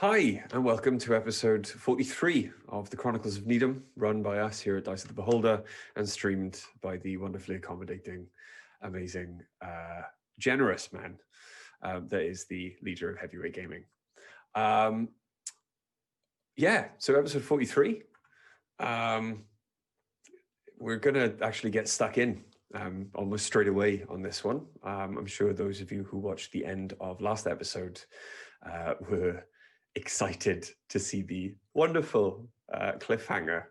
Hi, and welcome to episode 43 of the Chronicles of Nidum, run by us here at Dice of the Beholder and streamed by the wonderfully accommodating, amazing, generous man that is the leader of Heavyweight Gaming. So episode 43. We're going to actually get stuck in almost straight away on this one. I'm sure those of you who watched the end of last episode were excited to see the wonderful cliffhanger.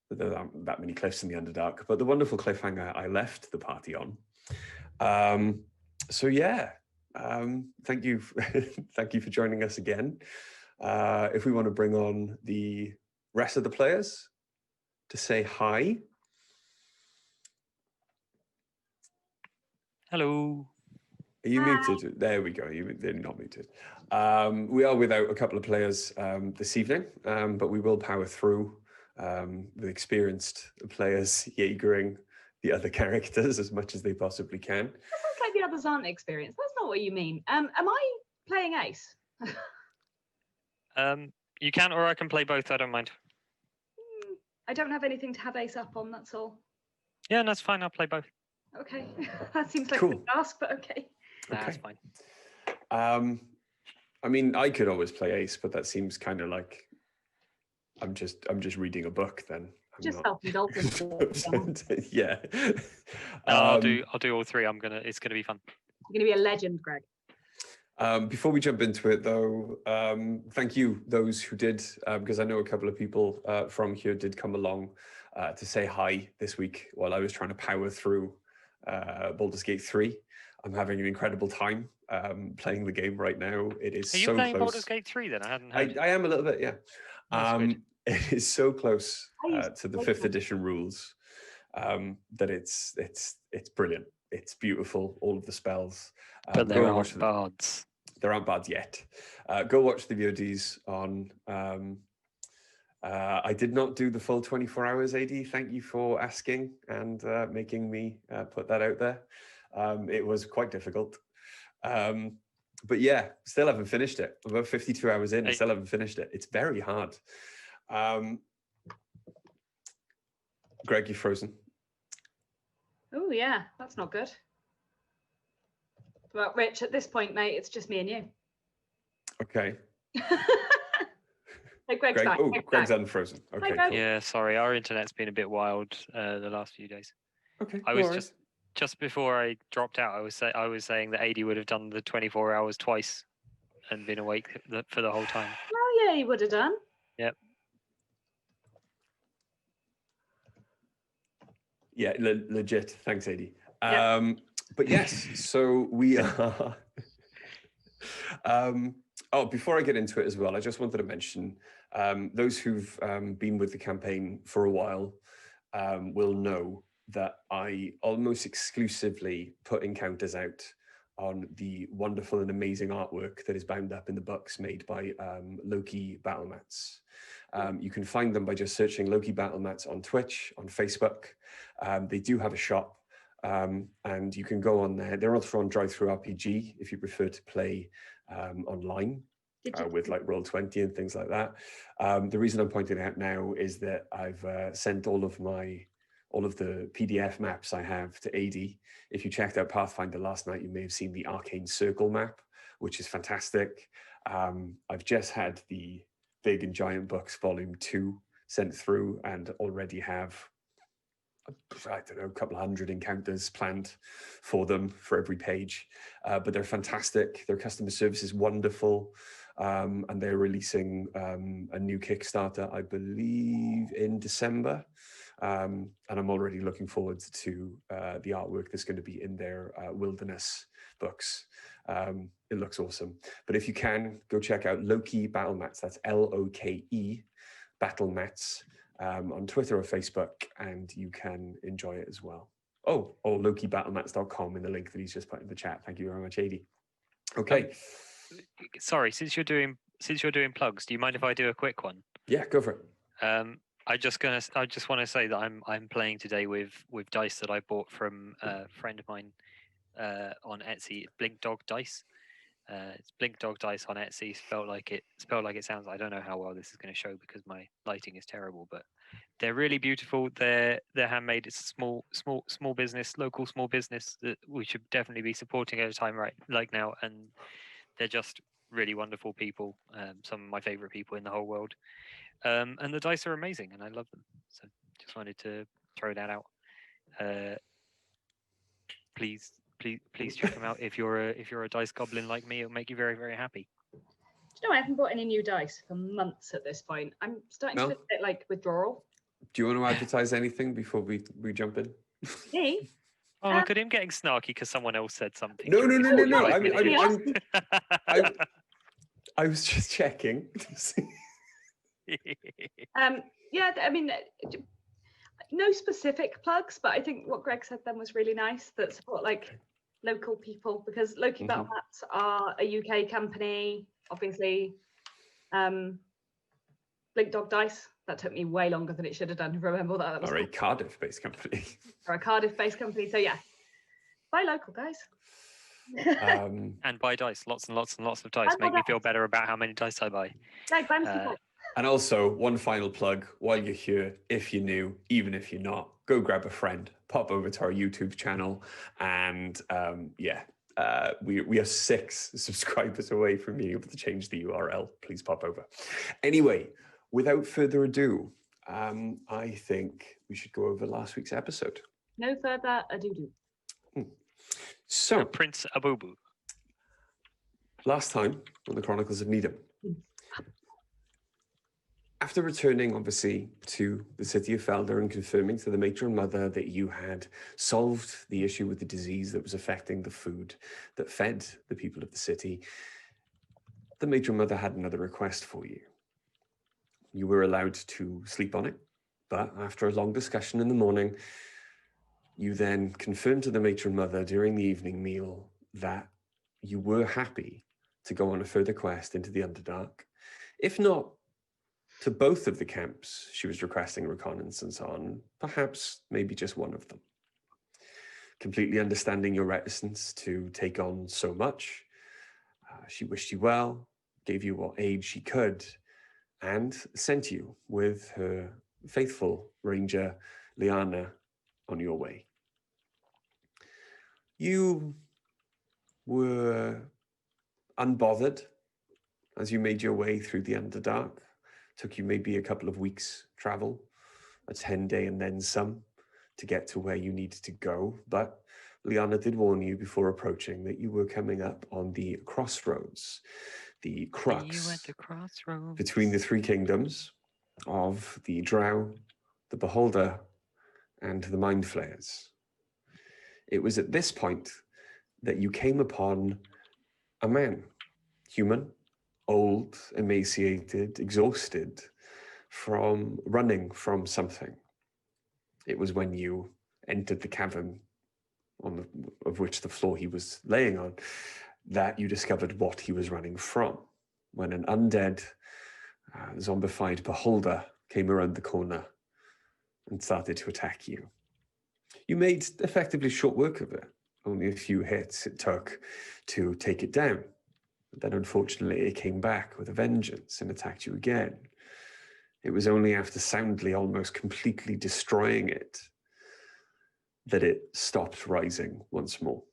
There aren't that many cliffs in the Underdark, but the wonderful cliffhanger I left the party on. Thank you, thank you for joining us again. If we want to bring on the rest of the players to say hi. Hello. Are you muted? There we go. They're not muted. We are without a couple of players this evening, but we will power through with experienced players Jaegering the other characters as much as they possibly can. That sounds like the others aren't experienced. That's not what you mean. Am I playing Ace? You can, or I can play both. I don't mind. I don't have anything to have Ace up on, that's all. Yeah, that's fine. I'll play both. Okay. That seems like Cool. a task, but okay. That's fine. I mean, I could always play Ace, but that seems kind of like I'm just reading a book then. Just self-indulgent. Yeah. I'll do all three. It's gonna be fun. You're gonna be a legend, Greg. Before we jump into it, though, thank you those who did, because I know a couple of people from here did come along to say hi this week while I was trying to power through Baldur's Gate 3. I'm having an incredible time playing the game right now. It is so close. Are you playing Baldur's Gate 3 then? I hadn't heard. I am a little bit, yeah. That's good. It is so close to the 5th edition rules that it's brilliant. It's beautiful, all of the spells. But there aren't bards. There aren't bards yet. Go watch the VODs on... I did not do the full 24 hours, AD. Thank you for asking and making me put that out there. It was quite difficult. But yeah, still haven't finished it. I'm about 52 hours in, I still haven't finished it. It's very hard. Greg, you're frozen. Oh, yeah, that's not good. Well, Rich, at this point, mate, it's just me and you. Okay. Hey, Greg's back. Oh, Greg's unfrozen. Okay. Hi, Cool. Yeah, sorry. Our internet's been a bit wild the last few days. Okay. I was just before I dropped out. I was saying that AD would have done the 24 hours twice and been awake for the whole time. Oh, yeah, he would have done. Yep. Yeah, legit. Thanks, AD. Yeah. But yes, so we are... before I get into it as well, I just wanted to mention, those who've been with the campaign for a while will know that I almost exclusively put encounters out on the wonderful and amazing artwork that is bound up in the books made by Loki Battle Mats. You can find them by just searching Loki Battle Mats on Twitch, on Facebook. They do have a shop, and you can go on there. They're also on Drive-Thru RPG if you prefer to play online with like Roll20 and things like that. The reason I'm pointing it out now is that I've sent all of the PDF maps I have to AD. If you checked out Pathfinder last night, you may have seen the Arcane Circle map, which is fantastic. I've just had the Big and Giant Books Volume 2 sent through and already have, I don't know, a couple of hundred encounters planned for them for every page. But they're fantastic. Their customer service is wonderful. And they're releasing a new Kickstarter, I believe, in December. And I'm already looking forward to the artwork that's going to be in their Wilderness books. It looks awesome. But if you can, go check out Loki Battle Mats. That's L-O-K-E Battle Mats on Twitter or Facebook, and you can enjoy it as well. Or LokiBattlemats.com in the link that he's just put in the chat. Thank you very much, AD. Okay. Sorry, since you're doing plugs, do you mind if I do a quick one? Yeah, go for it. I just want to say that I'm playing today with dice that I bought from a friend of mine on Etsy, Blink Dog Dice. It's Blink Dog Dice on Etsy, spelled like it sounds. I don't know how well this is going to show because my lighting is terrible, but they're really beautiful. They're handmade. It's a small business, local small business that we should definitely be supporting at a time like now. And they're just really wonderful people. Some of my favorite people in the whole world. And the dice are amazing, and I love them. So just wanted to throw that out. Please check them out. If you're a dice goblin like me, it'll make you very, very happy. Do you know, I haven't bought any new dice for months at this point. I'm starting to feel a bit like withdrawal. Do you want to advertise anything before we jump in? Me? Oh, look at him getting snarky because someone else said something. No. I I was just checking. Yeah, I mean, no specific plugs, but I think what Greg said then was really nice, that support like local people, because Loki Battle Mats are a UK company, obviously. Blink Dog Dice, that took me way longer than it should have done to remember that. That was a Cardiff-based company. Or a Cardiff-based company, so yeah. Buy local, guys. And buy dice, lots and lots and lots of dice. Make me feel better about how many dice I buy. And also, one final plug while you're here, if you're new, even if you're not, go grab a friend, pop over to our YouTube channel, and we are 6 subscribers away from being able to change the URL. Please pop over. Anyway, without further ado, I think we should go over last week's episode. No further ado. So, Prince Abubu. Last time on the Chronicles of Nidum, after returning, obviously, to the city of Felder and confirming to the matron mother that you had solved the issue with the disease that was affecting the food that fed the people of the city, the matron mother had another request for you. You were allowed to sleep on it, but after a long discussion in the morning, you then confirmed to the matron mother during the evening meal that you were happy to go on a further quest into the Underdark, if not to both of the camps she was requesting reconnaissance on, perhaps maybe just one of them. Completely understanding your reticence to take on so much, she wished you well, gave you what aid she could, and sent you with her faithful ranger, Liana, on your way. You were unbothered as you made your way through the Underdark. Took you maybe a couple of weeks travel, a 10-day and then some, to get to where you needed to go. But Liana did warn you before approaching that you were coming up on the crossroads, the crux between the 3 kingdoms of the Drow, the Beholder, and the Mind Flayers. It was at this point that you came upon a man, human, old, emaciated, exhausted from running from something. It was when you entered the cavern of which the floor he was laying on that you discovered what he was running from, when an undead, zombified beholder came around the corner and started to attack you. You made effectively short work of it. Only a few hits it took to take it down. But then unfortunately it came back with a vengeance and attacked you again. It was only after soundly, almost completely destroying it, that it stopped rising once more.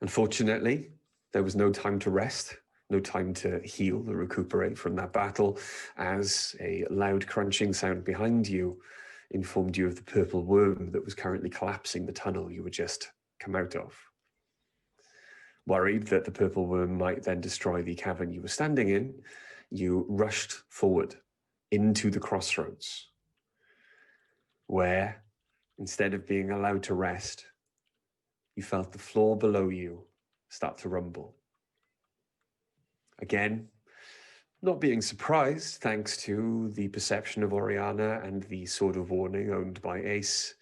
Unfortunately, there was no time to rest, no time to heal or recuperate from that battle, as a loud crunching sound behind you informed you of the purple worm that was currently collapsing the tunnel you had just come out of. Worried that the purple worm might then destroy the cavern you were standing in, you rushed forward into the crossroads, where, instead of being allowed to rest, you felt the floor below you start to rumble. Again, not being surprised, thanks to the perception of Oriana and the Sword of Warning owned by Ace,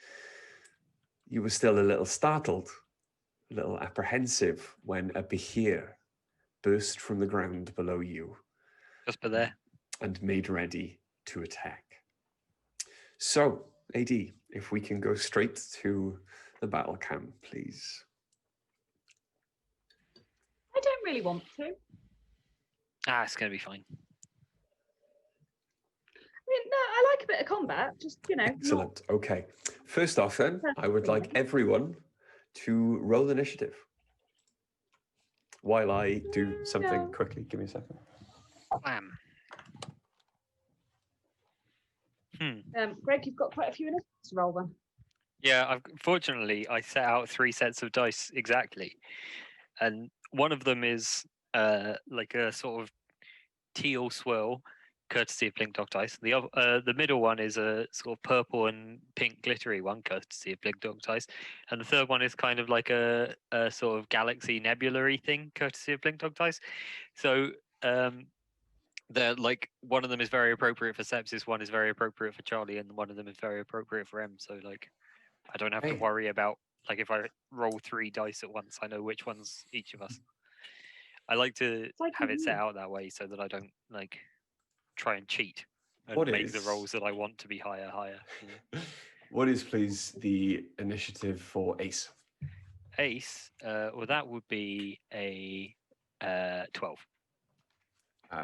you were still a little startled, a little apprehensive when a Behir burst from the ground below you. Just by there. And made ready to attack. So, AD, if we can go straight to the battle camp, please. really want to. It's going to be fine. I mean, no, I like a bit of combat. Just not Excellent. Okay. First off, then, I would like everyone to roll initiative. While I do something quickly, give me a second. Bam. Greg, you've got quite a few initiatives to roll then. Yeah, fortunately, I set out 3 sets of dice exactly. And one of them is like a sort of teal swirl, courtesy of Blink Dog Dice. The middle one is a sort of purple and pink glittery one, courtesy of Blink Dog Dice. And the third one is kind of like a sort of galaxy nebulary thing, courtesy of Blink Dog Dice. So they're like, one of them is very appropriate for Sepsis, one is very appropriate for Charlie, and one of them is very appropriate for M. So like, I don't have to worry about, like, if I roll 3 dice at once, I know which one's each of us. I like to have it set out that way so that I don't like try and cheat and make the rolls that I want to be higher. You know? What is, please, the initiative for Ace? Ace, well, that would be a 12.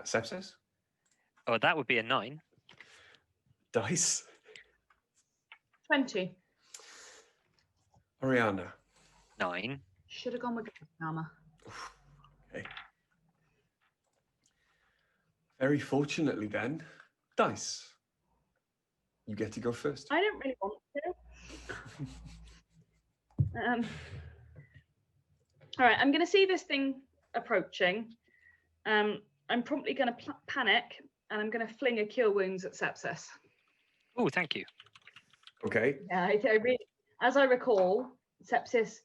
Sepsis? Oh, that would be a 9. Dice? 20. Oriana? 9. Should have gone with armor. Okay. Very fortunately, then, Dice. You get to go first. I don't really want to. All right, I'm going to see this thing approaching. I'm probably going to panic, and I'm going to fling a cure wounds at Sepsis. Oh, thank you. Okay. Yeah, I really, as I recall, Sepsis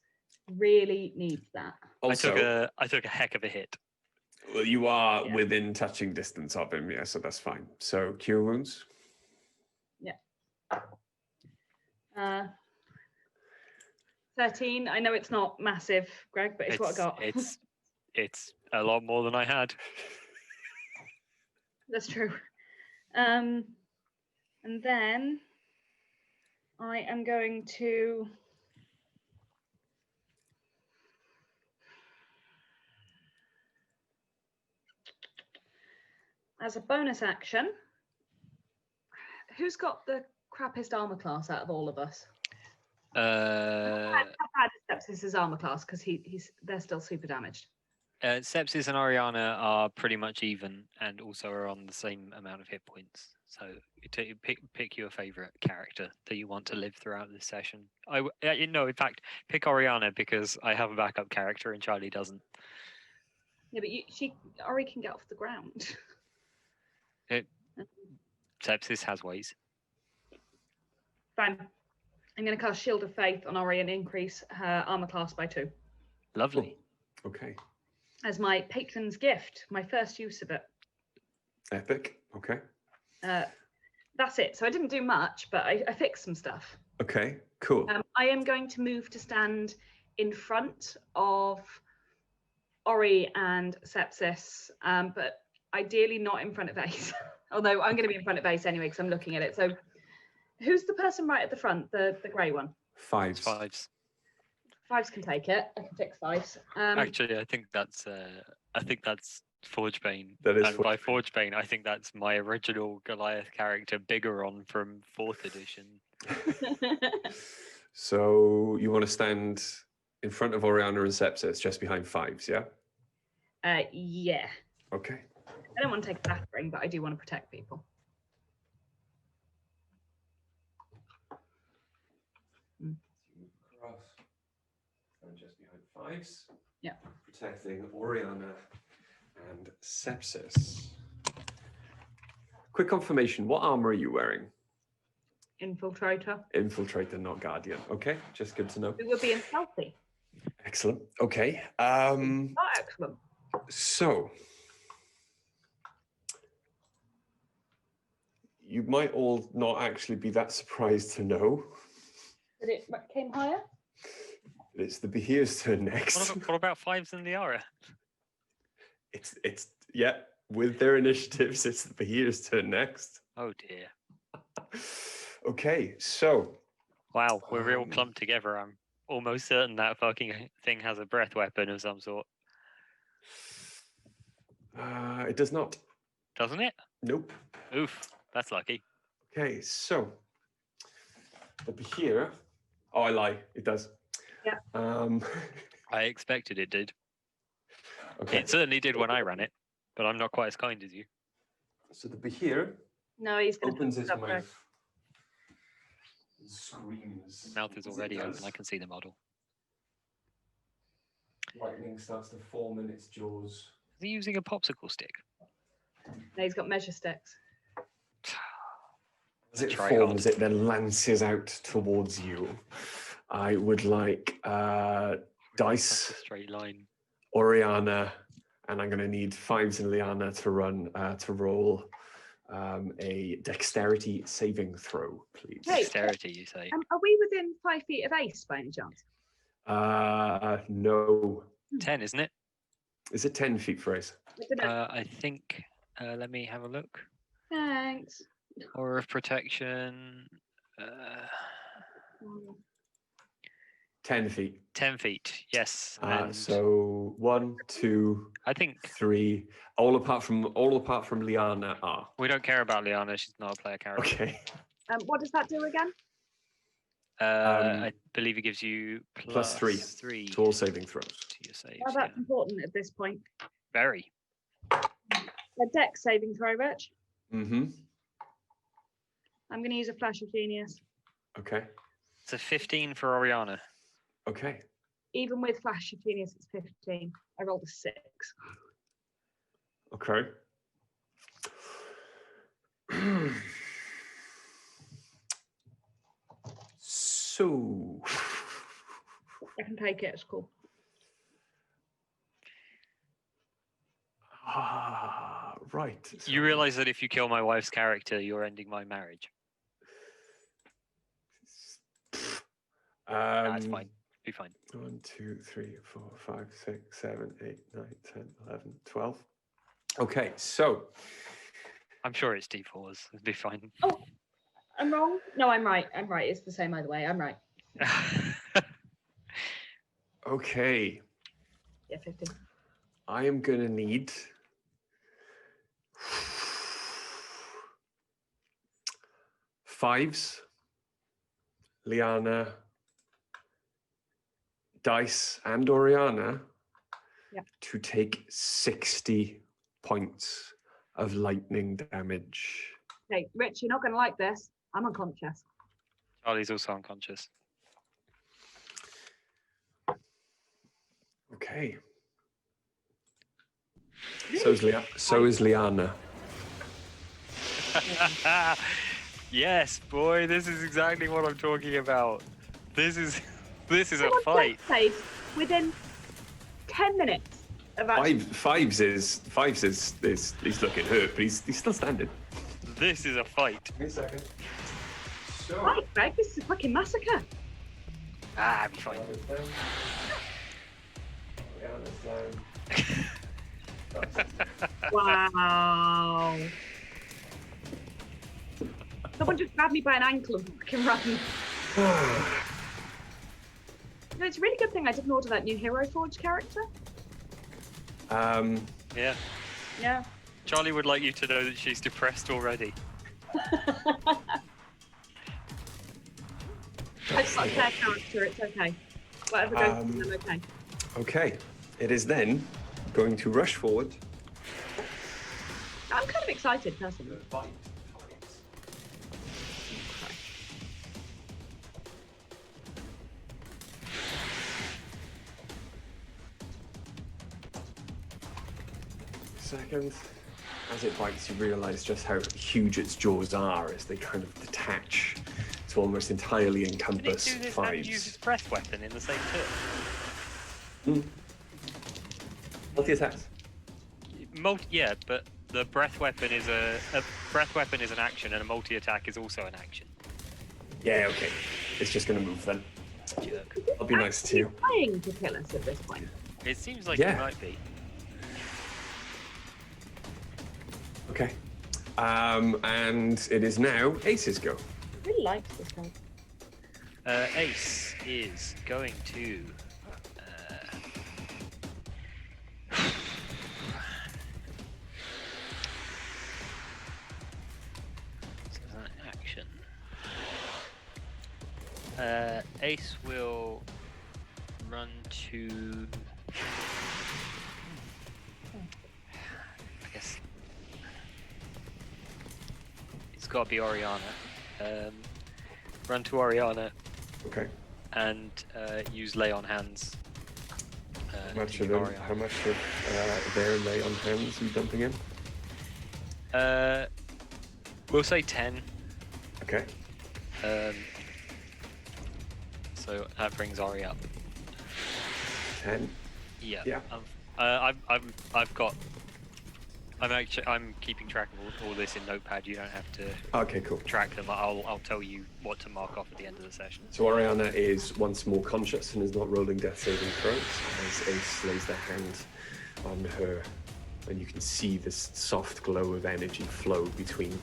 really needs that. Also, I took a heck of a hit. Well, you are within touching distance of him, yeah, so that's fine. So, cure wounds. Yeah. 13. I know it's not massive, Greg, but it's what I got. It's a lot more than I had. That's true. And then I am going to as a bonus action. Who's got the crappiest armor class out of all of us? How bad is Sepsis' armor class? Because they're still super damaged. Sepsis and Oriana are pretty much even, and also are on the same amount of hit points. So pick your favorite character that you want to live throughout this session. In fact, pick Oriana because I have a backup character and Charlie doesn't. Yeah, but Ori can get off the ground. Sepsis has ways. Fine. I'm going to cast Shield of Faith on Ori and increase her armor class by 2. Lovely. Oh, okay. As my patron's gift, my first use of it. Epic. Okay. That's it. So I didn't do much, but I fixed some stuff. Okay, cool. I am going to move to stand in front of Ori and Sepsis, but ideally not in front of Ace. Although I'm going to be in front of Ace anyway because I'm looking at it. So who's the person right at the front, the grey one? Fives. Fives can take it. I can fix fives. Actually, I think that's Forgebane. That is and by Forgebane, I think that's my original Goliath character, Bigeron from 4th edition. So you want to stand in front of Oriana and Sepsis, just behind Fives, yeah? Yeah. Okay. I don't want to take a battering, but I do want to protect people. Just behind Fives. Yeah. Protecting Oriana and Sepsis. Quick confirmation, what armor are you wearing? Infiltrator. Infiltrator, not Guardian. Okay, just good to know. We were being stealthy. Excellent. Okay. Not excellent. So, you might all not actually be that surprised to know. That it came higher? It's the Behir's turn next. What about Fives and Liara? It's yeah, with their initiatives, it's the Behir's turn next. Oh dear. Okay, so. Wow, we're real clumped together. I'm almost certain that fucking thing has a breath weapon of some sort. It does not. Doesn't it? Nope. Oof, that's lucky. Okay, so the Behir. Oh, I lie. It does. Yeah. I expected it did. Okay. It certainly did when I ran it, but I'm not quite as kind as you. So the Behir No, he's going to opens his up, Greg. mouth and screams. His mouth is As it already does, open. I can see the model. lightning starts to form in its jaws. Is he using a popsicle stick? No, he's got measure sticks. As it Try forms, hard. it then lances out towards you. I would like That's dice, a straight line. Oriana, and I'm going to need Fives and Liana to roll a dexterity saving throw, please. Hey. Dexterity, you say? Are we within 5 feet of Ace by any chance? No. 10, isn't it? Is it 10 feet for Ace? I don't know. I think. Let me have a look. Thanks. Aura of protection. 10 feet. 10 feet. Yes. And So 1, 2, I think 3. All apart from Liana are. we don't care about Liana. She's not a player character. Okay. What does that do again? I believe it gives you Plus three 3 to all saving throws. to your saves. Oh, that's important at this point. Very. A dex saving throw, Rich. Mm-hmm. I'm going to use a flash of genius. Okay. It's a 15 for Oriana. Okay. Even with flash of genius, it's 15. I rolled a 6. Okay. So I can take it. It's cool. right. You realise that if you kill my wife's character, you're ending my marriage. That's fine. Be fine. 1, 2, 3, 4, 5, 6, 7, 8, 9, 10, 11, 12. Okay, so I'm sure it's D4s. It'll be fine. Oh, I'm wrong? No, I'm right. I'm right. It's the same either way. I'm right. okay, Yeah, 15. I am gonna need Fives, Liana, Dice, and Oriana to take 60 points of lightning damage. Hey, Rich, you're not going to like this. I'm unconscious. Charlie's also unconscious. Okay. So is Liana. Yes, boy, this is exactly what I'm talking about. This is a Someone fight. played within 10 minutes of actually. Fives is he's looking hurt, but he's still standing. This is a fight. Give me a second. So Right, Greg, this is a fucking massacre. Ah, be fine. Wow. Someone just grabbed me by an ankle and fucking ran. No, it's a really good thing I didn't order that new Hero Forge character. Yeah. Yeah. Charlie would like you to know that she's depressed already. I just like their character, it's okay. Whatever goes to them, okay. Okay, it is then going to rush forward. I'm kind of excited, personally. Second, as it bites, you realise just how huge its jaws are as they kind of detach to almost entirely Can it encompass do this and Fives. use its breath weapon in the same turn? Multi-attacks. Yeah, but the breath weapon is a breath weapon is an action, and a multi-attack is also an action. Yeah, okay. It's just going to move then. Jerk. I'll be nice to you. Trying to kill us at this point. It seems like Yeah. it might be. Okay. And it is now Ace's go. I really like this guy. Ace is going to. Ace will run to. I guess it's got to be Oriana. Run to Oriana. Okay. And use lay on hands. How much of their lay on hands are you dumping in? We'll say 10. Okay. So that brings Ori up. 10. Yeah. Yeah. I'm keeping track of all this in Notepad. You don't have to. Okay, cool. Track them. I'll tell you what to mark off at the end of the session. So Oriana is once more conscious and is not rolling death saving throws as Ace lays their hand on her, and you can see this soft glow of energy flow between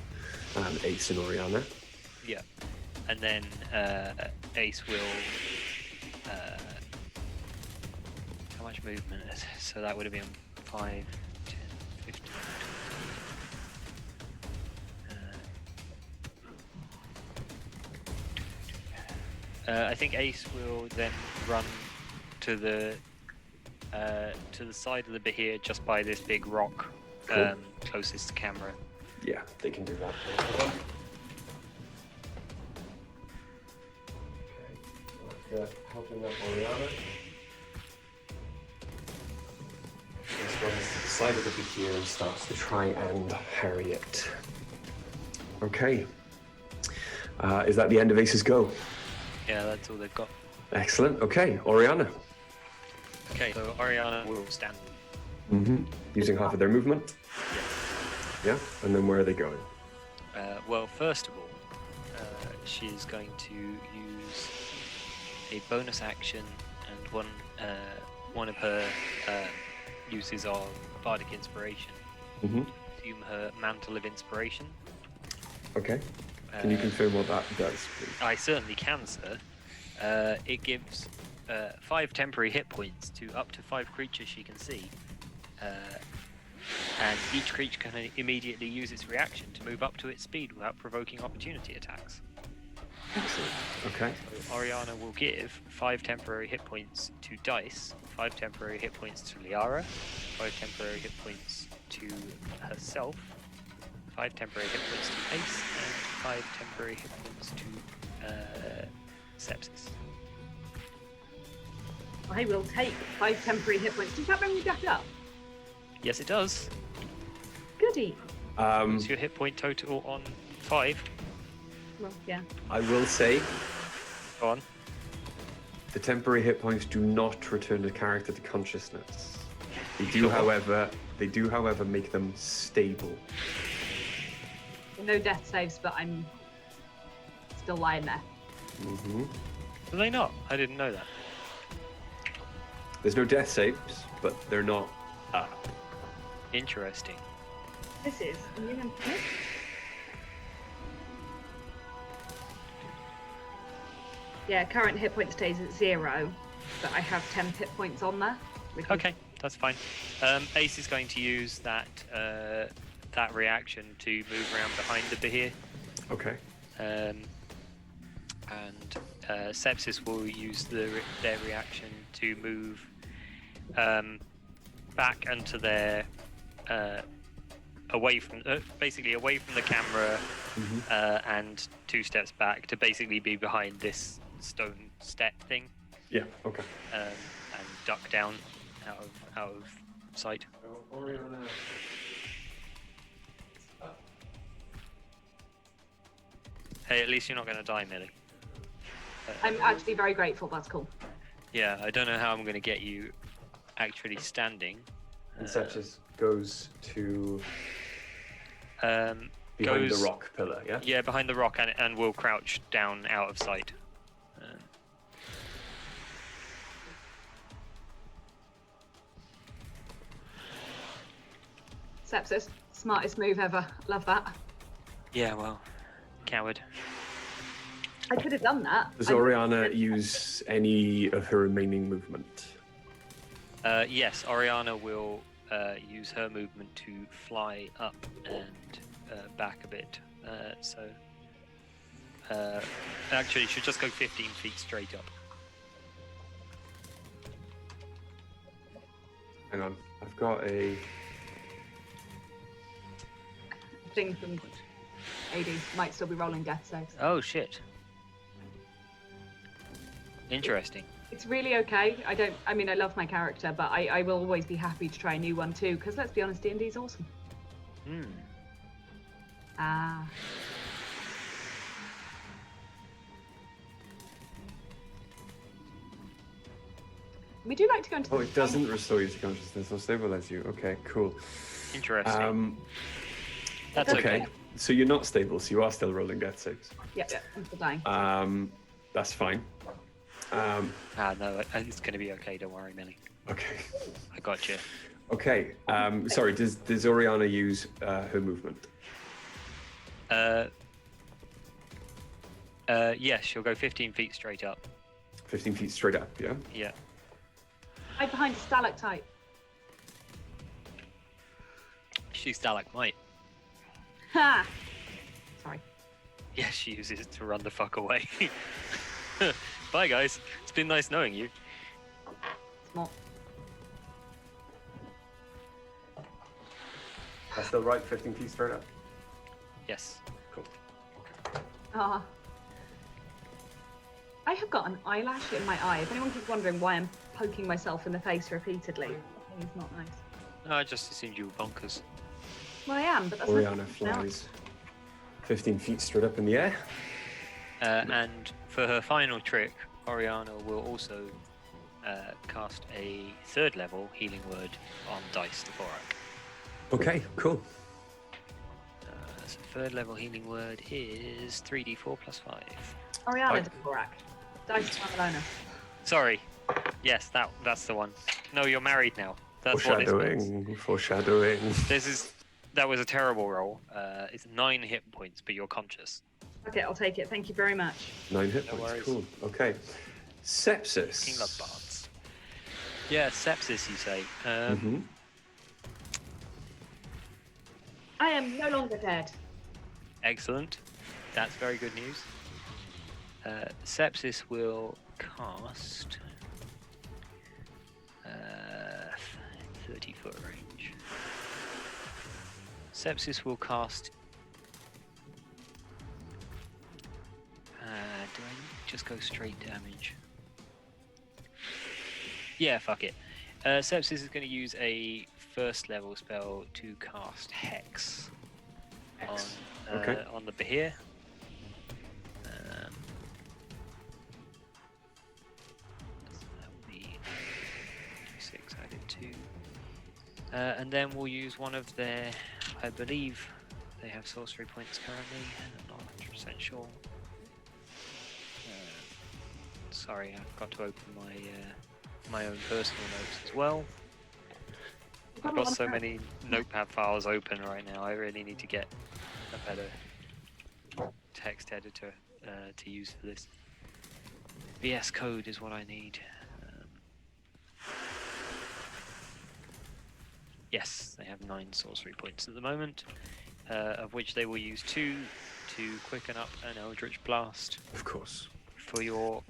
Ace and Oriana. Yeah, and then Ace will. How much movement is it? So that would have been 5, 10, 15. I think Ace will then run to the side of the Behir just by this big rock, Cool. closest to camera. Yeah, they can do that. Okay, helping up Oriana. This runs to the side of the Behir and starts to try and harry it. Okay. Is that the end of Ace's go? Yeah, that's all they've got. Excellent. Okay, Oriana. Okay, so Oriana will stand. Mm-hmm. Using half of their movement. Yeah. And then where are they going? Well, first of all, she's going to use a bonus action and one of her uses of bardic inspiration. Mm-hmm. Assume her mantle of inspiration. Okay. Can you confirm what that does, please? I certainly can, sir. It gives 5 temporary hit points to up to 5 creatures she can see. And each creature can immediately use its reaction to move up to its speed without provoking opportunity attacks. Excellent. Okay. So Oriana will give 5 temporary hit points to Dice, 5 temporary hit points to Liara, 5 temporary hit points to herself, 5 temporary hit points to Ace, and 5 temporary hit points to Sepsis. I will take 5 temporary hit points. Does that bring me back up? Yes, it does. Goody. What's your hit point total on 5? Well, yeah. I will say Go on. the temporary hit points do not return the character to consciousness. They do, Sure. however, make them stable. No death saves, but I'm still lying there. Mm-hmm. Are they not? I didn't know that. There's no death saves, but they're not up. Interesting. This is new information. Yeah, current hit point stays at 0, but I have 10 hit points on there. Okay, that's fine. Ace is going to use that reaction to move around behind the Behir. Okay. And Sepsis will use their reaction to move back into their away from the camera, and 2 steps back to basically be behind this stone step thing. Yeah. Okay. And duck down out of sight. Hey, at least you're not going to die, Millie. I'm actually very grateful. That's cool. Yeah, I don't know how I'm going to get you actually standing. And Sepsis goes to behind goes- the rock pillar, yeah? Yeah, behind the rock, and will crouch down out of sight. Sepsis, smartest move ever. Love that. Yeah, well, coward. I could have done that. Does Oriana use any of her remaining movement? Yes, Oriana will use her movement to fly up and back a bit. So Actually, you should just go 15 feet straight up. Hang on, I've got a... Thing from AD might still be rolling death saves. Oh shit. Interesting. It's really okay. I mean, I love my character, but I will always be happy to try a new one too, because let's be honest, D&D is awesome. Ah. We do like to go into. Oh, it doesn't restore you to consciousness or stabilize you. Okay, cool. Interesting. That's okay. So you're not stable, so you are still rolling death saves. Yep, I'm still dying. That's fine. No, it's going to be okay. Don't worry, Millie. Okay. I got you. Okay. Sorry. Does Oriana use her movement? Yes, she'll go 15 feet straight up. 15 feet straight up. Yeah. Yeah. Hide behind a stalactite. She's stalagmite. Ha! Sorry. Yeah, she uses it to run the fuck away. Bye, guys. It's been nice knowing you. Small. That's still right. 15 feet straight up. Yes. Cool. Ah. I have got an eyelash in my eye. If anyone keeps wondering why I'm poking myself in the face repeatedly, it's not nice. No, I just assumed you were bonkers. Well, I am, but that's Oriana not flies 15 feet straight up in the air. And for her final trick, Oriana will also cast a 3rd level healing word on Dice Dvorak. Okay, cool. So 3rd level healing word is 3d4 plus 5. Oriana Dvorak. Dice Barcelona. Sorry. Yes, that's the one. No, you're married now. That's what this means. Foreshadowing. That was a terrible roll. It's 9 hit points, but you're conscious. Okay, I'll take it. Thank you very much. 9 hit No points. worries. Cool. Okay. Sepsis. King Love Bards. Yeah, sepsis, you say. I am no longer dead. Excellent. That's very good news. Sepsis will cast 30-foot range. Sepsis will cast. Do I just go straight damage? Yeah, fuck it. Sepsis is going to use a 1st level spell to cast Hex on the Behir. That will be 6 added 2. And then we'll use one of their, I believe they have sorcery points currently, I'm not 100% sure. Sorry, I've got to open my own personal notes as well. I've got so many notepad files open right now, I really need to get a better text editor to use for this. VS Code is what I need. Yes, they have 9 sorcery points at the moment, of which they will use 2 to quicken up an Eldritch Blast. Of course. For your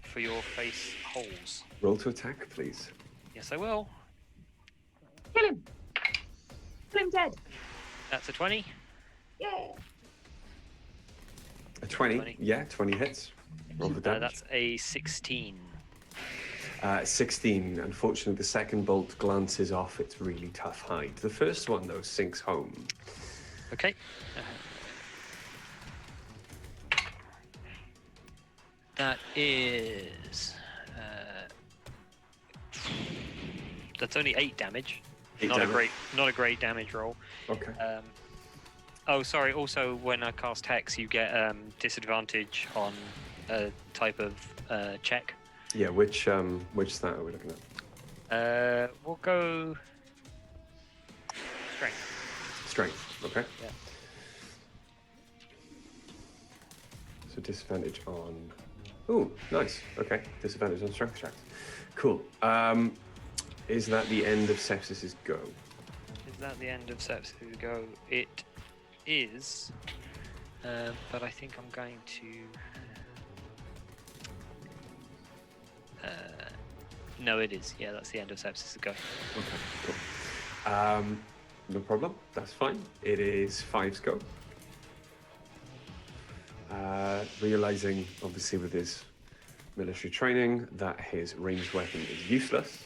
face holes. Roll to attack, please. Yes, I will. Kill him. Kill him dead. That's a 20. Yeah. A 20. Yeah, 20 hits. Roll the damage. That's a 16. 16. Unfortunately, the second bolt glances off its really tough hide. The first one, though, sinks home. Okay. That is... that's only 8 damage. Not a great damage roll. Okay. Oh, sorry. Also, when I cast Hex, you get disadvantage on a type of check. Yeah, which stat are we looking at? We'll go strength. Strength. Okay. Yeah. So disadvantage on. Ooh, nice. Okay, disadvantage on strength checks. Cool. Is that the end of Sepsis's go? Is that the end of Sepsis' go? It is. but I think I'm going to. No, it is. Yeah, that's the end of Sepsis' go. Okay, cool. No problem. That's fine. It is 5's go. Realizing, obviously, with his military training, that his ranged weapon is useless,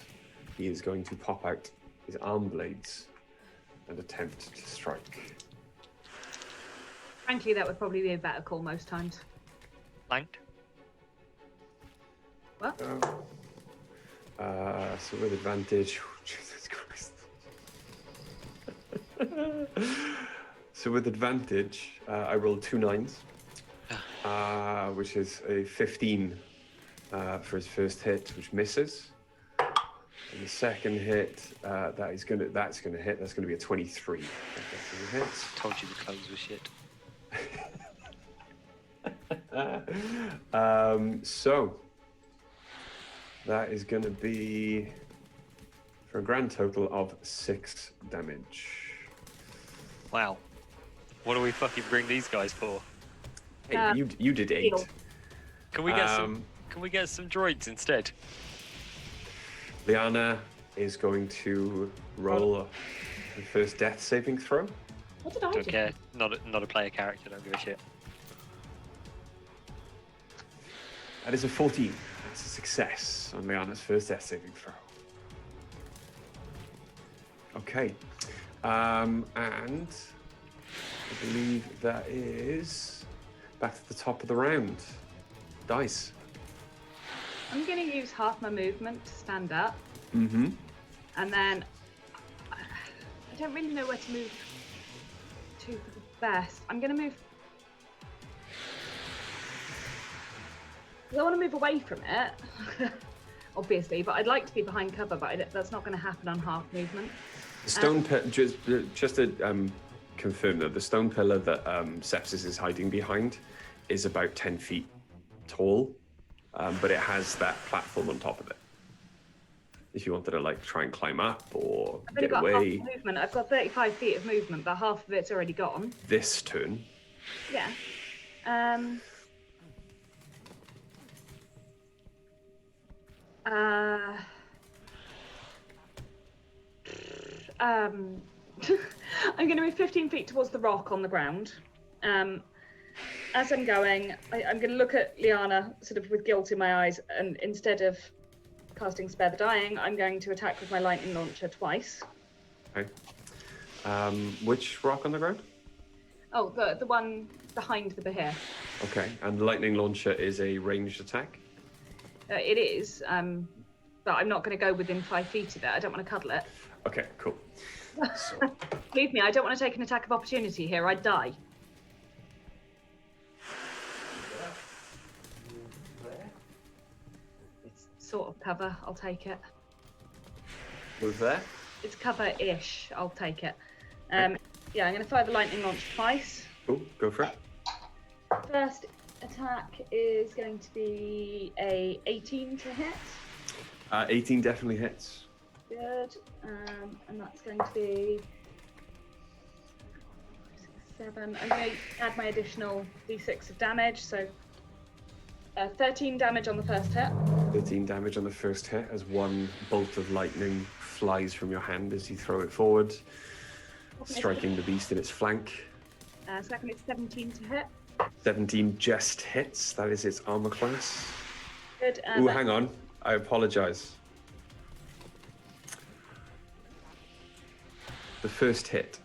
he is going to pop out his arm blades and attempt to strike. Frankly, that would probably be a better call most times. Flanked. What? So with advantage, Jesus Christ. So with advantage, I rolled 2 9s, which is a 15 for his first hit, which misses. And the second hit, that's gonna hit. That's gonna be a 23. That hits. Told you the clothes were shit. So that is going to be for a grand total of 6 damage. Wow. What do we fucking bring these guys for? Hey, you did 8. Heal. Can we get some? Can we get some droids instead? Liana is going to roll the first death saving throw. What did I Don't do? care. Not a player character. Don't give a shit. That is a 14. That's a success on Liana's first death saving throw. Okay. And I believe that is back to the top of the round. Dice. I'm going to use half my movement to stand up, Mm-hmm. and then I don't really know where to move to for the best. I'm going to move. I want to move away from it, obviously, but I'd like to be behind cover, but that's not going to happen on half movement. The stone just to confirm that the stone pillar that Sepsis is hiding behind is about 10 feet tall, but it has that platform on top of it. If you wanted to like try and climb up or I've only get got away half movement. I've got 35 feet of movement, but half of it's already gone. this turn, Yeah. I'm going to move 15 feet towards the rock on the ground. As I'm going, I'm going to look at Liana sort of with guilt in my eyes, and instead of casting Spare the Dying, I'm going to attack with my lightning launcher twice. okay. Which rock on the ground? Oh, the one behind the Behir. Okay, and the lightning launcher is a ranged attack. It is, but I'm not going to go within 5 feet of it. I don't want to cuddle it. Okay, cool. So, Believe me, I don't want to take an attack of opportunity here. I'd die. It's sort of cover. I'll take it. move there. It's cover-ish. I'll take it. Yeah, I'm going to fire the lightning launch twice. Cool, go for it. First attack is going to be a 18 to hit. 18 definitely hits. Good. And that's going to be 7. I'm going to add my additional d6 of damage, so 13 damage on the first hit. 13 damage on the first hit as one bolt of lightning flies from your hand as you throw it forward, striking the beast in its flank. Second is 17 to hit. 17 just hits. That is its armor class. Good. Ooh, hang on. I apologize. The first hit.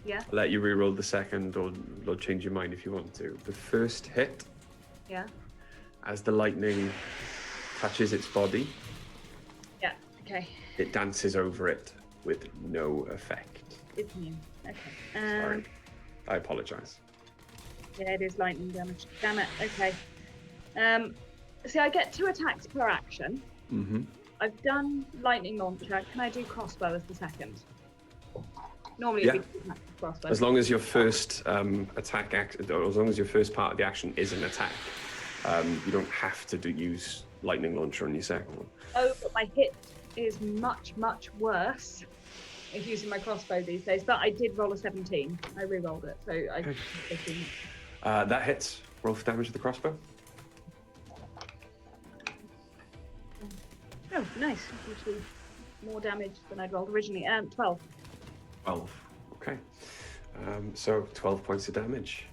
Yeah. I'll let you reroll the second, or change your mind if you want to. The first hit, Yeah. as the lightning touches its body, Yeah. Okay. it dances over it with no effect. It's new. Okay. Sorry. I apologize. Yeah, it is lightning damage. Damn it. Okay. See, I get 2 attacks per action. Mm-hmm. I've done lightning launcher. Can I do crossbow as the second? Normally, Yeah. it'd be 2 attacks with crossbow. As long as your first attack, or as long as your first part of the action is an attack, you don't have to use lightning launcher on your second one. Oh, but my hit is much, much worse using my crossbow these days. But I did roll a 17. I re-rolled it, so I. That hits. Roll for damage with the crossbow. Oh, nice. Actually, more damage than I'd rolled originally. 12. 12. Okay. So 12 points of damage.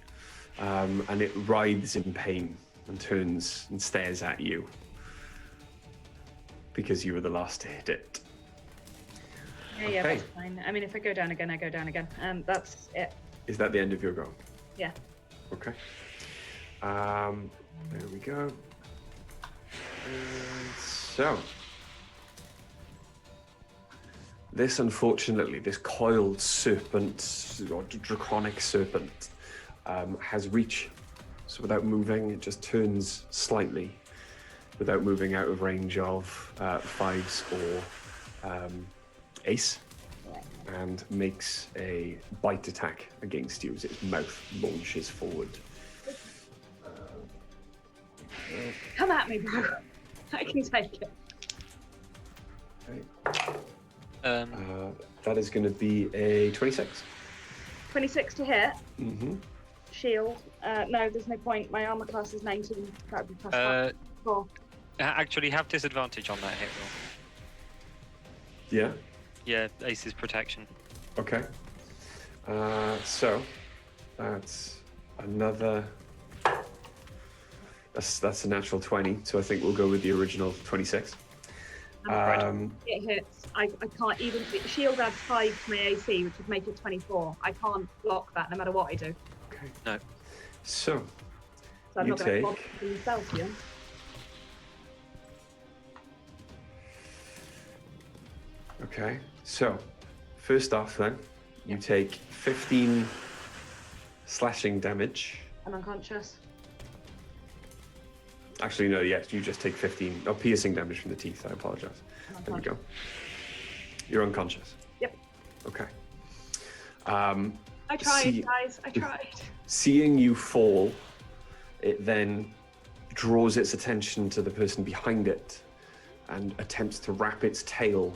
And it writhes in pain and turns and stares at you because you were the last to hit it. Yeah, that's fine. I mean, if I go down again, I go down again. That's it. Is that the end of your go? Yeah. Okay. There we go. And so, this, unfortunately, this coiled serpent, or draconic serpent, has reach. So without moving, it just turns slightly, without moving out of range of Fives or Ace, and makes a bite attack against you as its mouth launches forward. Come at me, bro. I can take it. Okay. Um, That is going to be a 26. 26 to hit. Mm-hmm. Shield. No, there's no point. My armor class is 19. That would be plus 4. actually, have disadvantage on that hit roll. Yeah. Yeah, Ace's protection. Okay. So that's another. That's a natural 20. So I think we'll go with the original 26. It hits. I can't even. Shield adds 5 to my AC, which would make it 24. I can't block that no matter what I do. Okay. No. So I'm You not going to take- block myself here. Okay. So first off, then you take 15 slashing damage. I'm unconscious. Actually, no. Yes, you just take 15. Oh, piercing damage from the teeth. I apologize. I'm There we unconscious. go. You're unconscious. Yep. Okay. I tried, guys. I tried. Seeing you fall, it then draws its attention to the person behind it and attempts to wrap its tail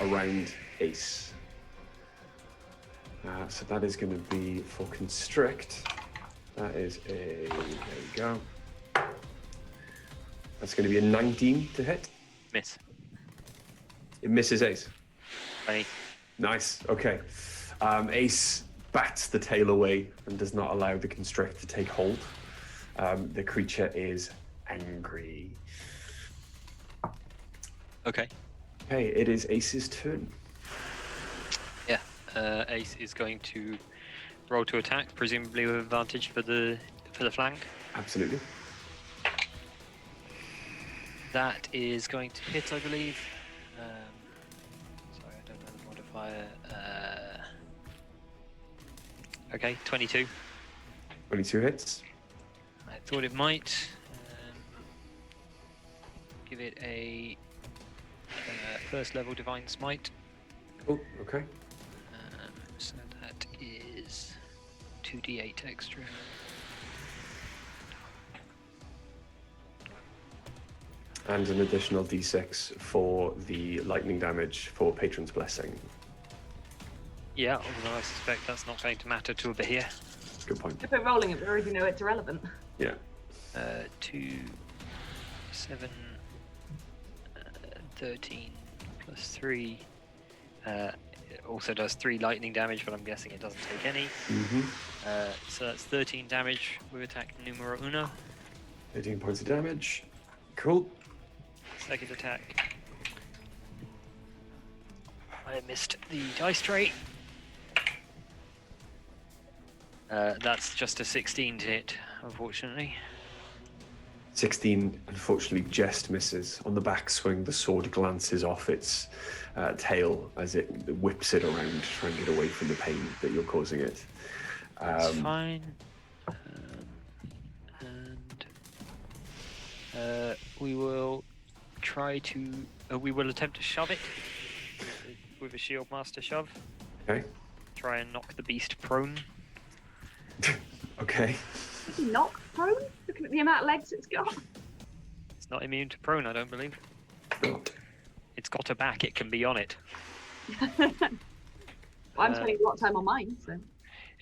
around Ace. So that is going to be for constrict. That is a, there we go. That's going to be a 19 to hit. Miss. It misses Ace. 20. Nice. Okay. Ace bats the tail away and does not allow the constrict to take hold. The creature is angry. Okay. Okay, it is Ace's turn. Yeah. Ace is going to roll to attack, presumably with advantage for the flank. Absolutely. That is going to hit, I believe. Sorry, I don't know the modifier. Okay, 22. 22 hits. I thought it might. Give it a first level Divine Smite. Oh, okay. So that is 2d8 extra. And an additional d6 for the lightning damage for Patron's Blessing. Yeah, although I suspect that's not going to matter to a Behir. Good point. If we're rolling it, we already know it's irrelevant. Yeah. 2, 7, 13 plus 3. It also does 3 lightning damage, but I'm guessing it doesn't take any. Mm-hmm. So that's 13 damage with attack numero uno. 18 points of damage. Cool. Second attack. I missed the dice tray. That's just a 16 to hit, unfortunately. 16, unfortunately, just misses. On the backswing, the sword glances off its tail as it whips it around, trying to get away from the pain that you're causing it. That's fine. And we will try to. We will attempt to shove it with a shield master shove. Okay. Try and knock the beast prone. Okay. Is he not prone? Looking at the amount of legs it's got. It's not immune to prone, I don't believe. Not. It's got a back. It can be on it. I'm spending a lot of time on mine, so.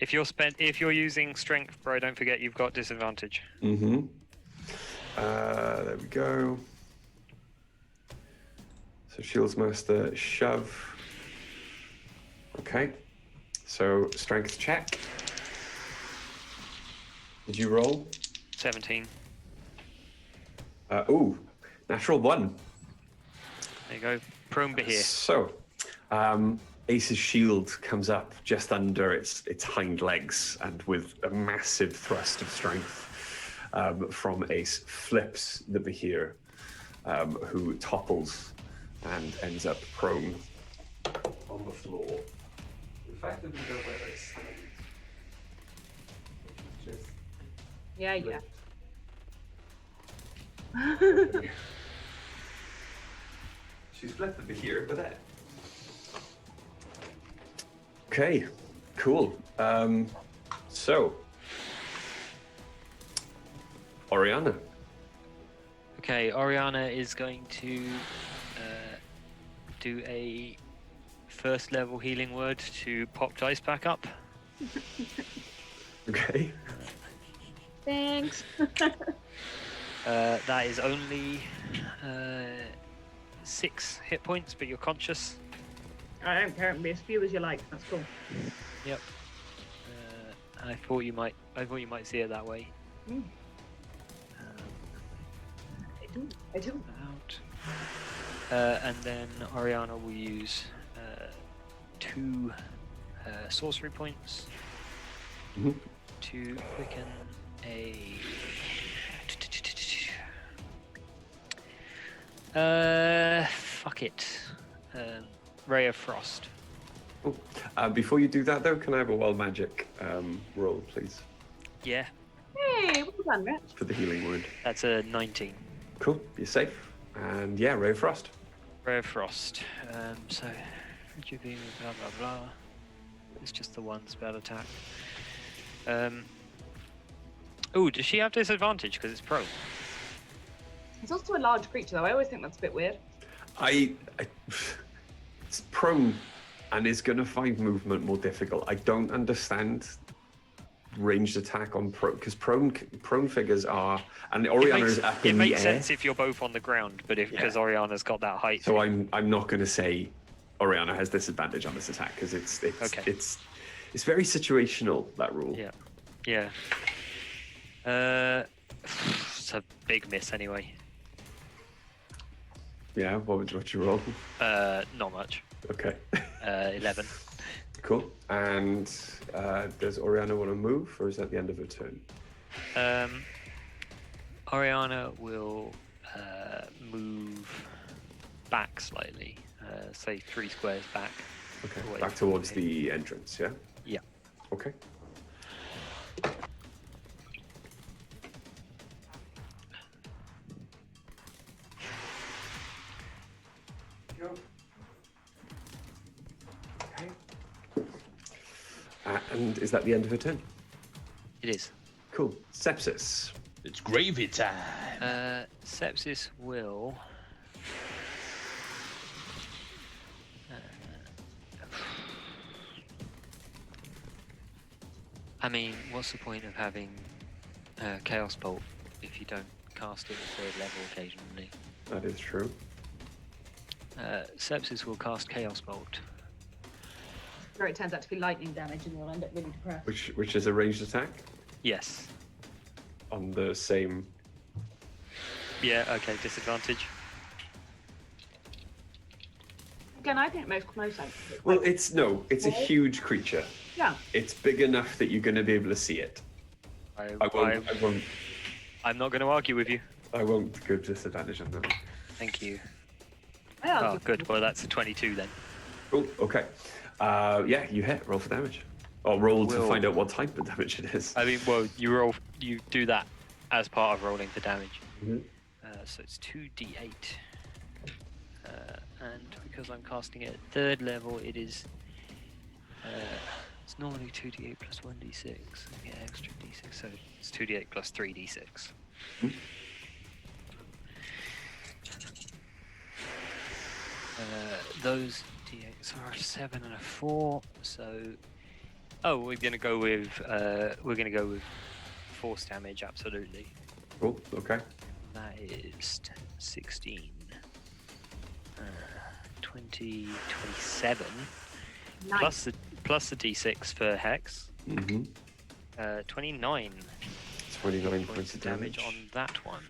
If you're using strength, bro, don't forget you've got disadvantage. Mm-hmm. There we go. So Shields Master, shove. Okay. So strength check. Did you roll? 17. Ooh, natural 1. There you go. Prone Behir. So, Ace's shield comes up just under its hind legs, and with a massive thrust of strength from Ace, flips the Behir, who topples and ends up prone on the floor. Effectively, don't let it stand. Just Yeah. She's flipped the Behir with that. Okay, cool. So, Oriana. Okay, Oriana is going to do a first level healing word to pop dice back up. Okay. Thanks. That is only 6 hit points, but you're conscious. I don't care. It can be as few as you like. That's cool. Yep. I thought you might see it that way. Mm. I do. Out. And then Oriana will use 2 sorcery points to quicken a. Fuck it. Ray of Frost. Oh, before you do that, though, can I have a wild magic roll, please, Yeah, Hey, well done, Rich. for the healing word? that's a 19. Cool. You're safe. And yeah, Ray of Frost. Ray of Frost. So, Rejuvenate, blah blah blah. It's just the one spell attack. Oh, does she have disadvantage because it's prone? It's also a large creature, though. I always think that's a bit weird. It's prone and is going to find movement more difficult. I don't understand ranged attack on prone, because prone figures are, and Oriana is up in the air. It makes sense if you're both on the ground, but because Oriana's got that height. So I'm not going to say Oriana has disadvantage on this attack, because it's very situational, that rule. Yeah. It's a big miss anyway. Yeah, what you roll? Not much. Okay. 11. Cool. And does Oriana want to move, or is that the end of her turn? Oriana will move back slightly, say 3 squares back. Okay. away Back from towards him. the entrance, yeah? Yeah. Okay. Go. Okay. And is that the end of her turn? It is. Cool. Sepsis. It's gravy time. Sepsis will. I mean, what's the point of having Chaos Bolt if you don't cast it at 3rd level occasionally? That is true. Sepsis will cast Chaos Bolt. Or it turns out to be lightning damage, and you'll end up really depressed. Which is a ranged attack Yes. on the same. Yeah, okay, disadvantage. Again, I think most sense. Well, it's a huge creature. Yeah. It's big enough that you're going to be able to see it. I won't I'm not going to argue with you. give disadvantage on that. Thank you. Yeah. Oh, good. Well, that's a 22 then. Cool. Okay. Yeah, you hit. Roll for damage. Or roll to Will. find out what type of damage it is. I mean, well, you do that as part of rolling for damage. Mhm. So it's 2d8. And because I'm casting it at 3rd level, it is. It's normally 2d8 plus 1d6. I get extra d6, so it's 2d8 plus 3d6. Mhm. Those d8s are a 7 and a 4, so Oh, we're gonna go with force damage. Absolutely. Cool. Okay. That is 16. 20, 27. Nice. Plus the d6 for hex. Mm-hmm. 29 29 points of damage on that one.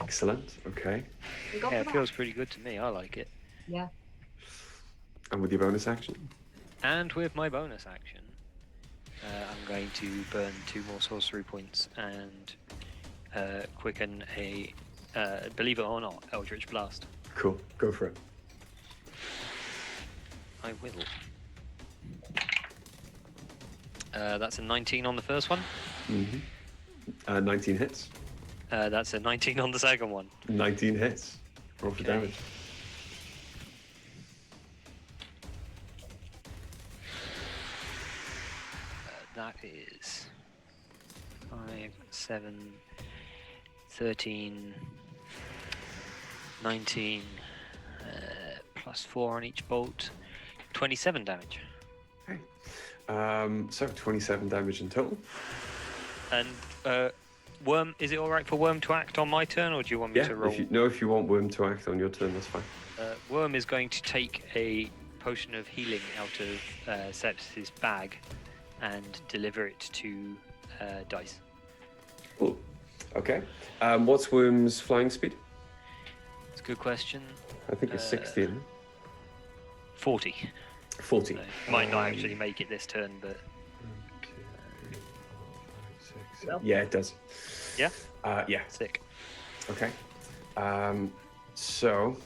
Excellent. Okay. We got Yeah, for it that. feels pretty good to me. I like it. Yeah. And with your bonus action? And with my bonus action, I'm going to burn 2 more sorcery points and quicken a, believe it or not, Eldritch Blast. Cool. Go for it. I will. That's a 19 on the first one. Mm-hmm. 19 hits. That's a 19 on the second one. 19 hits. Roll for Okay. damage. That is 5, 7, 13, 19, plus 4 on each bolt, 27 damage. So 27 damage in total. And Worm, is it alright for Worm to act on my turn, or do you want me Yeah, to roll? if you want Worm to act on your turn, that's fine. Worm is going to take a potion of healing out of Sepsis' bag and deliver it to Dice. Cool. Okay. What's Worm's flying speed? It's a good question. I think it's 60, isn't it? 40. 40. So might not actually make it this turn, but 12. Yeah, it does. Yeah? Yeah. sick. Okay. So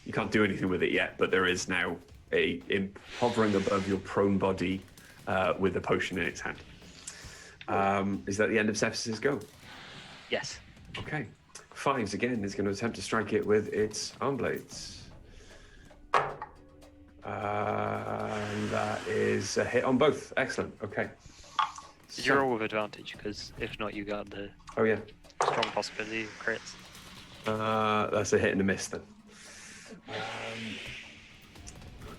you can't do anything with it yet, but there is now a imp hovering above your prone body with a potion in its hand. Is that the end of Cephas's go? Yes. Okay. Fives again is going to attempt to strike it with its arm blades. And that is a hit on both. Excellent. Okay. Did you roll with advantage? Because if not, you got the Oh yeah. strong possibility of crits. That's a hit and a miss then.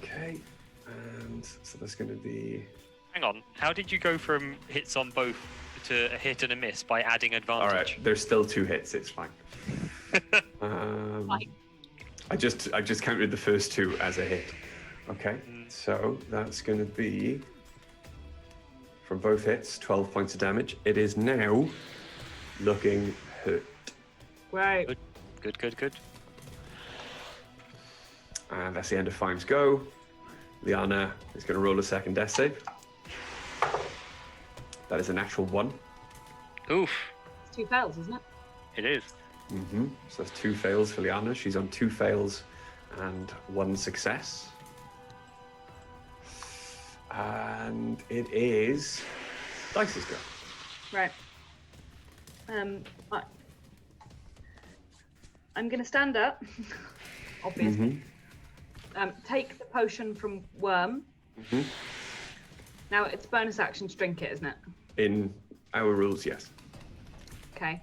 Okay. And so that's going to be. Hang on. How did you go from hits on both to a hit and a miss by adding advantage? All right. There's still 2 hits. It's fine. Fine. I just counted the first 2 as a hit. Okay. So that's going to be from both hits 12 points of damage. It is now looking hurt. Right. Good. And that's the end of Fime's go. Liana is going to roll a second death save. That is a natural 1. Oof. It's 2 fails, isn't it? It is. So that's 2 fails for Liana. She's on 2 fails and 1 success. And it is Dice's go. Right. I'm going to stand up, obviously. Take the potion from Worm. Now, it's bonus action to drink it, isn't it? In our rules, yes. Okay.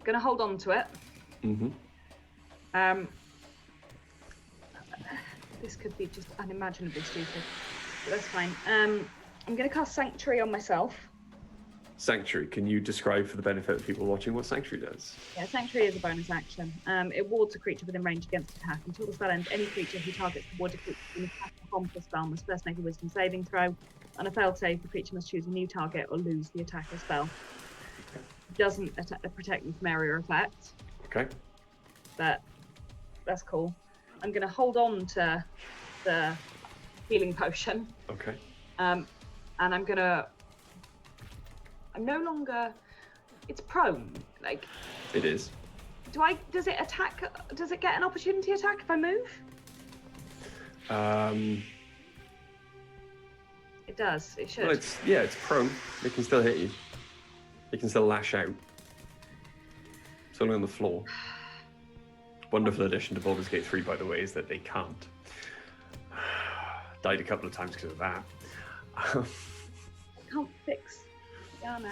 Going to hold on to it. This could be just unimaginably stupid, but that's fine. I'm going to cast Sanctuary on myself. Sanctuary. Can you describe for the benefit of people watching what Sanctuary does? Yeah, Sanctuary is a bonus action. It wards a creature within range against attack. Until the spell ends, any creature who targets the warded creature in attack or harmful spell must first make a Wisdom saving throw. On a failed save, the creature must choose a new target or lose the attack or spell. Doesn't protect them from area effect, Okay. but that's cool. I'm going to hold on to the healing potion. Okay. And I'm no longer, it's prone. Like, It is. does it get an opportunity attack if I move? It does, it should. Well, it's prone. It can still hit you. It can still lash out. It's only on the floor. Wonderful addition to Baldur's Gate 3, by the way, is that they can't. Died a couple of times because of that. I can't fix Yana.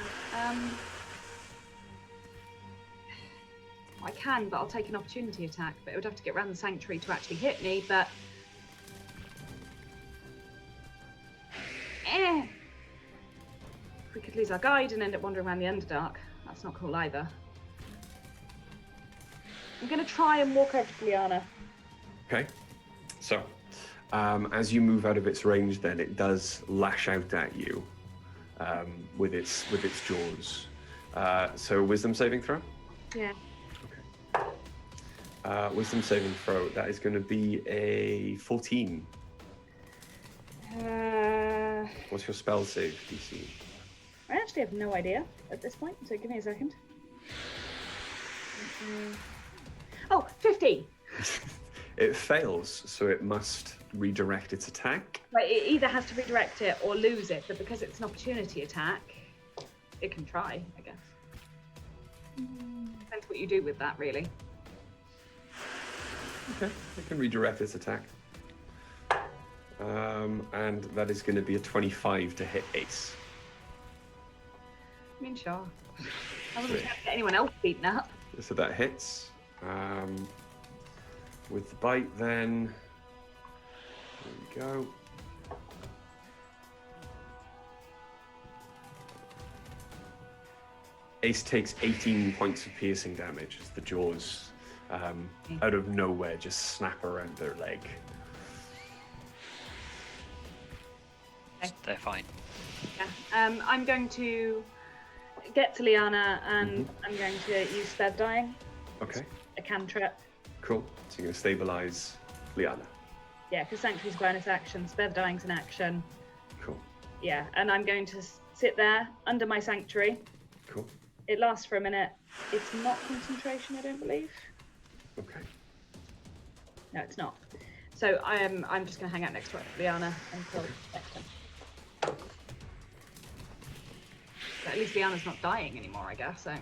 I can, but I'll take an opportunity attack, but it would have to get around the sanctuary to actually hit me, but we could lose our guide and end up wandering around the Underdark. That's not cool either. I'm going to try and walk over to Liana. Okay. So, as you move out of its range, then it does lash out at you with its jaws. So, wisdom saving throw. Yeah. Okay. Wisdom saving throw. That is going to be a 14. What's your spell save DC? I actually have no idea at this point, so give me a second. Oh, 15. It fails, so it must redirect its attack. Right, it either has to redirect it or lose it, but because it's an opportunity attack, it can try, I guess. Depends what you do with that, really. Okay, it can redirect its attack. And that is going to be a 25 to hit Ace. I mean, sure. I wasn't trying to get anyone else beaten up. So that hits. With the bite, then. There we go. Ace takes 18 points of piercing damage as the jaws, out of nowhere, just snap around their leg. They're fine. Yeah. I'm going to get to Liana and I'm going to use Sped Dying. Okay. A cantrip. Cool. So you're going to stabilize Liana. Yeah, because Sanctuary's bonus action, Sped Dying's an action. Cool. Yeah, and I'm going to sit there under my Sanctuary. Cool. It lasts for a minute. It's not concentration, I don't believe. Okay. No, it's not. So I'm just going to hang out next to Liana until next time. But at least Liana's not dying anymore, I guess. So.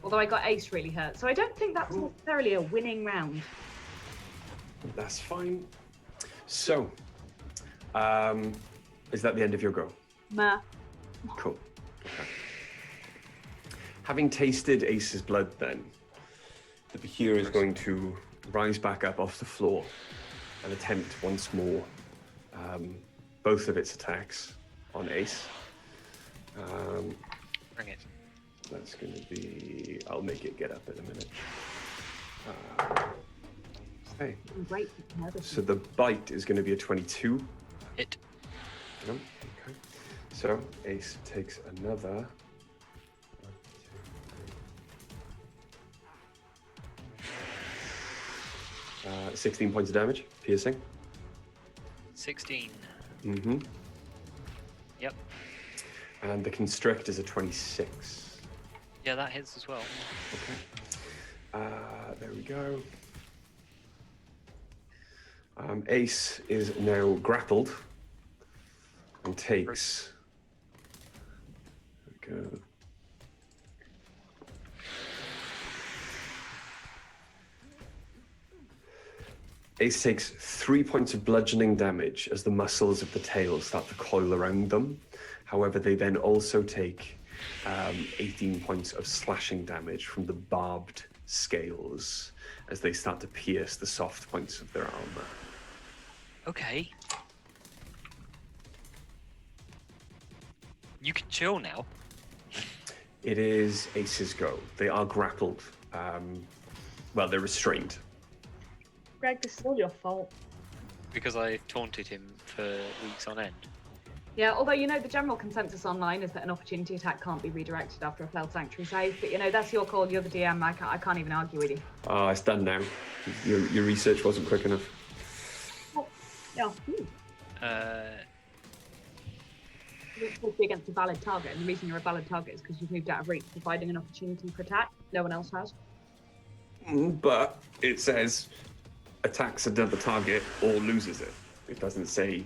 Although I got Ace really hurt, so I don't think that's necessarily a winning round. That's fine. So, is that the end of your go? Meh. Cool. Okay. Having tasted Ace's blood, then, the Behir is going to rise back up off the floor and attempt once more both of its attacks on Ace. Bring it. That's going to be... I'll make it get up in a minute. Okay. Great. So the bite is going to be a 22. Hit. No? Okay. So Ace takes another... 16 points of damage, piercing. 16. Mm-hmm. Yep. And the constrict is a 26. Yeah, that hits as well. Okay. There we go. Ace is now grappled and takes... There we go. Ace takes 3 points of bludgeoning damage as the muscles of the tail start to coil around them. However, they then also take 18 points of slashing damage from the barbed scales as they start to pierce the soft points of their armor. Okay. You can chill now. It is Ace's go. They are grappled. Well, they're restrained. Greg, this is all your fault. Because I taunted him for weeks on end. Yeah, although, you know, the general consensus online is that an opportunity attack can't be redirected after a failed Sanctuary save. But, you know, that's your call. You're the DM. I can't even argue with you. Oh, it's done now. Your research wasn't quick enough. Oh, yeah. It's supposed to be against a valid target, and the reason you're a valid target is because you've moved out of reach, providing an opportunity for attack. No one else has. But it says attacks another target or loses it. It doesn't say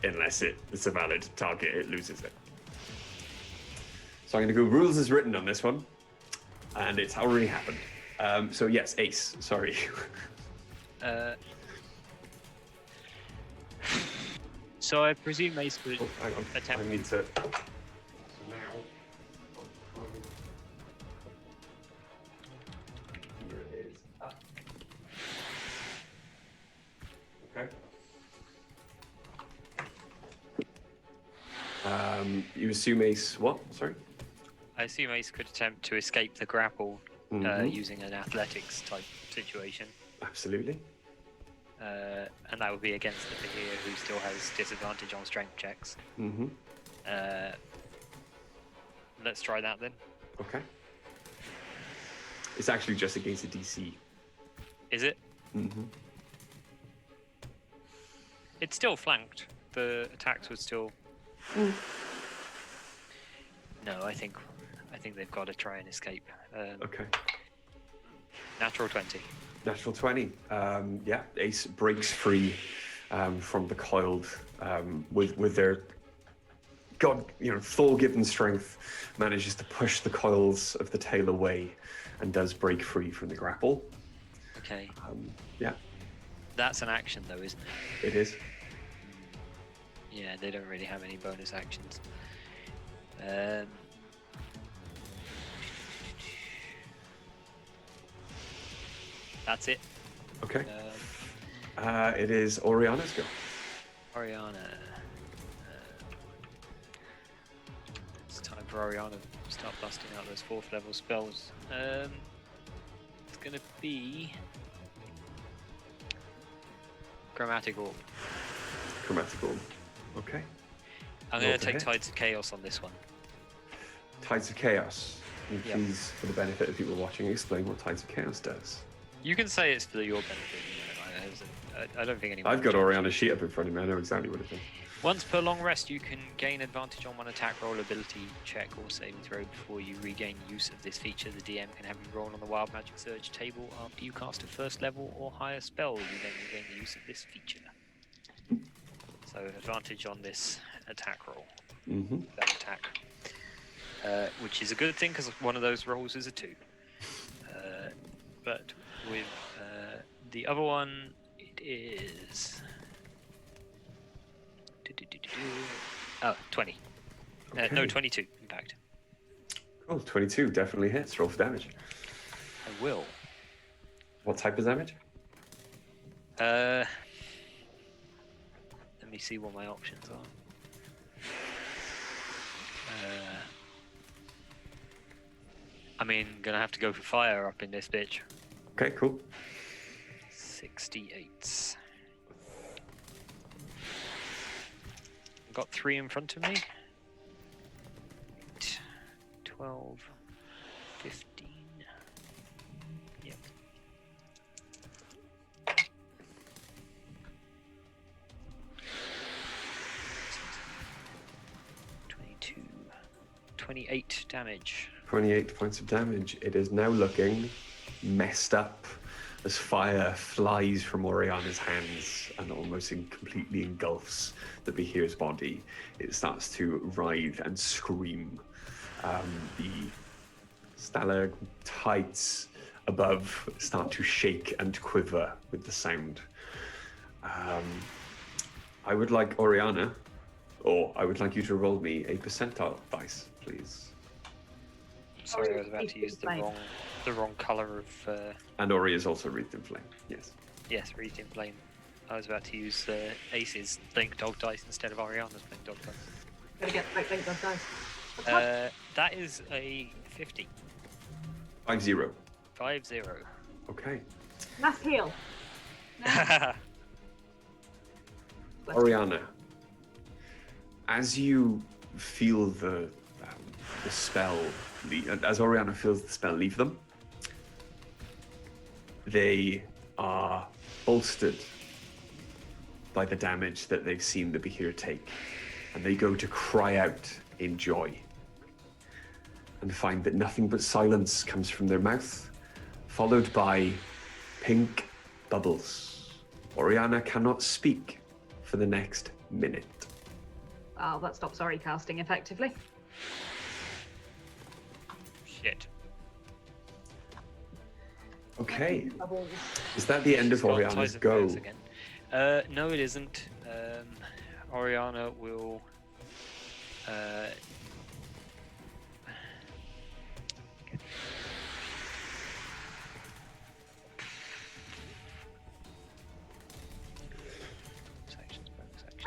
unless it's a valid target, it loses it. So I'm going to go rules as written on this one, and it's already happened. So yes, Ace. Sorry. So I presume Ace would Hang on. attempt. I need to. So now. Here it is. Okay. You assume Ace what? Sorry? I assume Ace could attempt to escape the grapple Mhm. using an athletics type situation. Absolutely. And that would be against the Behir, who still has disadvantage on strength checks. Mm-hmm. Let's try that then. Okay. It's actually just against a DC. Is it? Mm-hmm. It's still flanked. The attacks would still. No, I think they've got to try and escape. Okay. Natural 20. Natural 20. Yeah, Ace breaks free from the coiled with their Thor-given strength, manages to push the coils of the tail away and does break free from the grapple. Okay. Yeah. That's an action though, isn't it? It is. Yeah, they don't really have any bonus actions. That's it. Okay. It is Oriana's go. Oriana. It's time for Oriana to start busting out those 4th level spells. It's going to be Chromatic Orb. Chromatic Orb. Okay. I'm going to take Tides of Chaos on this one. Tides of Chaos. Can you Yep. please, for the benefit of people watching, explain what Tides of Chaos does? You can say it's for your benefit. I don't think anyone. I've got Oriana's sheet up in front of me. I know exactly what it is. Once per long rest, you can gain advantage on one attack roll, ability check, or saving throw before you regain use of this feature. The DM can have you roll on the Wild Magic Surge table after you cast a 1st level or higher spell. You then regain the use of this feature. So advantage on this attack roll. Mm-hmm. That attack. Which is a good thing because one of those rolls is a 2. But with the other one, it is... Oh, 20. No, Okay. 22, in fact. Cool. 22 definitely hits. Roll for damage. I will. What type of damage? Let me see what my options are. I mean, gonna have to go for fire up in this bitch. Okay, cool. 68. Got 3 in front of me. 8, 12, 15. Yep. 22. 28 damage. 28 points of damage. It is now looking messed up as fire flies from Oriana's hands and almost completely engulfs the Behir's body. It starts to writhe and scream. The stalactites above start to shake and quiver with the sound. I would like Oriana, or I would like you to roll me a percentile dice, please. Sorry, I was about to use the wrong color of. And Ori is also wreathed in flame. Yes. Yes, wreathed in flame. I was about to use Ace's Blink Dog dice instead of Ariana's Blink Dog dice. Gotta get back those dice. That is a 50. 5-0. 5-0. Okay. Last heal. Oriana, as you feel the spell, as Oriana feels the spell leave them, they are bolstered by the damage that they've seen the Behir take, and they go to cry out in joy and find that nothing but silence comes from their mouth, followed by pink bubbles. Oriana cannot speak for the next minute. Oh, that stops sorry casting effectively. Shit. Okay, Bubbles. is that the end of She's got Oriana's Ties of go? Chaos again. No, it isn't. Oriana will. I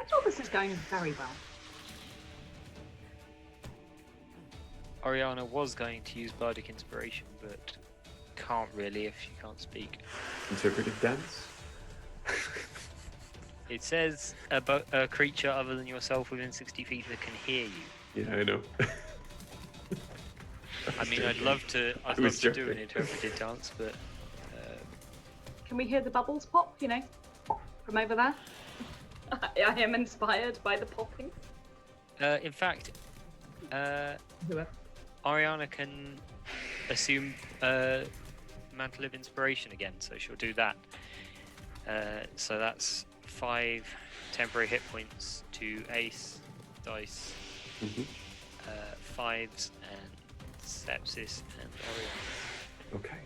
thought this is going very well. Oriana was going to use Bardic Inspiration, but can't really if she can't speak. Interpretive dance? It says a creature other than yourself within 60 feet that can hear you. Yeah, I know. I mean, I'd love to do an interpretive dance, but Can we hear the bubbles pop, from over there? I am inspired by the popping. in fact, Whoever. Oriana can assume Mantle of Inspiration again, so she'll do that. So that's 5 temporary hit points to Ace, Dice, 5s, and Sepsis, and Oriana. Okay.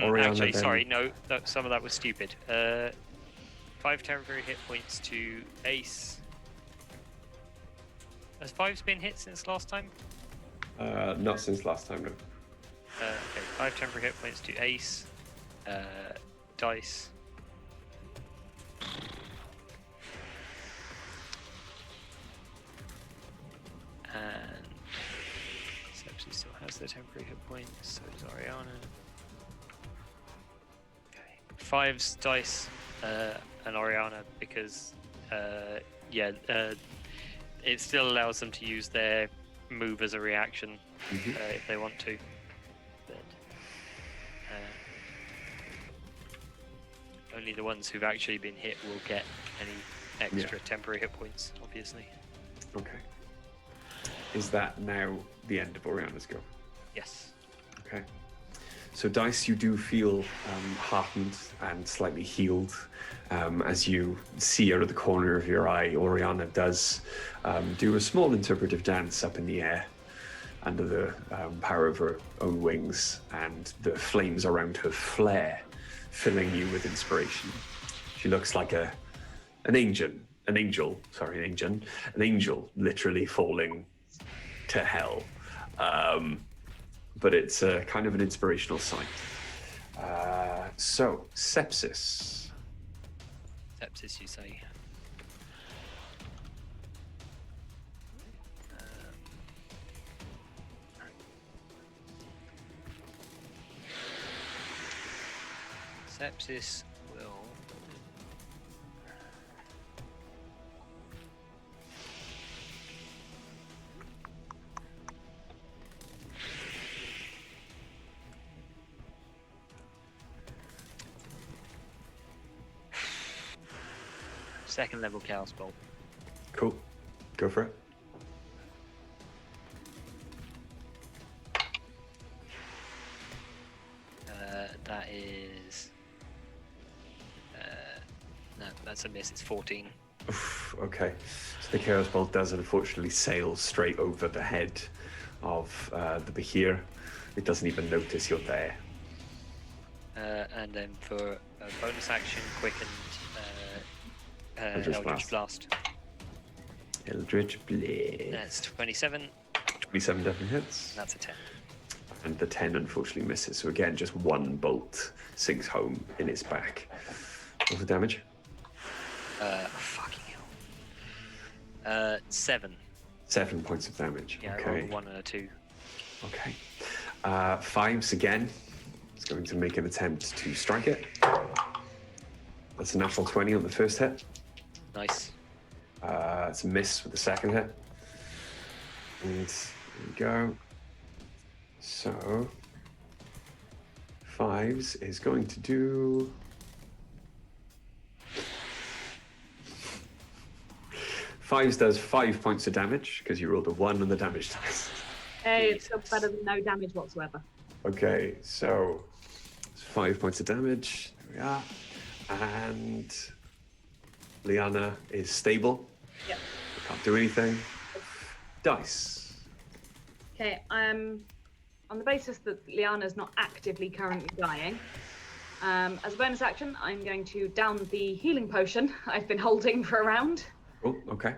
Oriana Actually, then... sorry, no, some of that was stupid. 5 temporary hit points to Ace. Has 5s been hit since last time? Not since last time, no. Okay, 5 temporary hit points to Ace, Dice. And Sepsis still has the temporary hit points, so does Oriana. Okay. 5s, Dice, and Oriana, because it still allows them to use their move as a reaction if they want to. But only the ones who've actually been hit will get any extra temporary hit points, obviously. Okay. Is that now the end of Oriana's go? Yes. Okay. So Dice, you do feel heartened and slightly healed as you see out of the corner of your eye. Oriana does do a small interpretive dance up in the air under the power of her own wings, and the flames around her flare, filling you with inspiration. She looks like an angel, literally falling to hell. But it's kind of an inspirational sight. So, Sepsis. Sepsis, you say. Sepsis will... Second level Chaos Bolt. Cool. Go for it. That is... no, that's a miss. It's 14. Oof, okay. So the Chaos Bolt does unfortunately sail straight over the head of the Behir. It doesn't even notice you're there. And then for a bonus action, quickened Eldritch Eldritch Blast. Eldritch Blast. That's 27. 27 definitely hits. That's a 10. And the 10 unfortunately misses. So again, just one bolt sinks home in its back. What's the damage? Fucking hell. 7. 7 points of damage. Yeah, I okay. rolled a 1 and a 2. Okay. 5s again. It's going to make an attempt to strike it. That's a natural 20 on the first hit. Nice. It's a miss with the second hit. And there we go. So 5s is going to do... 5s does 5 points of damage because you rolled a 1 on the damage dice. Hey, it's still better than no damage whatsoever. Okay, so it's 5 points of damage. There we are. And Liana is stable. Yep. Can't do anything. Dice. Okay, on the basis that Liana's not actively currently dying, as a bonus action, I'm going to down the healing potion I've been holding for a round. Oh, okay.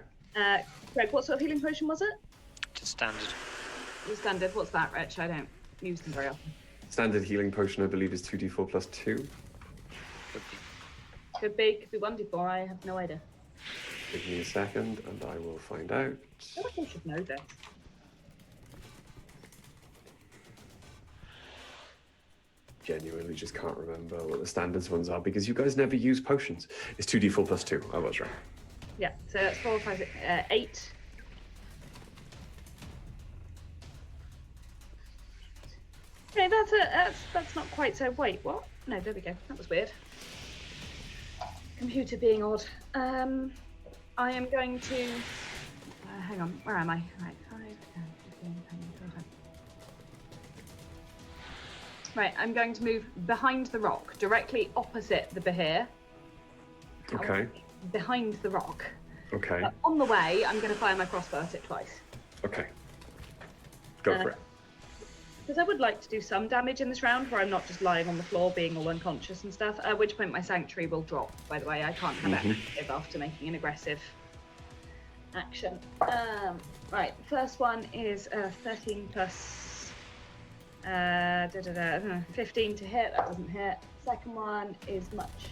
Greg, what sort of healing potion was it? Just standard. The standard. What's that, Rich? I don't use them very often. Standard healing potion, I believe, is 2d4 plus 2. Could be. Could be 1d4. I have no idea. Give me a second and I will find out. I feel like I should know this. genuinely just can't remember what the standards ones are because you guys never use potions. It's 2d4 plus 2. I was right. Yeah, so that's 4, 5, 6, 8. Okay, that's not quite so. Wait, what? No, there we go. That was weird. Computer being odd. I am going to. Hang on, where am I? Right, 5, 10, 15, 20, 25. Right, I'm going to move behind the rock, directly opposite the Behir. Okay. Behind the rock. Okay. On the way, I'm going to fire my crossbow at it twice. Okay. Go for it. Because I would like to do some damage in this round where I'm not just lying on the floor being all unconscious and stuff, at which point my sanctuary will drop, by the way. I can't have active after making an aggressive action. Right, first one is 13 plus 15 to hit. That doesn't hit. Second one is much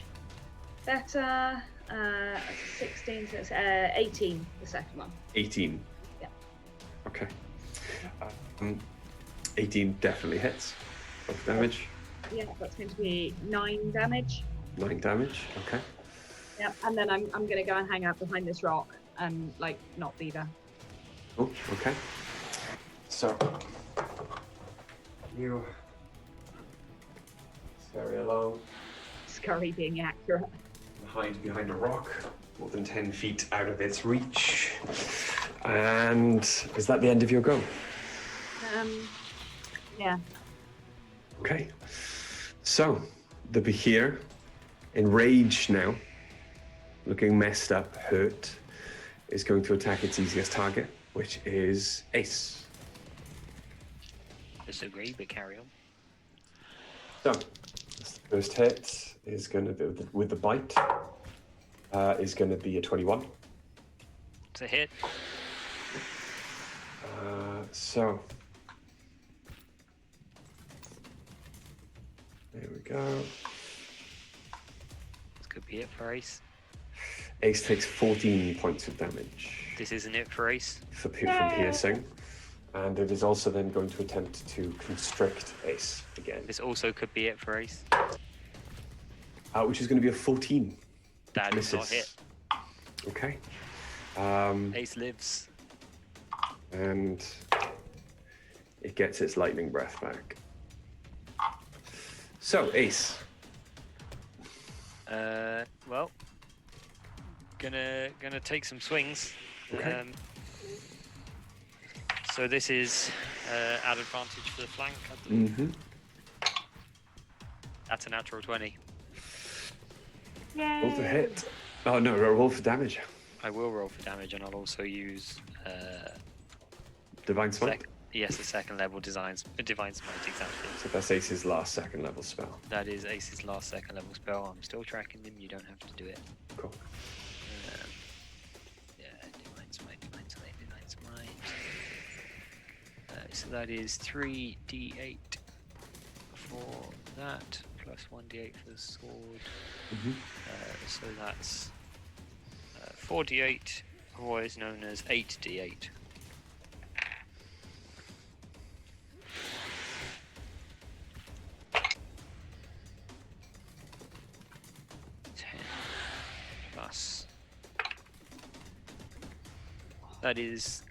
better. That's 16, so it's 18, the second one. 18. Yeah. Okay. 18 definitely hits. Both damage. Yeah, that's going to be 9 damage. 9 damage. Okay. Yeah, and then I'm going to go and hang out behind this rock and like not be there. Oh, okay. So you scurry along. Scurry being accurate. Hide behind a rock, more than 10 feet out of its reach. And is that the end of your go? Yeah. Okay. So, the Behir, enraged now, looking messed up, hurt, is going to attack its easiest target, which is Ace. Disagree, but carry on. So, the first hit is going to be with the bite. Is going to be a 21. It's a hit. So there we go. This could be it for Ace. Ace takes 14 points of damage This isn't it for Ace. from piercing, and it is also then going to attempt to constrict Ace again. This also could be it for Ace. Which is going to be a 14. That is not Misses. hit. Okay. Ace lives. And it gets its lightning breath back. So, Ace. Well, gonna take some swings. Okay. So this is add advantage for the flank, I believe. Mm-hmm. That's a natural 20. Yay. Roll to hit. Oh no, roll for damage. I will roll for damage, and I'll also use Divine Smite. a second level divine smite, exactly. So that's Ace's last second level spell. That is Ace's last second level spell. I'm still tracking them. You don't have to do it. Cool. Divine smite. So that is 3d8 for that, plus 1d8 for the sword. Mm-hmm. So that's 4d8, otherwise known as 8d8. Plus. That is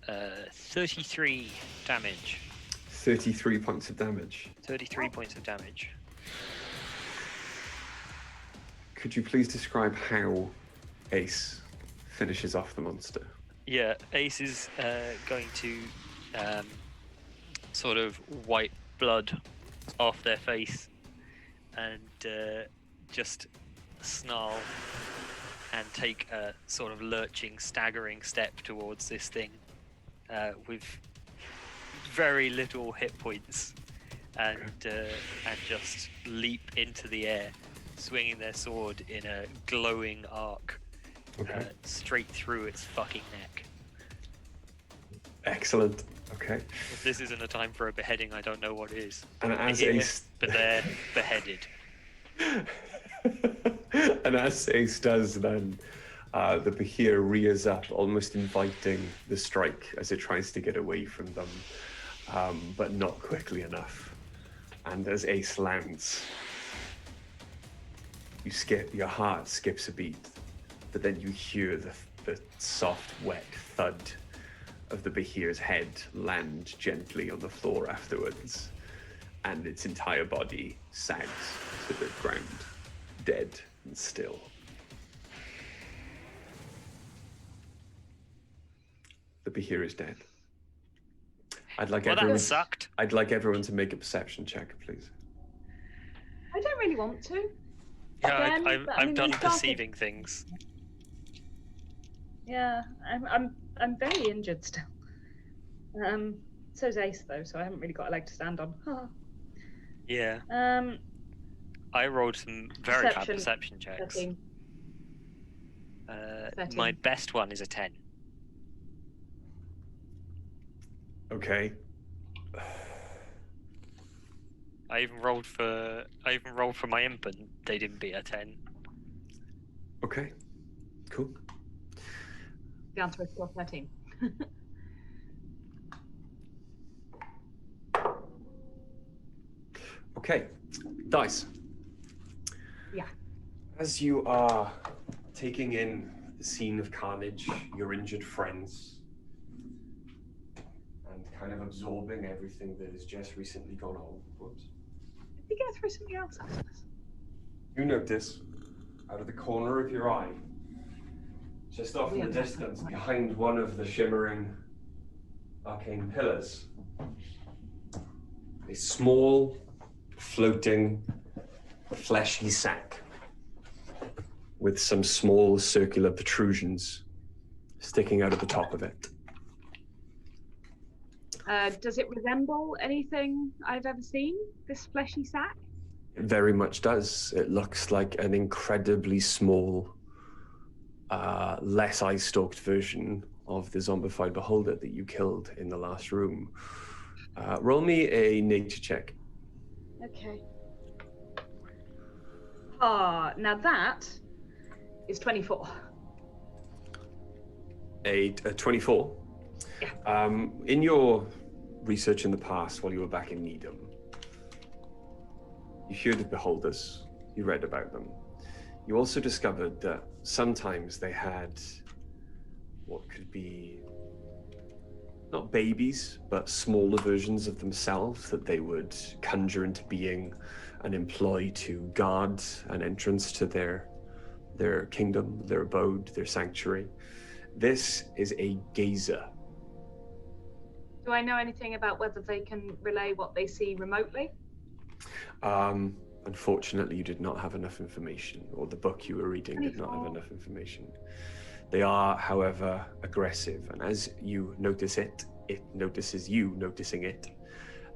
33 damage. 33 points of damage. 33 points of damage. Could you please describe how Ace finishes off the monster? Yeah, Ace is going to sort of wipe blood off their face and just snarl and take a sort of lurching, staggering step towards this thing with very little hit points, and just leap into the air, swinging their sword in a glowing arc straight through its fucking neck. Excellent. Okay. If this isn't a time for a beheading, I don't know what is. And as Here, Ace, but they're beheaded. and as Ace does, then the Behir rears up, almost inviting the strike as it tries to get away from them, but not quickly enough. And as Ace lands, your heart skips a beat, but then you hear the soft, wet thud of the Behir's head land gently on the floor afterwards, and its entire body sags to the ground, dead and still. The Behir is dead. That sucked. I'd like everyone to make a perception check, please. I don't really want to. Yeah, Again, I've done perceiving things. Yeah, I'm very injured still. So's Ace though, so I haven't really got a leg to stand on. Yeah. I rolled some very bad perception checks. 13. My best one is a 10. Okay. I even rolled for my imp and they didn't beat a 10. Okay. Cool. The answer is still 13. Okay. Dice. Yeah. As you are taking in the scene of carnage, your injured friends, and kind of absorbing everything that has just recently gone on. Whoops. Did you go through something else after this? You notice, out of the corner of your eye, just off in the distance, behind one of the shimmering arcane pillars, a small, floating, fleshy sack with some small circular protrusions sticking out of the top of it. Does it resemble anything I've ever seen, this fleshy sack? It very much does. It looks like an incredibly small, less eye-stalked version of the zombified beholder that you killed in the last room. Roll me a nature check. Okay. Now that is 24. A 24? Yeah. In your research in the past, while you were back in Nidum, you heard of beholders, you read about them. You also discovered that sometimes they had what could be not babies, but smaller versions of themselves that they would conjure into being and employ to guard an entrance to their kingdom, their abode, their sanctuary. This is a gazer. Do I know anything about whether they can relay what they see remotely? Unfortunately, you did not have enough information, or the book you were reading did not have enough information. They are, however, aggressive, and as you notice it, it notices you noticing it,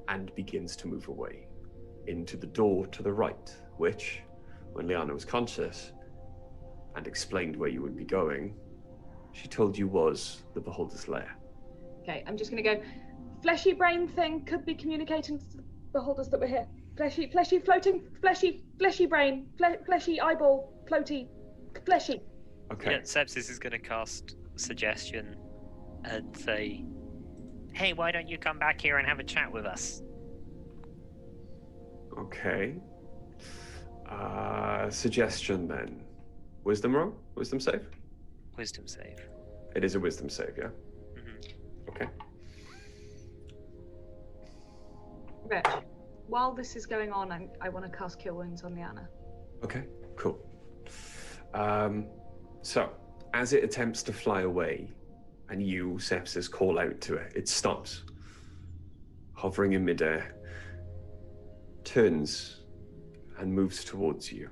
and begins to move away into the door to the right, which, when Liana was conscious and explained where you would be going, she told you was the Beholder's lair. Okay, I'm just going to go. Fleshy brain thing could be communicating to the beholders that were here. Fleshy, floating, fleshy brain, fleshy eyeball, floaty, fleshy. Okay. Yeah, Sepsis is going to cast suggestion and say, "Hey, why don't you come back here and have a chat with us?" Okay. Suggestion then. Wisdom roll? Wisdom save? Wisdom save. It is a wisdom save, yeah? Mm-hmm. Okay. Rich, while this is going on, I want to cast Cure Wounds on Liana. Okay, cool. So, as it attempts to fly away, and you, Sepsis, call out to it, it stops, hovering in midair, turns, and moves towards you.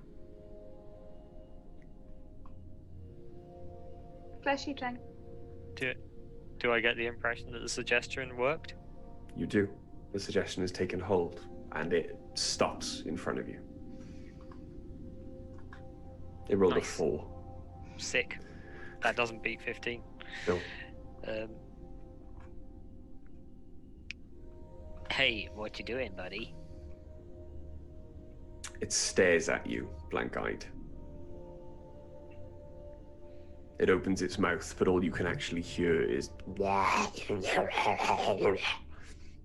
Fleshy thing. Do I get the impression that the suggestion worked? You do. The suggestion has taken hold, and it stops in front of you. It rolled a 4. Sick. That doesn't beat 15. No. Hey, what you doing, buddy? It stares at you, blank-eyed. It opens its mouth, but all you can actually hear is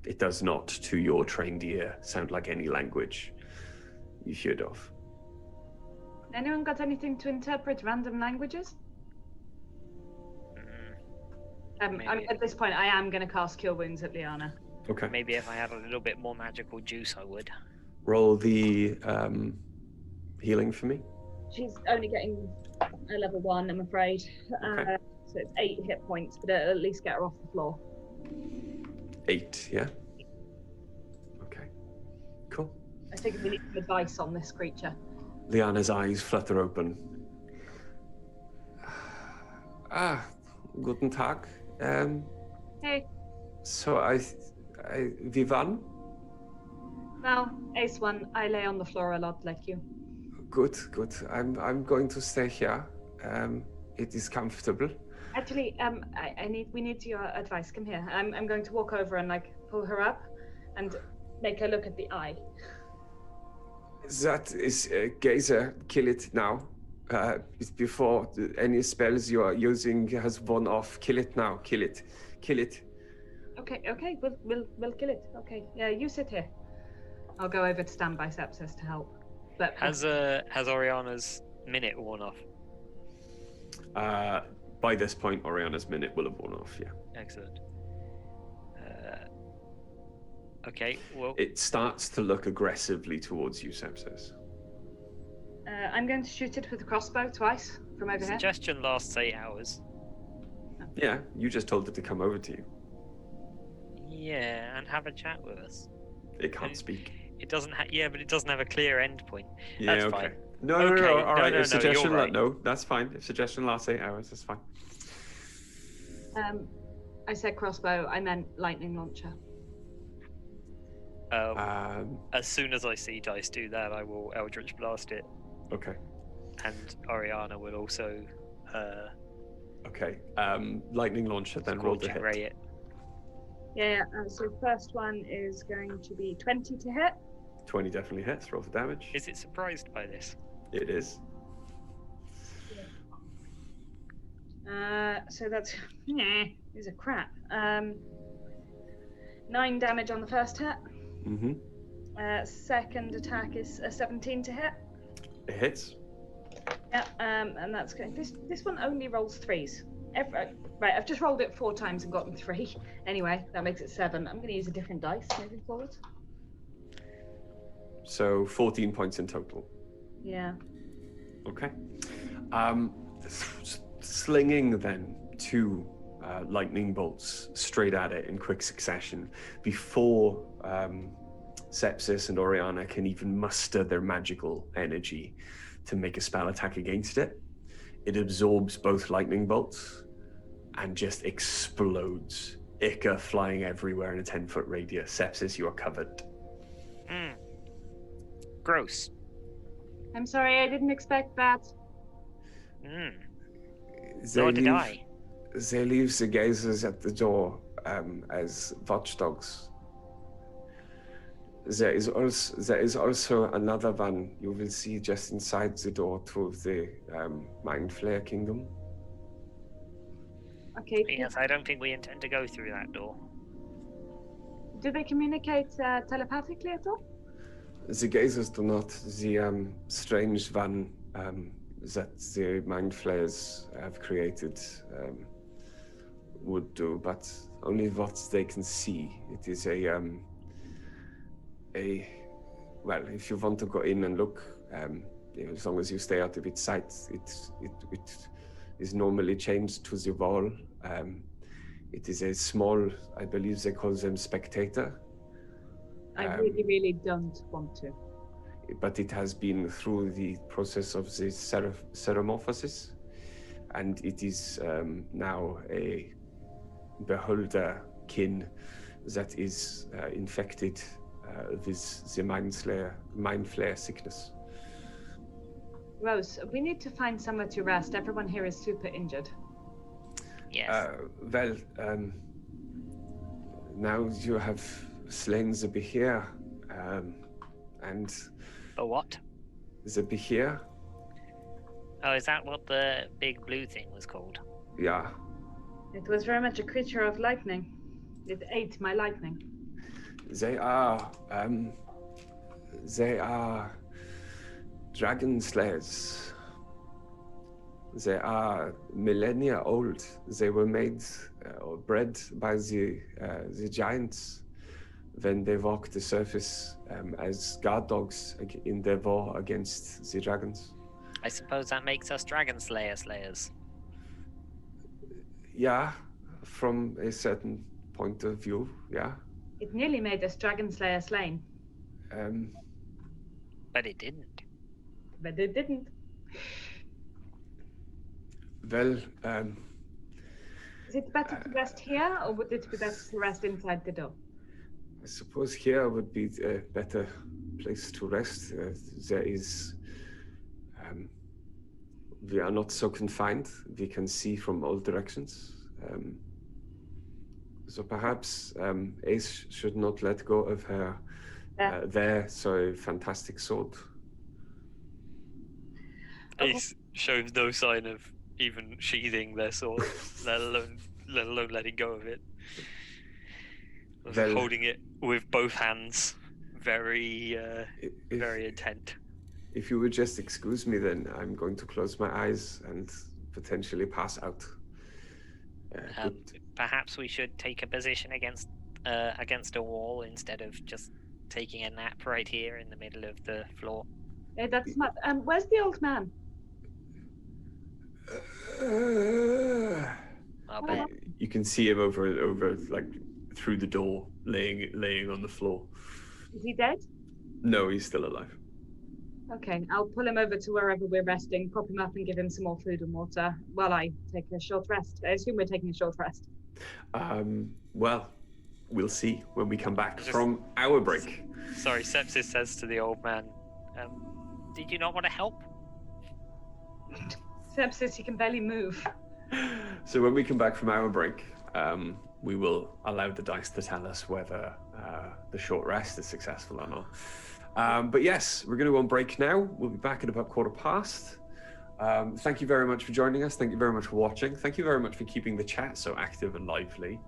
It does not, to your trained ear, sound like any language you've heard of. Anyone got anything to interpret random languages? At this point, I am going to cast Cure Wounds at Liana. Okay. Maybe if I had a little bit more magical juice, I would. Roll the healing for me. She's only getting a level 1, I'm afraid. Okay. So it's 8 hit points, but it'll at least get her off the floor. 8, yeah? Okay. Cool. I think we need some advice on this creature. Liana's eyes flutter open. Guten Tag. Hey. So wie wann? Well, Ace 1, I lay on the floor a lot like you. Good. I'm going to stay here. It is comfortable. Actually, we need your advice. Come here. I'm going to walk over and pull her up and make her look at the eye. That is Geyser. Kill it now. Before any spells you are using has worn off. Kill it now. Kill it. Okay. We'll kill it. Okay. Yeah, you sit here. I'll go over to stand by Sepsis to help. But has Oriana's minute worn off? By this point, Oriana's minute will have worn off. Yeah. Excellent. Okay. Well, it starts to look aggressively towards you, Sepsis. I'm going to shoot it with a crossbow twice from over here. Suggestion lasts 8 hours. Yeah, you just told it to come over to you. Yeah, and have a chat with us. It can't speak. It doesn't. But it doesn't have a clear end point. Yeah, that's okay. Fine. No. All right. If suggestion, right. No, that's fine. If suggestion lasts 8 hours, that's fine. I said crossbow. I meant lightning launcher. As soon as I see dice do that, I will Eldritch Blast it. Okay. And Oriana will also. Okay. Lightning launcher. Then roll the hit. Ray it. Yeah. So first one is going to be 20 to hit. 20 definitely hits. Roll for damage. Is it surprised by this? It is. So that's these are crap. 9 damage on the first hit. Mm-hmm. Second attack is a 17 to hit. It hits. Yeah. And that's going. This one only rolls 3s. Right, I've just rolled it 4 times and gotten 3. Anyway, that makes it 7. I'm going to use a different dice moving forward. So 14 points in total. Yeah. Okay. Slinging then 2 lightning bolts straight at it in quick succession before Sepsis and Oriana can even muster their magical energy to make a spell attack against it. It absorbs both lightning bolts and just explodes. Ica flying everywhere in a 10-foot radius. Sepsis, you are covered. Gross. I'm sorry, I didn't expect that. Nor did I. They leave the geysers at the door as watchdogs. There is also another one you will see just inside the door to the Mind Flayer Kingdom. Okay. Yes, I don't think we intend to go through that door. Do they communicate telepathically at all? The geysers do not. The strange one that the Mind Flayers have created would do, but only what they can see. It is well, if you want to go in and look, as long as you stay out of its sight, it is normally chained to the wall. It is a small, I believe they call them spectator. I really don't want to. But it has been through the process of the ceremorphosis, and it is now a beholder kin that is infected with the Mind Flayer sickness. Rose, we need to find somewhere to rest. Everyone here is super injured. Yes. Well, now you have slain the Behir, and... The what? The Behir. Oh, is that what the big blue thing was called? Yeah. It was very much a creature of lightning. It ate my lightning. They are dragon slayers. They are millennia old. They were made or bred by the giants when they walked the surface as guard dogs in their war against the dragons. I suppose that makes us dragon slayers. Yeah, from a certain point of view, yeah. It nearly made us Dragon Slayer slain, But it didn't. but it didn't. Well, Is it better to rest here, or would it be better to rest inside the door? I suppose here would be a better place to rest. There is, we are not so confined. We can see from all directions. So perhaps Ace should not let go of her their so fantastic sword. Ace shows no sign of even sheathing their sword, let alone letting go of it. Well, holding it with both hands, very intent. If you would just excuse me, then I'm going to close my eyes and potentially pass out. Perhaps we should take a position against a wall instead of just taking a nap right here in the middle of the floor. That's smart. Where's the old man? I'll bet. You can see him over like through the door, laying on the floor. Is he dead? No, he's still alive. Okay, I'll pull him over to wherever we're resting, prop him up and give him some more food and water while I take a short rest. I assume we're taking a short rest. Well, we'll see when we come back from our break. Sorry, Sepsis says to the old man, Did you not want to help? Sepsis, he can barely move. So when we come back from our break, we will allow the dice to tell us whether the short rest is successful or not. But yes, we're going to go on break now. We'll be back at about 1:15. Thank you very much for joining us. Thank you very much for watching. Thank you very much for keeping the chat so active and lively.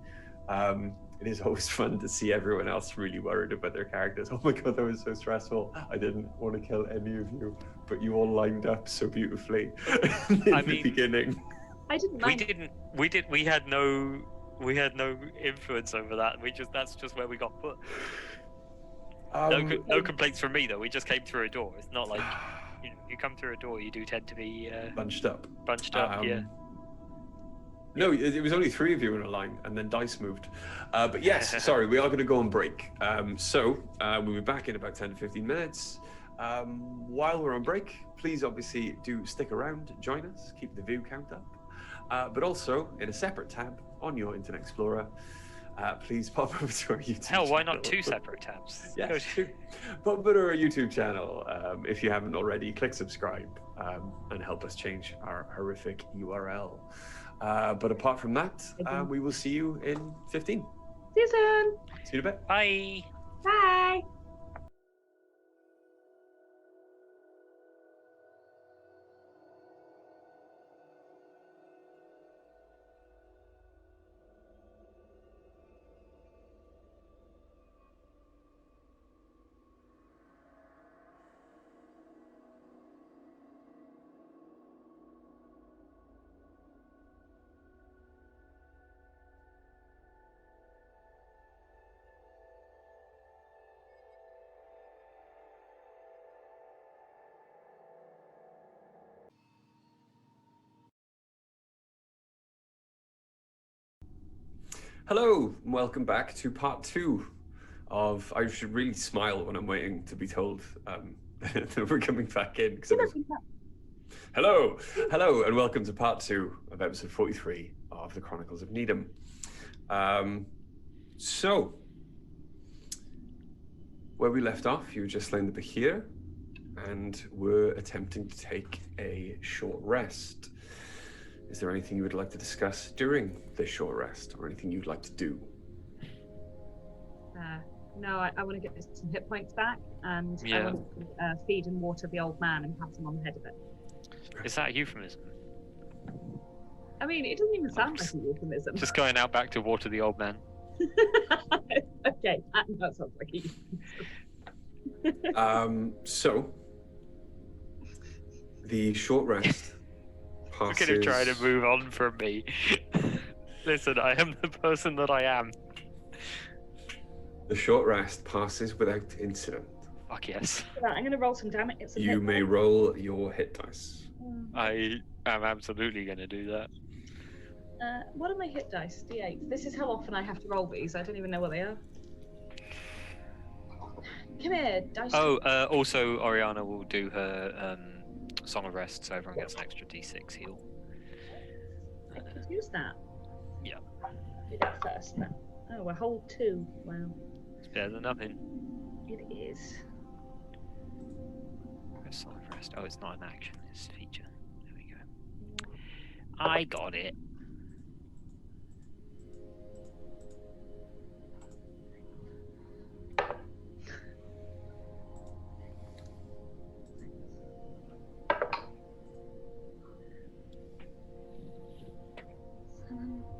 It is always fun to see everyone else really worried about their characters. Oh my god, that was so stressful. I didn't want to kill any of you, but you all lined up so beautifully in the beginning. I didn't mind. We had no influence over that. That's just where we got put. No complaints from me though. We just came through a door. It's not like you come through a door. You do tend to be bunched up. Yeah. No, it was only 3 of you in a line, and then dice moved. But yes, sorry, we are going to go on break. So we'll be back in about 10 to 15 minutes. While we're on break, please obviously do stick around, join us, keep the view count up. But also, in a separate tab on your Internet Explorer, please pop over to our YouTube channel. Hell, why not 2 separate tabs? Yes, pop over to our YouTube channel. If you haven't already, click subscribe and help us change our horrific URL. But apart from that, we will see you in 15. See you soon. See you in a bit. Bye. Bye. Hello, and welcome back to part 2 of. I should really smile when I'm waiting to be told that we're coming back in. Hello, and welcome to part 2 of episode 43 of the Chronicles of Nidum. So, where we left off, you were just slaying the Behir, and were attempting to take a short rest. Is there anything you would like to discuss during this short rest, or anything you'd like to do? No, I want to get some hit points back, and I want to feed and water the old man and pat him on the head of it. Is that a euphemism? I mean, it doesn't even sound like a euphemism. Just going out back to water the old man. Okay, that sounds like you. So the short rest Look passes. at him trying to move on from me. Listen, I am the person that I am. The short rest passes without incident. Fuck yes. I'm going to roll some damage. You may roll your hit dice. I am absolutely going to do that. What are my hit dice? D8. This is how often I have to roll these. I don't even know what they are. Come here, dice. Oh, also Oriana will do her Song of Rest, so everyone gets an extra D6 heal. I could use that. Yeah. Do that first then. Oh, a whole 2. Wow. It's better than nothing. It is. Where's Song of Rest? Oh, it's not an action, it's a feature. There we go. I got it.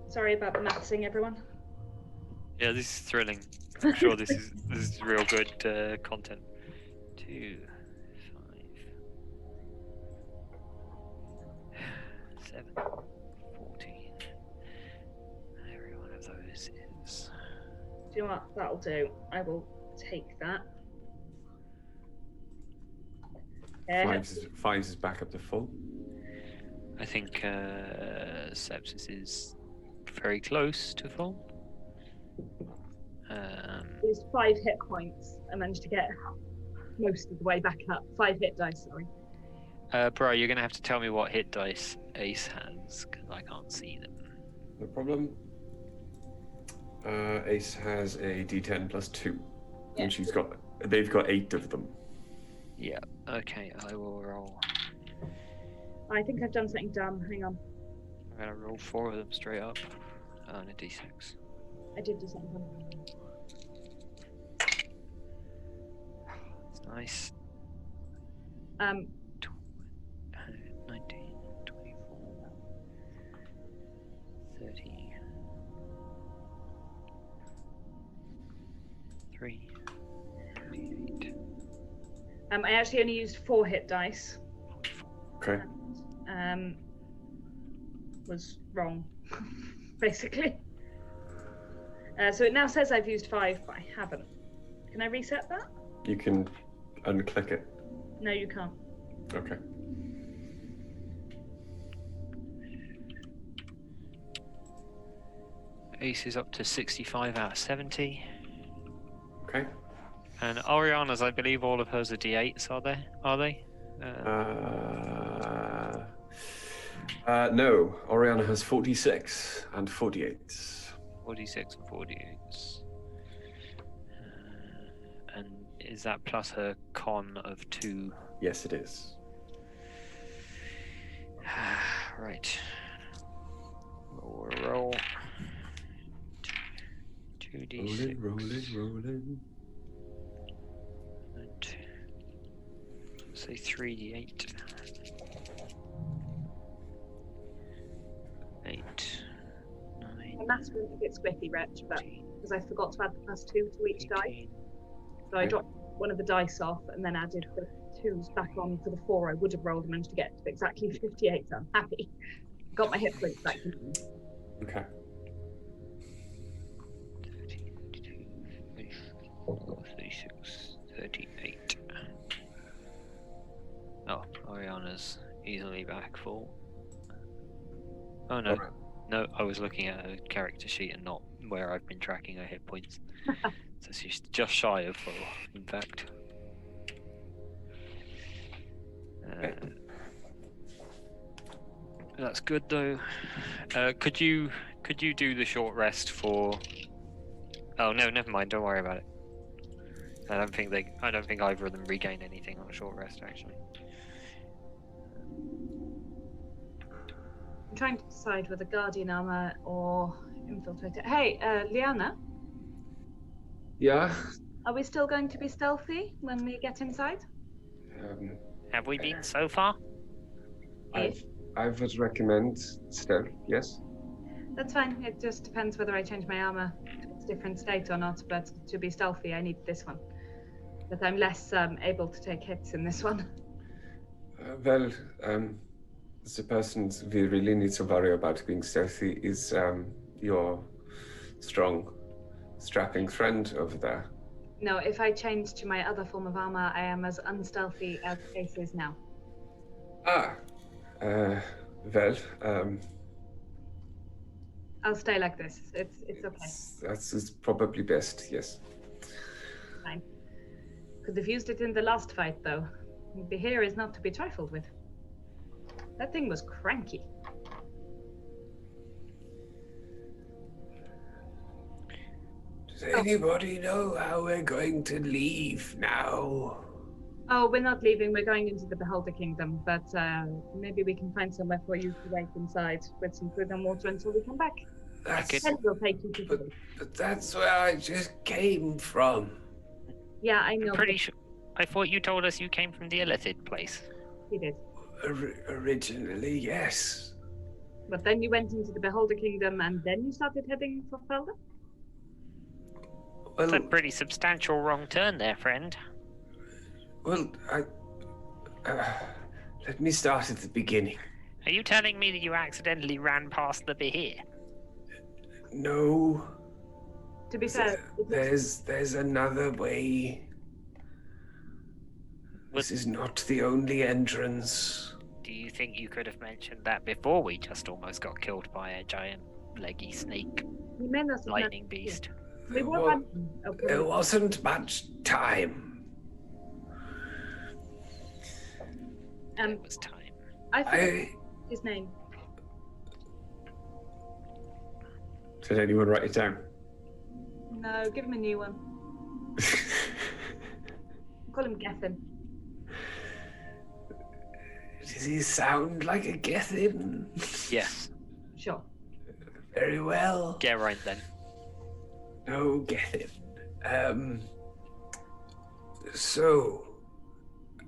Sorry about the mathsing, everyone. Yeah, this is thrilling. I'm sure this is real good content. 2, 5, 7, 14. Every one of those is. Do you know what? That'll do. I will take that. Fives is back up to full. I think sepsis is very close to full. Used 5 hit points. I managed to get most of the way back up. 5 hit dice, sorry. Bro, you're gonna have to tell me what hit dice Ace has, because I can't see them. No problem. Ace has a D10 plus 2, Yeah. and they've got 8 of them. Yeah. Okay, I will roll. I think I've done something dumb. Hang on. I'm gonna roll 4 of them straight up, and a D6. I did do something dumb. It's nice. 19, 24, 30, 3, 28, I actually only used 4 hit dice. 44. Okay. Was wrong, basically. So it now says I've used 5, but I haven't. Can I reset that? You can unclick it. No, you can't. Okay. Ace is up to 65 out of 70. Okay. And Oriana's, I believe all of hers are D8s, are they? No, Oriana has 46 and 48. 46 and 48s. And is that plus her con of 2? Yes, it is. Right. Roll. 2d6. Rolling. And say 3d8. 8, 9. My maths went a bit squiffy, Wretch, but because I forgot to add the +2 to each die. 18. So I dropped one of the dice off and then added the 2s back on for the 4 I would have rolled and managed to get to exactly 58, so I'm happy. Got my hit points back. Okay. 30, 32, 34, 36, 38. Oh, Oriana's easily back full. Oh no. Alright. No, I was looking at a character sheet and not where I've been tracking her hit points. So she's just shy of full, in fact. That's good though. Could you do the short rest for? Oh no, never mind. Don't worry about it. I don't think either of them regain anything on a short rest actually. I'm trying to decide whether Guardian Armor or Infiltrator. Hey, Liana, Yeah. are we still going to be stealthy when we get inside? Have we been so far? I would recommend stealth. Yes. That's fine. It just depends whether I change my armor to different state or not, but to be stealthy, I need this one. But I'm less able to take hits in this one. Well, the person we really need to worry about being stealthy is your strong, strapping friend over there. No, if I change to my other form of armor, I am as unstealthy as Ace is now. Well, I'll stay like this. It's okay. That's probably best, yes. Fine. Could have used it in the last fight, though. Behir is not to be trifled with. That thing was cranky. Does anybody know how we're going to leave now? Oh, we're not leaving. We're going into the Beholder Kingdom, but maybe we can find somewhere for you to wait inside with some food and water until we come back. Then we'll take you to the... But that's where I just came from. Yeah, I know. I'm pretty sure. I thought you told us you came from the Illithid place. He did. Originally, yes. But then you went into the Beholder Kingdom and then you started heading for Felder? Well, That's a pretty substantial wrong turn there, friend. Well, let me start at the beginning. Are you telling me that you accidentally ran past the Behir? No. To be fair, There's another way. This is not the only entrance. Do you think you could have mentioned that before we just almost got killed by a giant leggy snake you may not have lightning beast? We were running. Okay. There wasn't much time. It was time. I forgot his name. Did anyone write it down? No, give him a new one. Call him Gethin. Does he sound like a Gethin? Yes. Sure. Very well. Get right then. No, Gethin. So,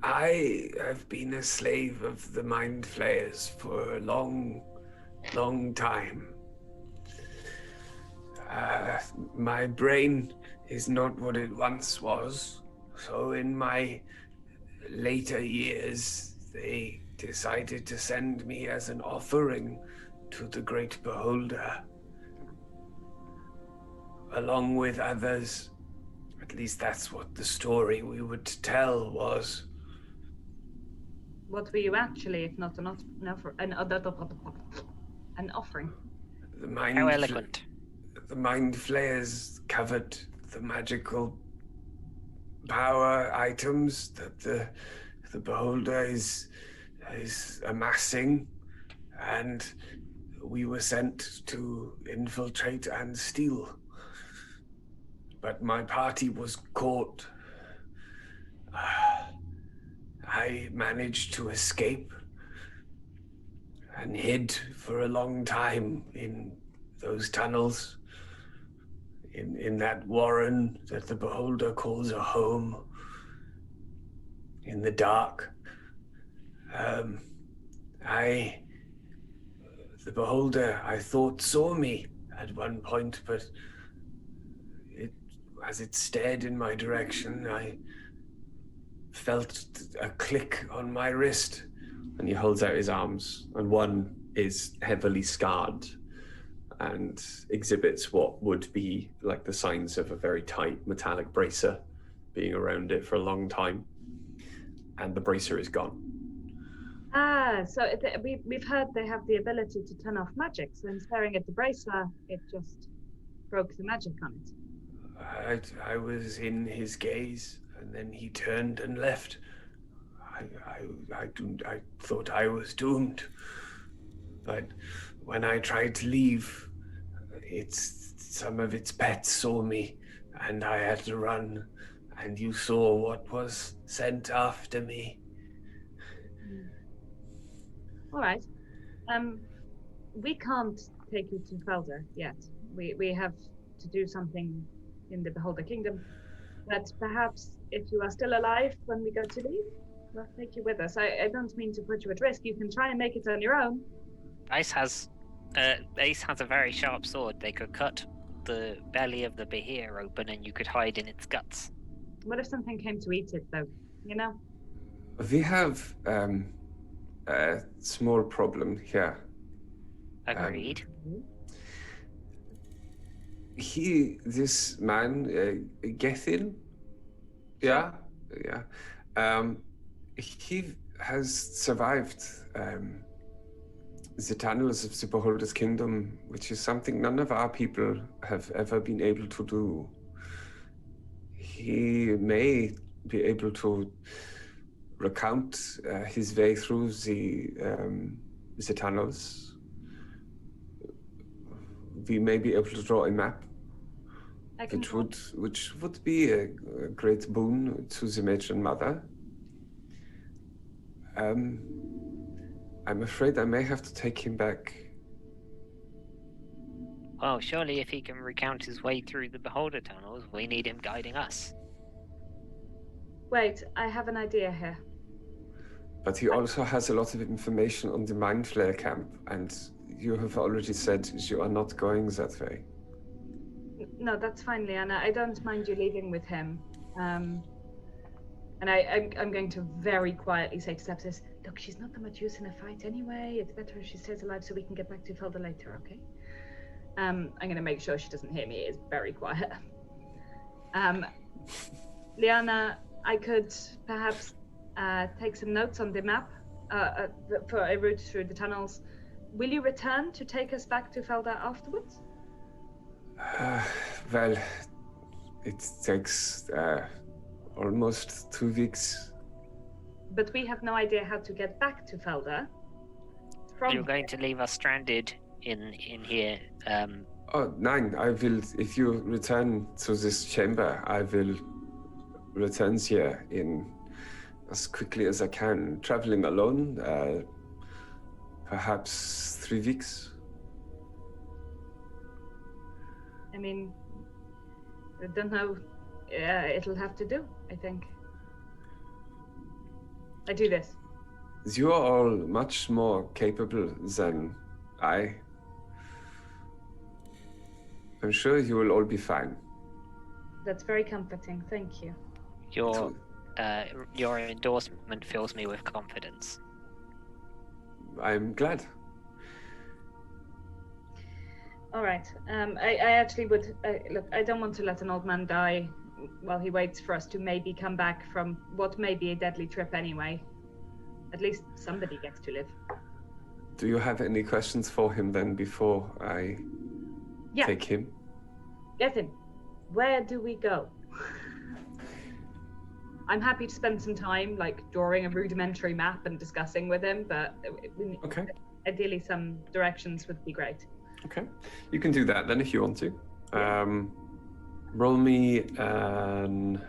I have been a slave of the Mind Flayers for a long, long time. My brain is not what it once was, so in my later years, they decided to send me as an offering to the Great Beholder, along with others. At least that's what the story we would tell was. What were you actually, if not an offering? How eloquent. The Mind Flayers covered the magical power items that the Beholder is amassing, and we were sent to infiltrate and steal. But my party was caught. I managed to escape and hid for a long time in those tunnels, in that warren that the Beholder calls a home, in the dark. The Beholder, I thought, saw me at one point, but as it stared in my direction, I felt a click on my wrist. And he holds out his arms, and one is heavily scarred and exhibits what would be like the signs of a very tight metallic bracer being around it for a long time. And the bracer is gone. So we've heard they have the ability to turn off magic, so in staring at the bracer, it just broke the magic on it. I was in his gaze, and then he turned and left. I thought I was doomed. But when I tried to leave, some of its pets saw me, and I had to run, and you saw what was sent after me. All right. We can't take you to Felder yet. We have to do something in the Beholder Kingdom. But perhaps if you are still alive when we go to leave, we'll take you with us. I don't mean to put you at risk. You can try and make it on your own. Ace has a very sharp sword. They could cut the belly of the Behir open and you could hide in its guts. What if something came to eat it, though? You know? We have a small problem here. Agreed. This man, Gethin, yeah. He has survived the tunnels of the Beholder's Kingdom, which is something none of our people have ever been able to do. He may be able to recount his way through the tunnels. We may be able to draw a map, which would be a great boon to the matron mother. I'm afraid I may have to take him back. Well, surely if he can recount his way through the Beholder tunnels, we need him guiding us. Wait, I have an idea here. But he also has a lot of information on the Mind Flayer camp, and you have already said you are not going that way. No, that's fine, Liana. I don't mind you leaving with him. And I'm going to very quietly say to Sepsis, look, she's not that much use in a fight anyway. It's better if she stays alive so we can get back to Felder later, okay? I'm going to make sure she doesn't hear me. It's very quiet. Liana, I could perhaps take some notes on the map for a route through the tunnels. Will you return to take us back to Felder afterwards? Well, it takes almost 2 weeks. But we have no idea how to get back to Felder. You're going to leave us stranded in here. Oh, nine. I will. If you return to this chamber, I will return here in as quickly as I can. Traveling alone, perhaps 3 weeks. I mean, I don't know. It'll have to do, I think. I do this. You are all much more capable than I. I'm sure you will all be fine. That's very comforting. Thank you. Your endorsement fills me with confidence. I'm glad. All right. I actually would look. I don't want to let an old man die while he waits for us to maybe come back from what may be a deadly trip anyway. At least somebody gets to live. Do you have any questions for him then before I take him? Gethin, where do we go? I'm happy to spend some time like drawing a rudimentary map and discussing with him, but ideally some directions would be great. Okay, you can do that then if you want to. Roll me an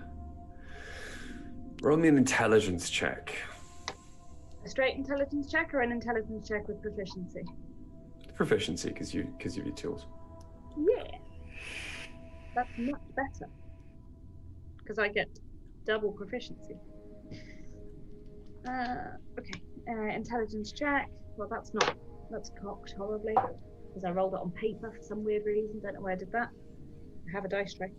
intelligence check. A straight intelligence check or an intelligence check with proficiency? Proficiency, because you have your tools. Yeah, that's much better because I get double proficiency. Okay, intelligence check. Well, that's cocked horribly because I rolled it on paper for some weird reason. Don't know why I did that. I have a dice tray.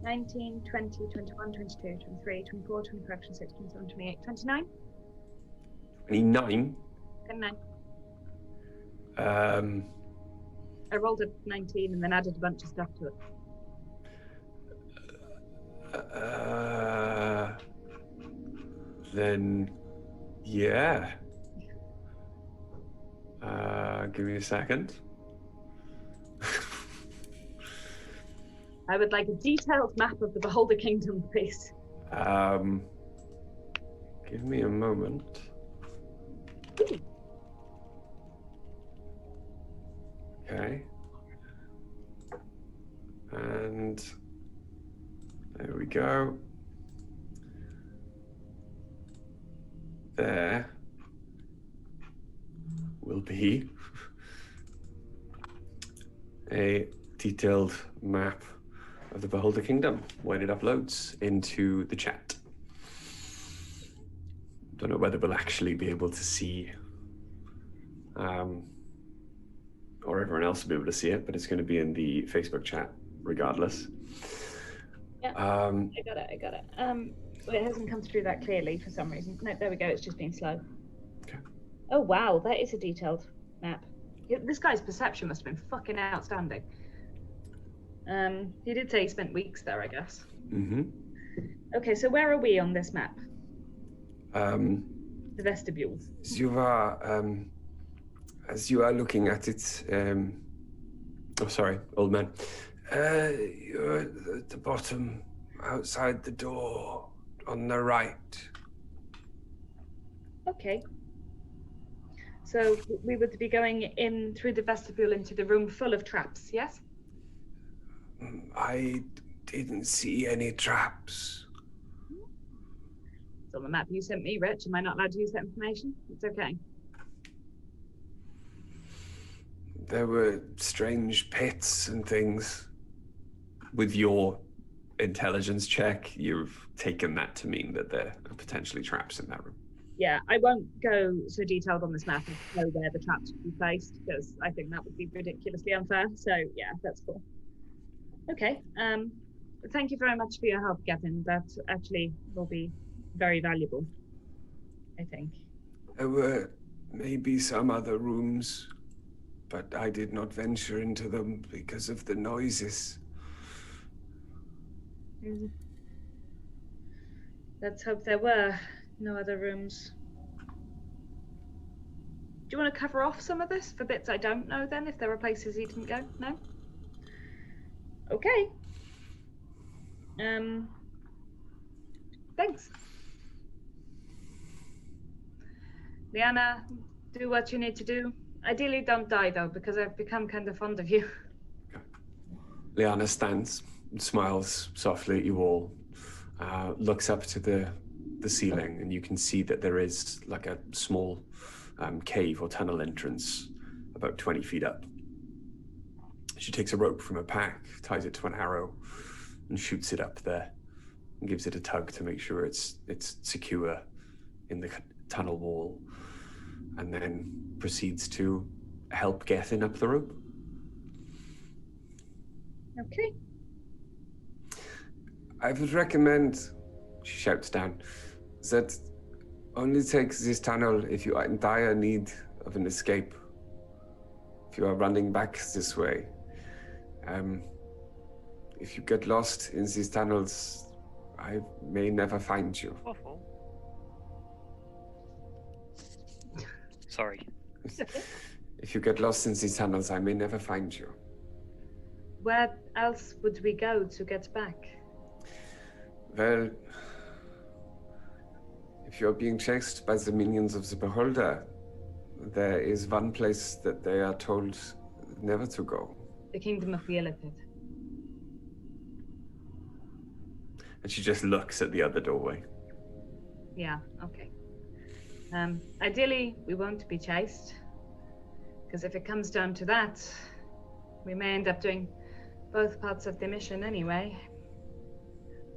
19, 20, 21, 22, 23, 24, 25, 26, 27, 28, 29. 29? 29. I rolled a 19 and then added a bunch of stuff to it. Then, yeah. Give me a second. I would like a detailed map of the Beholder Kingdom, please. Give me a moment. Okay. And there we go. There will be a detailed map of the Beholder Kingdom when it uploads into the chat. Don't know whether we'll actually be able to see or everyone else will be able to see it, but it's going to be in the Facebook chat regardless. Yeah, I got it. Well, it hasn't come through that clearly for some reason. No, there we go. It's just been slow. Okay. Oh wow, that is a detailed map. This guy's perception must have been fucking outstanding. He did say he spent weeks there, I guess. Mm-hmm. Okay, so where are we on this map? The vestibule. As you are looking at it, oh, sorry, old man. You're at the bottom, outside the door, on the right. Okay. So we would be going in through the vestibule into the room full of traps, yes? I didn't see any traps. It's on the map you sent me, Rich. Am I not allowed to use that information? It's okay. There were strange pits and things. With your intelligence check, you've taken that to mean that there are potentially traps in that room. Yeah, I won't go so detailed on this map and know where the traps would be placed, because I think that would be ridiculously unfair. So yeah, that's cool. Okay. Thank you very much for your help, Gavin. That actually will be very valuable, I think. There were maybe some other rooms, but I did not venture into them because of the noises. Let's hope there were no other rooms. Do you want to cover off some of this for bits I don't know then, if there were places he didn't go? No? Okay. Thanks. Liana, do what you need to do. Ideally don't die though, because I've become kind of fond of you. Liana stands, smiles softly at you all, looks up to the ceiling, and you can see that there is like a small cave or tunnel entrance about 20 feet up. She takes a rope from her pack, ties it to an arrow, and shoots it up there, and gives it a tug to make sure it's secure in the tunnel wall, and then proceeds to help Gethin up the rope. Okay. I would recommend, she shouts down, that only take this tunnel if you are in dire need of an escape. If you are running back this way. If you get lost in these tunnels, I may never find you. Sorry. If you get lost in these tunnels, I may never find you. Where else would we go to get back? Well, if you're being chased by the minions of the Beholder, there is one place that they are told never to go. The Kingdom of the Illithid. And she just looks at the other doorway. Yeah, okay. Ideally, we won't be chased. Because if it comes down to that, we may end up doing both parts of the mission anyway.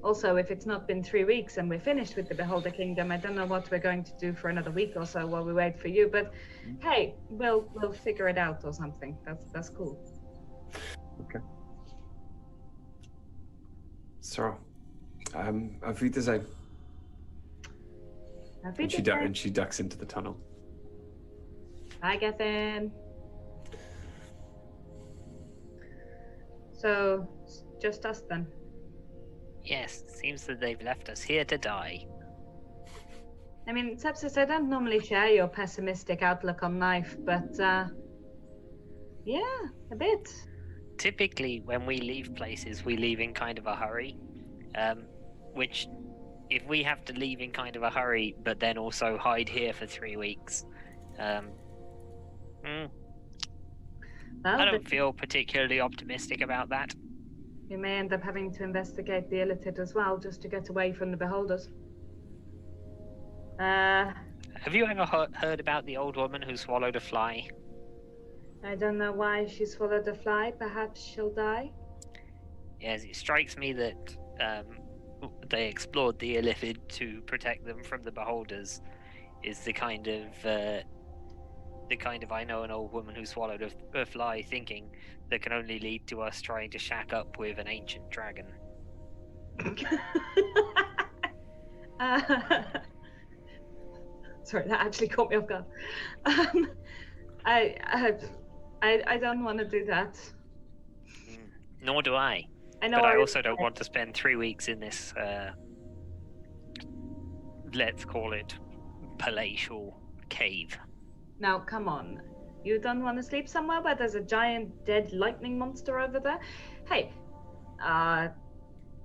Also, if it's not been 3 weeks and we're finished with the Beholder Kingdom, I don't know what we're going to do for another week or so while we wait for you. But hey, we'll figure it out or something. That's cool. Okay. So, auf Wiedersehen. And she ducks into the tunnel. Bye, Gethin. So, just us then. Yes, seems that they've left us here to die. I mean, Sepsis, I don't normally share your pessimistic outlook on life, but, yeah, a bit. Typically, when we leave places, we leave in kind of a hurry. Which, if we have to leave in kind of a hurry, but then also hide here for 3 weeks, Well, I don't feel particularly optimistic about that. we may end up having to investigate the Illithid as well, just to get away from the Beholders. Have you ever heard about the old woman who swallowed a fly? I don't know why she swallowed a fly. Perhaps she'll die. Yes, it strikes me that they explored the Illithid to protect them from the Beholders is the kind of the kind of I know an old woman who swallowed a fly thinking that can only lead to us trying to shack up with an ancient dragon. Sorry, that actually caught me off guard. I don't want to do that. Nor do I. I know. But I also don't want to spend 3 weeks in this, let's call it, palatial cave. Now, come on. You don't want to sleep somewhere where there's a giant dead lightning monster over there? Hey,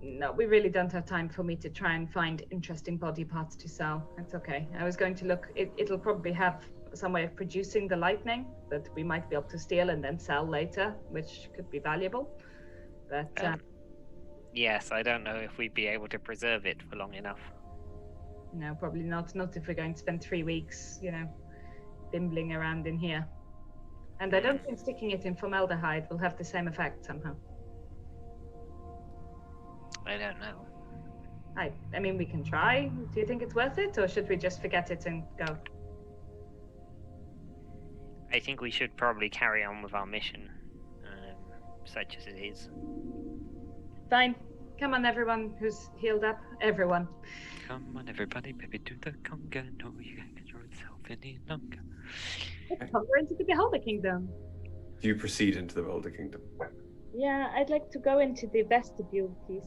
no, we really don't have time for me to try and find interesting body parts to sell. It's okay. I was going to look, it'll probably have some way of producing the lightning that we might be able to steal and then sell later, which could be valuable. But, yes, I don't know if we'd be able to preserve it for long enough. no, probably not. Not if we're going to spend 3 weeks, bimbling around in here. And I don't think sticking it in formaldehyde will have the same effect somehow. I don't know. I mean, we can try. Do you think it's worth it, or should we just forget it and go? I think we should probably carry on with our mission, such as it is. Fine. Come on, everyone who's healed up. Everyone. Come on, everybody, baby, do the conga. No, you can't control yourself any longer. Let's conquer into the Beholder Kingdom. Do you proceed into the Beholder Kingdom? Yeah, I'd like to go into the vestibule, please.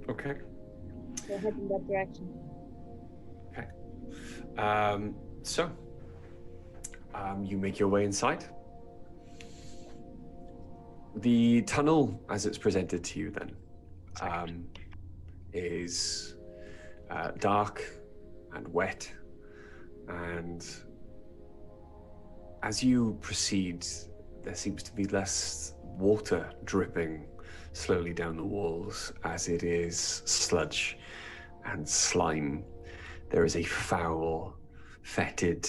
Okay. So head in that direction. Okay. So, you make your way inside. The tunnel, as it's presented to you then, is dark and wet, and as you proceed, there seems to be less water dripping slowly down the walls as it is sludge and slime. There is a foul, fetid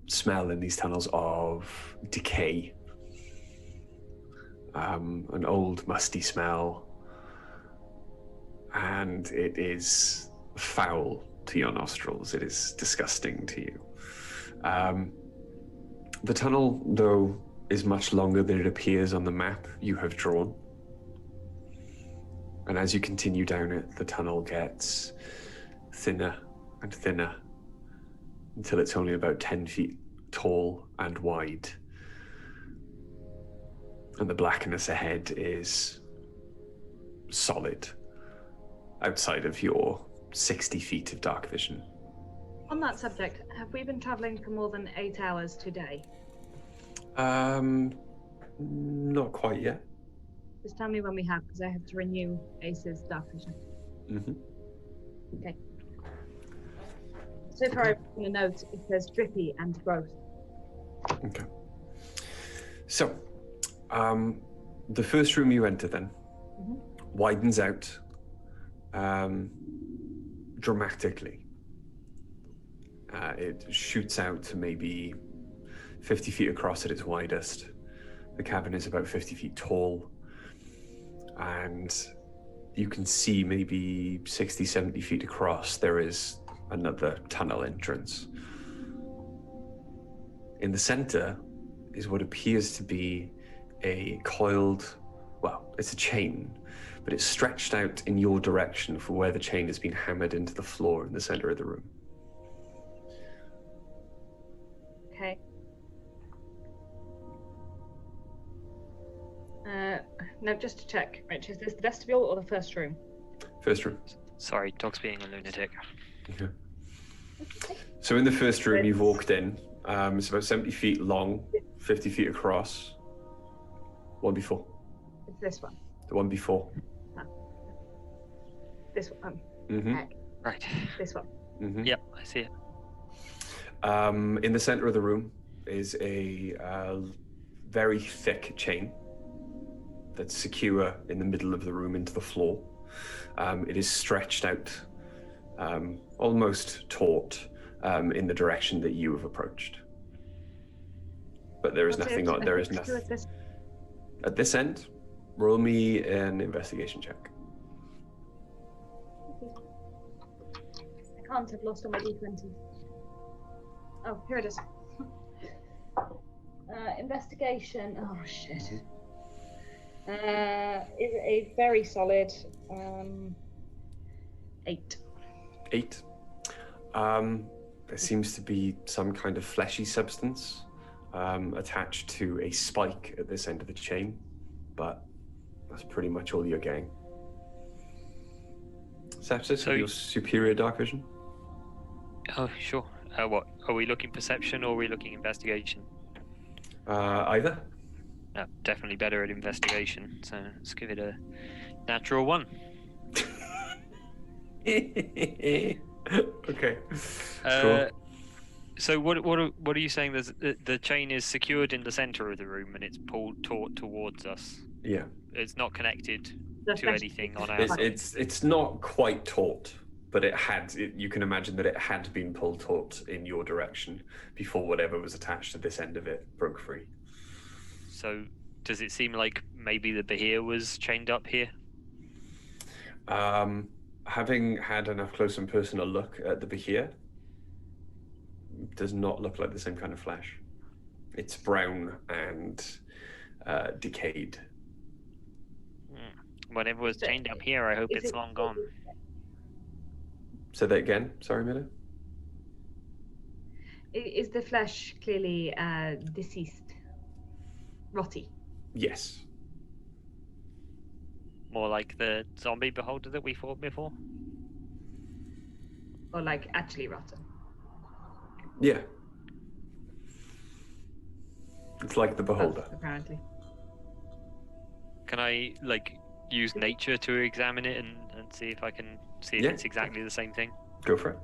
smell in these tunnels of decay. An old musty smell, and it is foul to your nostrils. It is disgusting to you. The tunnel, though, is much longer than it appears on the map you have drawn. And as you continue down it, the tunnel gets thinner and thinner until it's only about 10 feet tall and wide. And the blackness ahead is solid outside of your 60 feet of dark vision. On that subject, have we been traveling for more than 8 hours today? Not quite yet. Just tell me when we have, because I have to renew Ace's dark vision. Mm-hmm. Okay. So far, I've written a note. It says drippy and gross. Okay. So, the first room you enter then widens out dramatically. It shoots out to maybe 50 feet across at its widest. The cabin is about 50 feet tall, and you can see maybe 60, 70 feet across there is another tunnel entrance. In the center is what appears to be a coiled, well, it's a chain, but it's stretched out in your direction for where the chain has been hammered into the floor in the center of the room. Okay. No, just to check, Rich, is this the vestibule or the first room? First room. Sorry, dog's being a lunatic. Okay. So in the first room you've walked in, it's about 70 feet long, 50 feet across. One before. It's this one. The one before. This one. Mm-hmm. Right. This one. Mm-hmm. Yep, I see it. In the center of the room is a very thick chain that's secure in the middle of the room into the floor. It is stretched out, almost taut, in the direction that you have approached. But there is nothing on. There is nothing at this end. Roll me an investigation check. I can't have lost all my d20s. Oh, here it is. Investigation. Oh shit. Is a very solid 8. 8. There seems to be some kind of fleshy substance attached to a spike at this end of the chain, but that's pretty much all you're getting. Sepsis, So your superior dark vision? Oh, sure. What are we looking? Perception or are we looking investigation? Either. No, definitely better at investigation. So let's give it a natural 1. Okay. Cool. So what are you saying? There's the chain is secured in the center of the room and it's pulled taut towards us. Yeah. It's not connected to anything on our side. It's not quite taut, but you can imagine that it had been pulled taut in your direction before whatever was attached to this end of it broke free. So does it seem like maybe the Behir was chained up here? Having had enough close and personal look at the Behir, does not look like the same kind of flesh. It's brown and decayed. Whatever was chained up here, I hope it's long gone. Say that again. Sorry, Miller. Is the flesh clearly deceased? Rotty? Yes. More like the zombie beholder that we fought before? Or like actually rotten? Yeah. It's like the beholder. Both, apparently. Can I use nature to examine it and see if I can see if it's exactly the same thing? Go for it.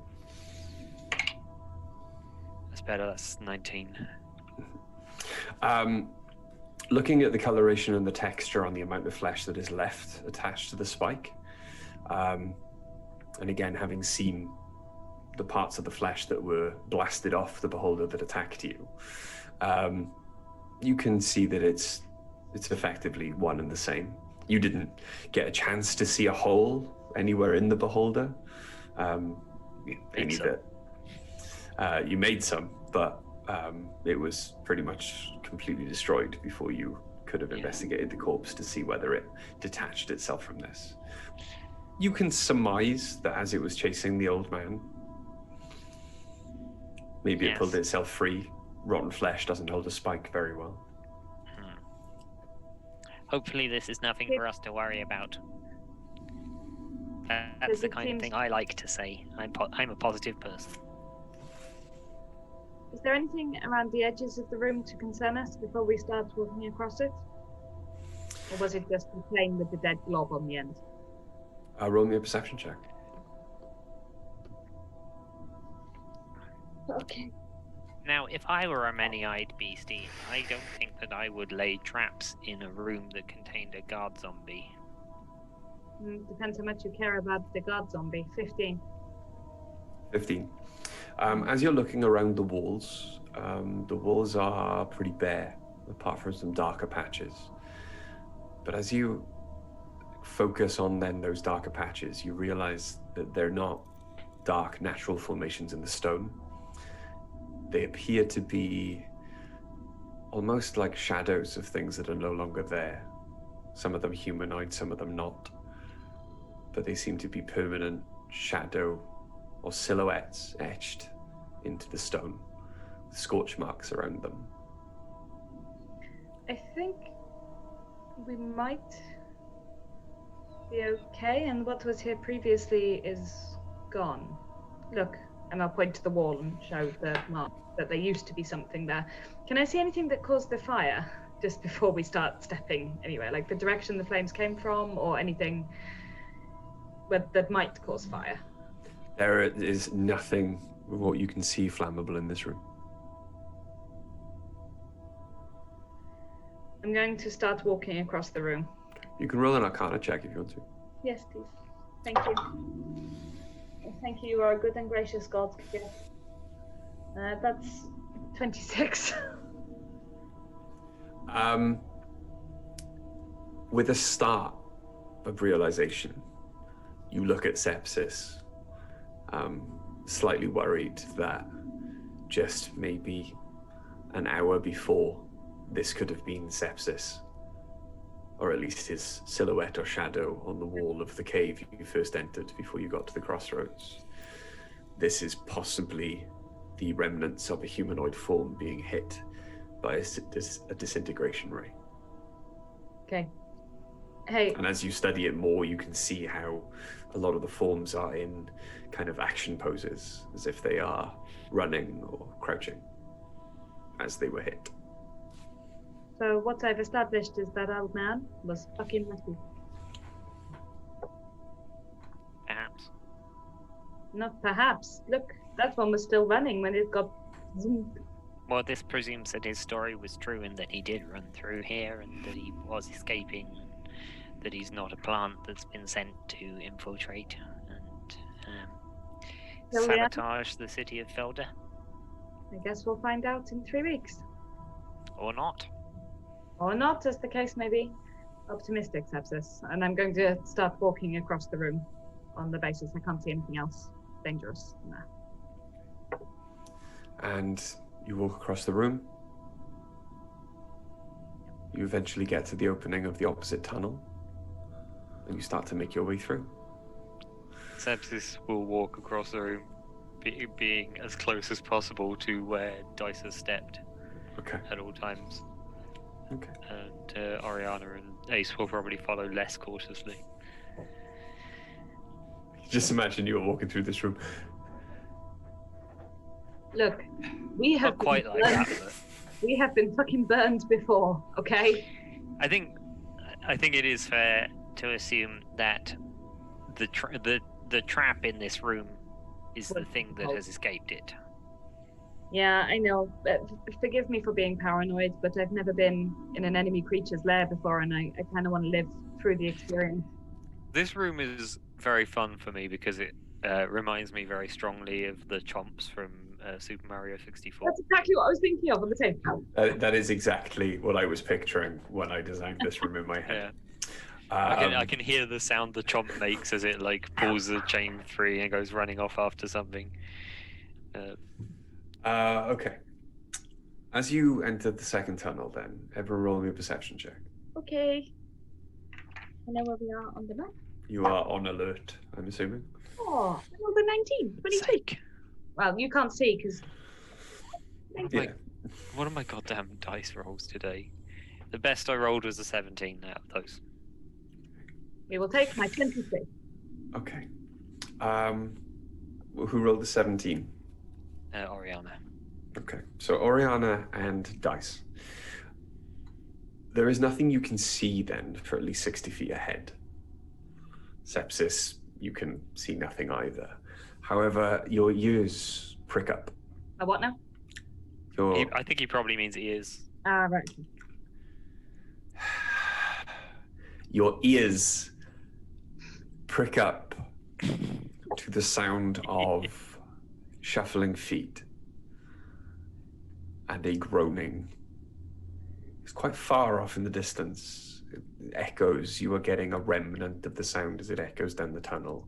That's better. That's 19. Looking at the coloration and the texture on the amount of flesh that is left attached to the spike, and again, having seen the parts of the flesh that were blasted off the beholder that attacked you, you can see that it's effectively one and the same. You didn't get a chance to see a hole anywhere in the beholder. You made some, but it was pretty much completely destroyed before you could have investigated the corpse to see whether it detached itself from this. You can surmise that as it was chasing the old man, maybe it pulled itself free. Rotten flesh doesn't hold a spike very well. Hopefully this is nothing for us to worry about. That's the kind of thing I like to say. I'm a positive person. Is there anything around the edges of the room to concern us before we start walking across it? Or was it just the plane with the dead blob on the end? Roll me a perception check. Okay. Now, if I were a many-eyed beastie, I don't think that I would lay traps in a room that contained a guard zombie. Depends how much you care about the guard zombie. 15. 15. As you're looking around the walls are pretty bare, apart from some darker patches. But as you focus on then those darker patches, you realize that they're not dark natural formations in the stone. They appear to be almost like shadows of things that are no longer there. Some of them humanoid, some of them not. But they seem to be permanent shadow or silhouettes etched into the stone, with scorch marks around them. I think we might be okay, and what was here previously is gone. Look, and I'll point to the wall and show the mark that there used to be something there. Can I see anything that caused the fire just before we start stepping anywhere? Like the direction the flames came from, or anything that might cause fire? There is nothing with what you can see flammable in this room. I'm going to start walking across the room. You can roll an Arcana check if you want to. Yes, please. Thank you. Thank you. You are a good and gracious God. Yes. That's 26. With a start of realization, you look at Sepsis, slightly worried that just maybe an hour before this could have been Sepsis, or at least his silhouette or shadow on the wall of the cave you first entered before you got to the crossroads. This is possibly the remnants of a humanoid form being hit by a disintegration ray. Okay. Hey. And as you study it more, you can see how a lot of the forms are in kind of action poses, as if they are running or crouching as they were hit. So what I've established is that old man was fucking lucky. Perhaps. Not perhaps. Look, that one was still running when it got zoomed. Well, this presumes that his story was true and that he did run through here and that he was escaping, and that he's not a plant that's been sent to infiltrate and sabotage the city of Felder. I guess we'll find out in 3 weeks. Or not. Or not, as the case may be. Optimistic, Sepsis. And I'm going to start walking across the room on the basis I can't see anything else dangerous. Nah. And you walk across the room. You eventually get to the opening of the opposite tunnel, and you start to make your way through. Sepsis will walk across the room, being as close as possible to where Dice has stepped at all times. Okay. And Oriana and Ace will probably follow less cautiously. Just imagine you were walking through this room. Look, we have Not quite like that, but we have been fucking burned before, okay? I think it is fair to assume that the trap in this room is the thing that has escaped it. Yeah, I know. Forgive me for being paranoid, but I've never been in an enemy creature's lair before, and I kind of want to live through the experience. this room is very fun for me because it reminds me very strongly of the chomps from Super Mario 64. That's exactly what I was thinking of on the table. That is exactly what I was picturing when I designed this room in my head. I can hear the sound the chomp makes as it like pulls the chain free and goes running off after something. Okay. As you enter the second tunnel, then, everyone roll me a perception check. Okay. I know where we are on the map. You are on alert, I'm assuming. Oh, I rolled a 19. 22. Sake. Well, you can't see because... Yeah. What are my goddamn dice rolls today? The best I rolled was a 17 out of those. We will take my 23. Okay. Who rolled the 17? Oriana. Okay, so Oriana and Dice. There is nothing you can see then for at least 60 feet ahead. Sepsis, you can see nothing either. However, your ears prick up. A what now? I think he probably means ears. Ah, right. Your ears prick up to the sound of shuffling feet and a groaning. It's quite far off in the distance. It echoes. You are getting a remnant of the sound as it echoes down the tunnel.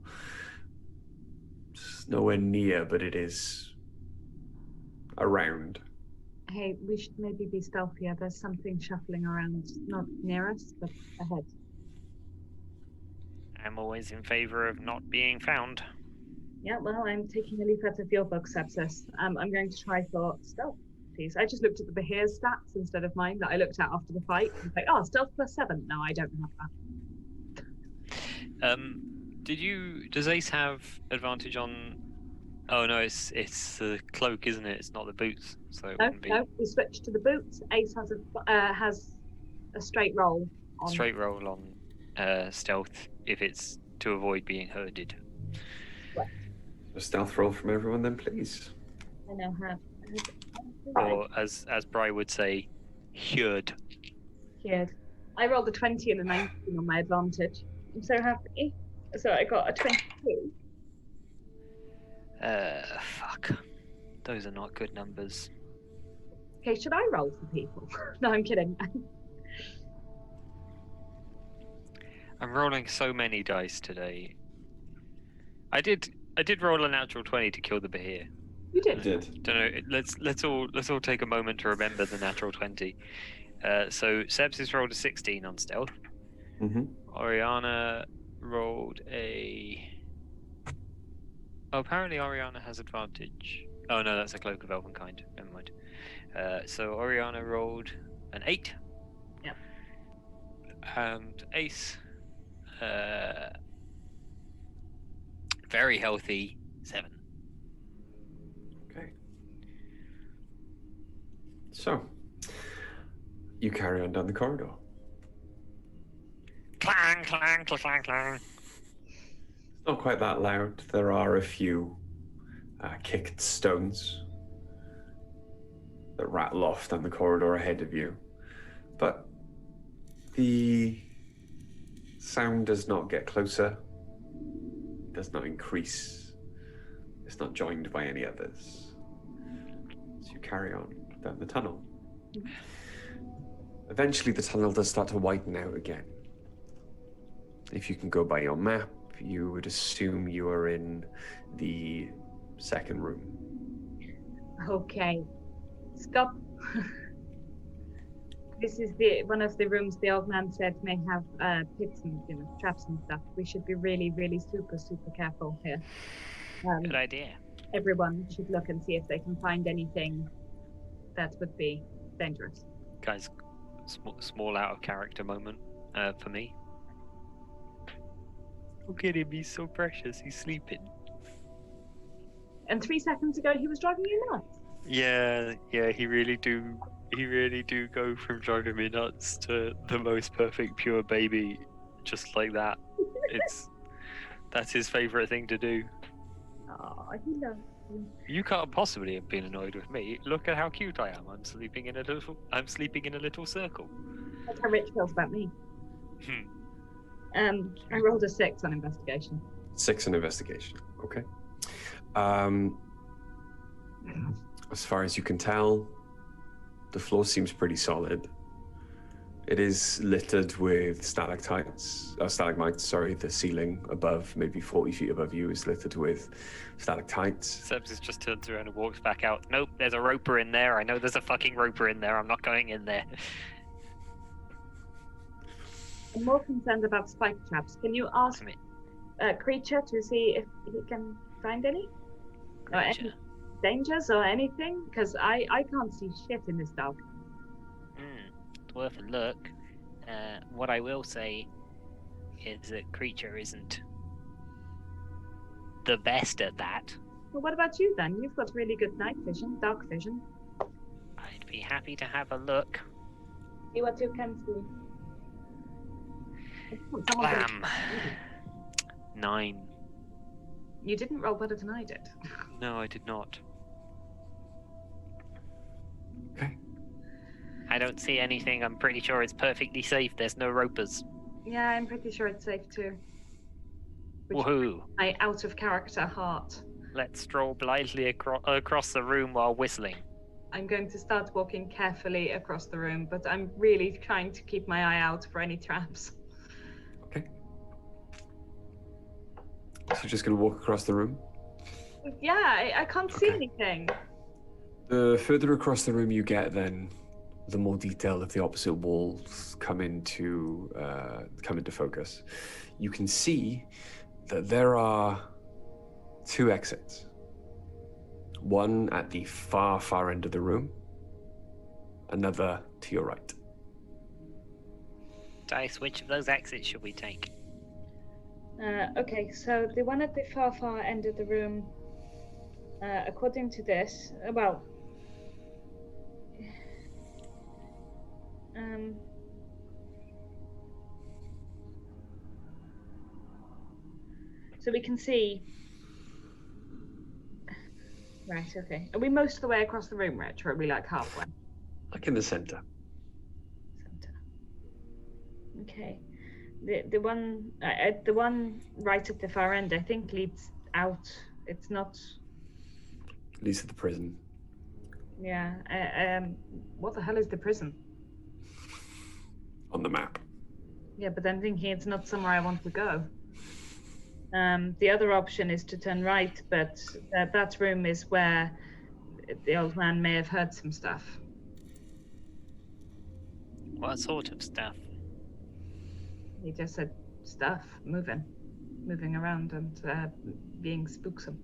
It's nowhere near, but it is around. Hey, we should maybe be stealthier. There's something shuffling around, not near us, but ahead. I'm always in favor of not being found. Yeah, well, I'm taking a leaf out of your book, Sepsis. I'm going to try for stealth, please. I just looked at the Behir's stats instead of mine that I looked at after the fight. I was like, oh, stealth +7. No, I don't have that. Does Ace have advantage on? Oh no, it's the cloak, isn't it? It's not the boots. So it wouldn't be... No, we switched to the boots. Ace has a straight roll. Straight roll on stealth if it's to avoid being herded. A stealth roll from everyone then, please. I now have. Or as Bri would say, herd. Cured. I rolled a 20 and a 19 on my advantage. I'm so happy. So I got a 22. Fuck. Those are not good numbers. Okay, should I roll for people? No, I'm kidding. I'm rolling so many dice today. I did roll a natural 20 to kill the Behir. You did. Did. Don't know. Let's all take a moment to remember the natural 20. So Sepsis rolled a 16 on stealth. Mm-hmm. Oriana rolled a... Oh, apparently Oriana has advantage. Oh no, that's a Cloak of Elvenkind. Never mind. So Oriana rolled an 8. Yep. And Ace, very healthy, 7. Okay. So, you carry on down the corridor. Clang, clang, clang, clang, clang. It's not quite that loud. There are a few kicked stones that rattle off down the corridor ahead of you. But the sound does not get closer, does not increase, it's not joined by any others. So you carry on down the tunnel. Eventually the tunnel does start to widen out again. If you can go by your map, you would assume you are in the second room. Okay, stop. This is one of the rooms the old man said may have pits and traps and stuff. We should be really, really super careful here. Good idea. Everyone should look and see if they can find anything that would be dangerous. Guys, small out of character moment for me. Look at him, he's so precious, he's sleeping. And 3 seconds ago, he was driving you nuts. Yeah, he really do go from driving me nuts to the most perfect pure baby, just like that. That's his favourite thing to do. Oh, he loves you. You can't possibly have been annoyed with me. Look at how cute I am. I'm sleeping in a little circle. That's how Rich feels about me. I rolled a 6 on investigation. 6 on investigation, okay. As far as you can tell, the floor seems pretty solid. It is littered with stalagmites. The ceiling above, maybe 40 feet above you, is littered with stalactites. Sebs just turns around and walks back out. Nope, there's a roper in there. I know there's a fucking roper in there. I'm not going in there. I'm more concerned about spike traps. Can you ask Creature to see if he can find any? Or any dangers or anything? Because I can't see shit in this dark. It's worth a look. What I will say is that Creature isn't the best at that. Well, what about you then? You've got really good night vision, dark vision. I'd be happy to have a look. See what you can see. Bam! 9. You didn't roll better than I did. No, I did not. Okay. I don't see anything. I'm pretty sure it's perfectly safe. There's no ropers. Yeah, I'm pretty sure it's safe too. Which Woohoo! my out of character heart. Let's stroll blithely across the room while whistling. I'm going to start walking carefully across the room, but I'm really trying to keep my eye out for any traps. Okay. So you're just going to walk across the room? Yeah, I can't see anything. The further across the room you get, then the more detail of the opposite walls come into focus. You can see that there are 2 exits. One at the far end of the room, another to your right. Dice, which of those exits should we take? Okay, so the one at the far end of the room, according to this, so we can see. Right, okay. Are we most of the way across the room, Rich, or are we like halfway? Like in the center. Okay. The one right at the far end, I think, leads out. It's not. Leads to the prison. Yeah. What the hell is the prison? On the map. Yeah, but I'm thinking it's not somewhere I want to go. The other option is to turn right, but that room is where the old man may have heard some stuff. What sort of stuff? He just said stuff, moving around and being spooksome.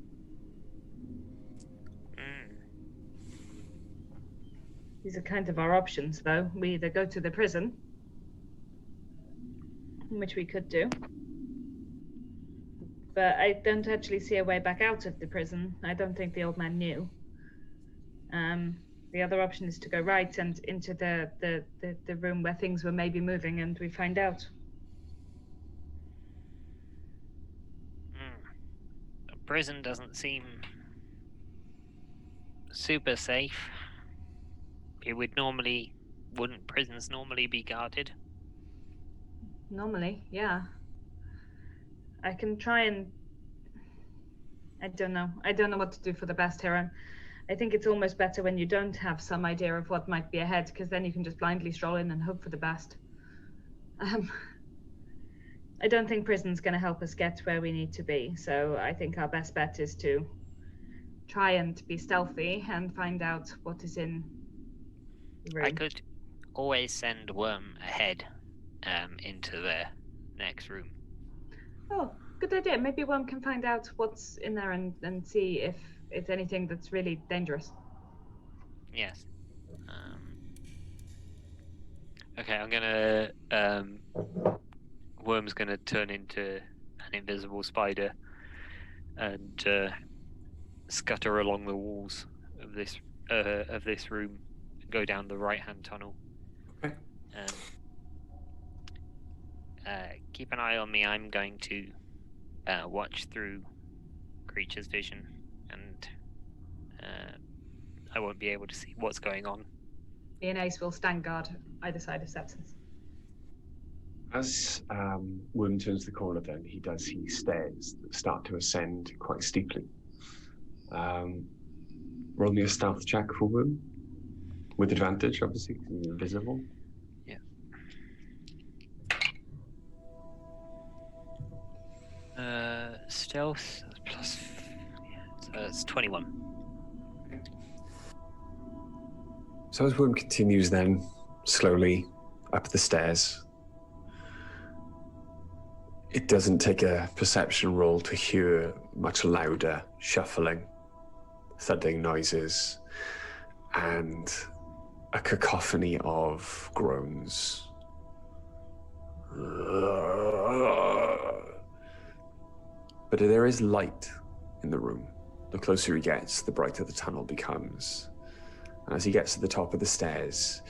These are kind of our options, though. We either go to the prison, which we could do, but I don't actually see a way back out of the prison. I don't think the old man knew. The other option is to go right and into the room where things were maybe moving, and we find out. The prison doesn't seem super safe. Wouldn't prisons normally be guarded? Normally, yeah. I can try and... I don't know what to do for the best here. I think it's almost better when you don't have some idea of what might be ahead, because then you can just blindly stroll in and hope for the best. I don't think prison's going to help us get where we need to be, so I think our best bet is to try and be stealthy and find out what is in the room. I could always send Worm ahead into the next room. Oh, good idea. Maybe one can find out what's in there and see if it's anything that's really dangerous. Yes. Okay, I'm gonna Worm's gonna turn into an invisible spider and scutter along the walls of this room and go down the right-hand tunnel. Okay. Keep an eye on me. I'm going to watch through creature's vision, and I won't be able to see what's going on. Me and Ace will stand guard either side of Sepsis. As Worm turns the corner, then he does see stairs that start to ascend quite steeply. Roll me a stealth check for Worm, with advantage, obviously, because he's invisible. Yeah. Stealth plus. Yeah, so it's 21. So as Worm continues then, slowly up the stairs, it doesn't take a perception roll to hear much louder shuffling, thudding noises, and a cacophony of groans. But there is light in the room. The closer he gets, the brighter the tunnel becomes. And as he gets to the top of the stairs,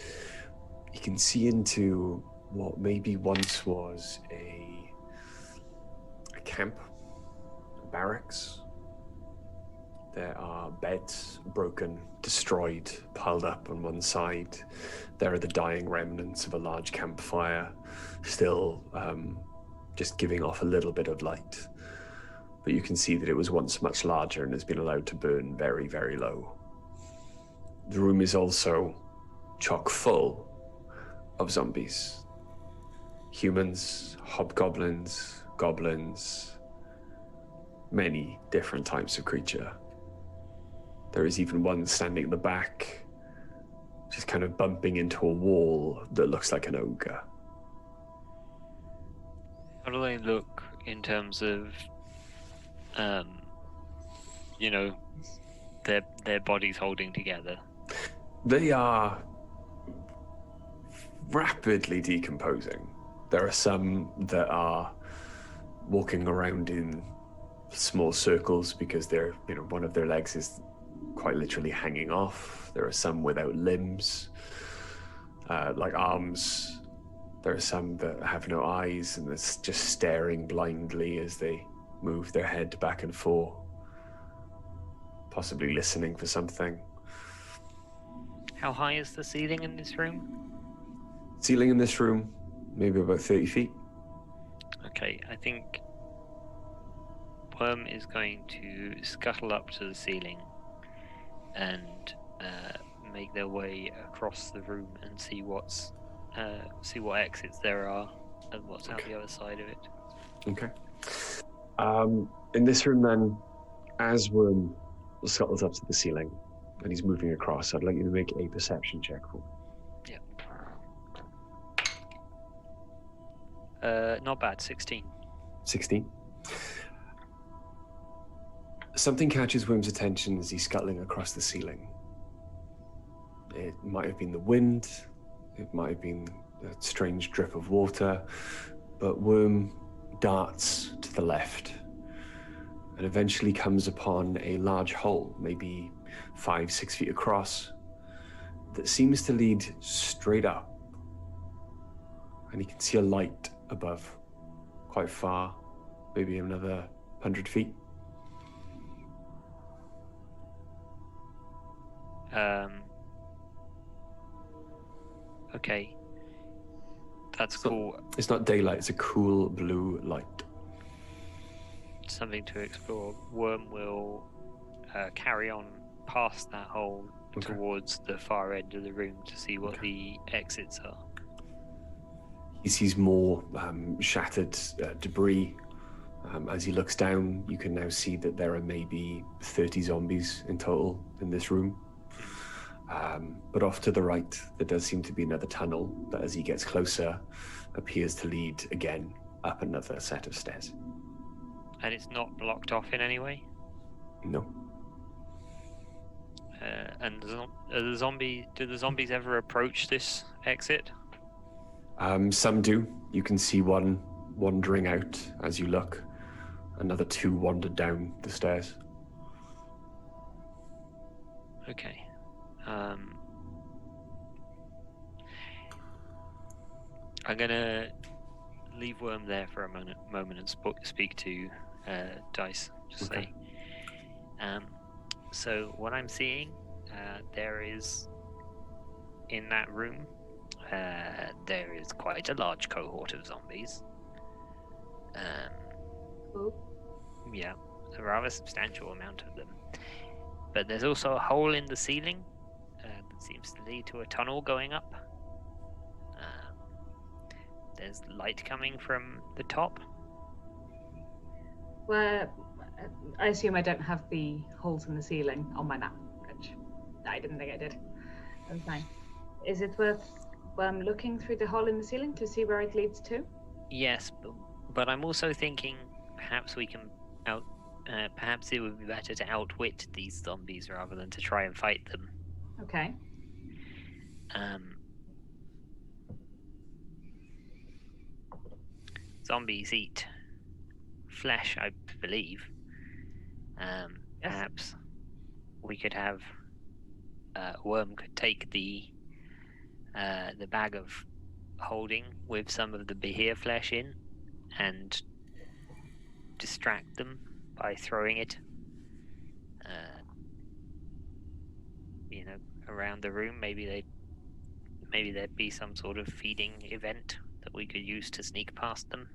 he can see into what maybe once was a camp, a barracks. There are beds, broken, destroyed, piled up on one side. There are the dying remnants of a large campfire, still just giving off a little bit of light. But you can see that it was once much larger and has been allowed to burn very, very low. The room is also chock full of zombies. Humans, hobgoblins, goblins, many different types of creature. There is even one standing at the back, just kind of bumping into a wall that looks like an ogre. How do they look in terms of, their bodies holding together? They are rapidly decomposing. There are some that are walking around in small circles because they're, one of their legs is quite literally hanging off. There are some without limbs, like arms. There are some that have no eyes and it's just staring blindly as they move their head back and forth, possibly listening for something. How high is the ceiling in this room? Ceiling in this room, maybe about 30 feet. Okay, I think Worm is going to scuttle up to the ceiling and make their way across the room and see what exits there are and what's out the other side of it. Okay. In this room then, as Worm scuttles up to the ceiling and he's moving across, I'd like you to make a perception check for me. Yeah. Not bad. 16. 16. Something catches Worm's attention as he's scuttling across the ceiling. It might have been the wind, it might have been a strange drip of water, but Worm darts to the left and eventually comes upon a large hole, maybe 5-6 feet across, that seems to lead straight up. And he can see a light above, quite far, maybe another 100 feet. Okay. That's cool. It's not daylight, it's a cool blue light. Something to explore. Worm will carry on past that hole towards the far end of the room to see what the exits are. He sees more shattered debris. As he looks down, you can now see that there are maybe 30 zombies in total in this room. But off to the right, there does seem to be another tunnel that, as he gets closer, appears to lead again up another set of stairs. And it's not blocked off in any way? No. And do the zombies ever approach this exit? Some do. You can see one wandering out as you look. Another 2 wandered down the stairs. Okay. I'm gonna leave Worm there for a moment and speak to Dice. Just say. So what I'm seeing, there is in that room, there is quite a large cohort of zombies. Yeah, a rather substantial amount of them. But there's also a hole in the ceiling that seems to lead to a tunnel going up. There's light coming from the top. Where I assume I don't have the holes in the ceiling on my map, which I didn't think I did. That's fine. Is it worth looking through the hole in the ceiling to see where it leads to? Yes, but I'm also thinking perhaps we can perhaps it would be better to outwit these zombies rather than to try and fight them. Okay. Zombies eat flesh, I believe. Perhaps we could have Worm could take the bag of holding with some of the Behir flesh in and distract them by throwing it around the room. Maybe there'd be some sort of feeding event that we could use to sneak past them.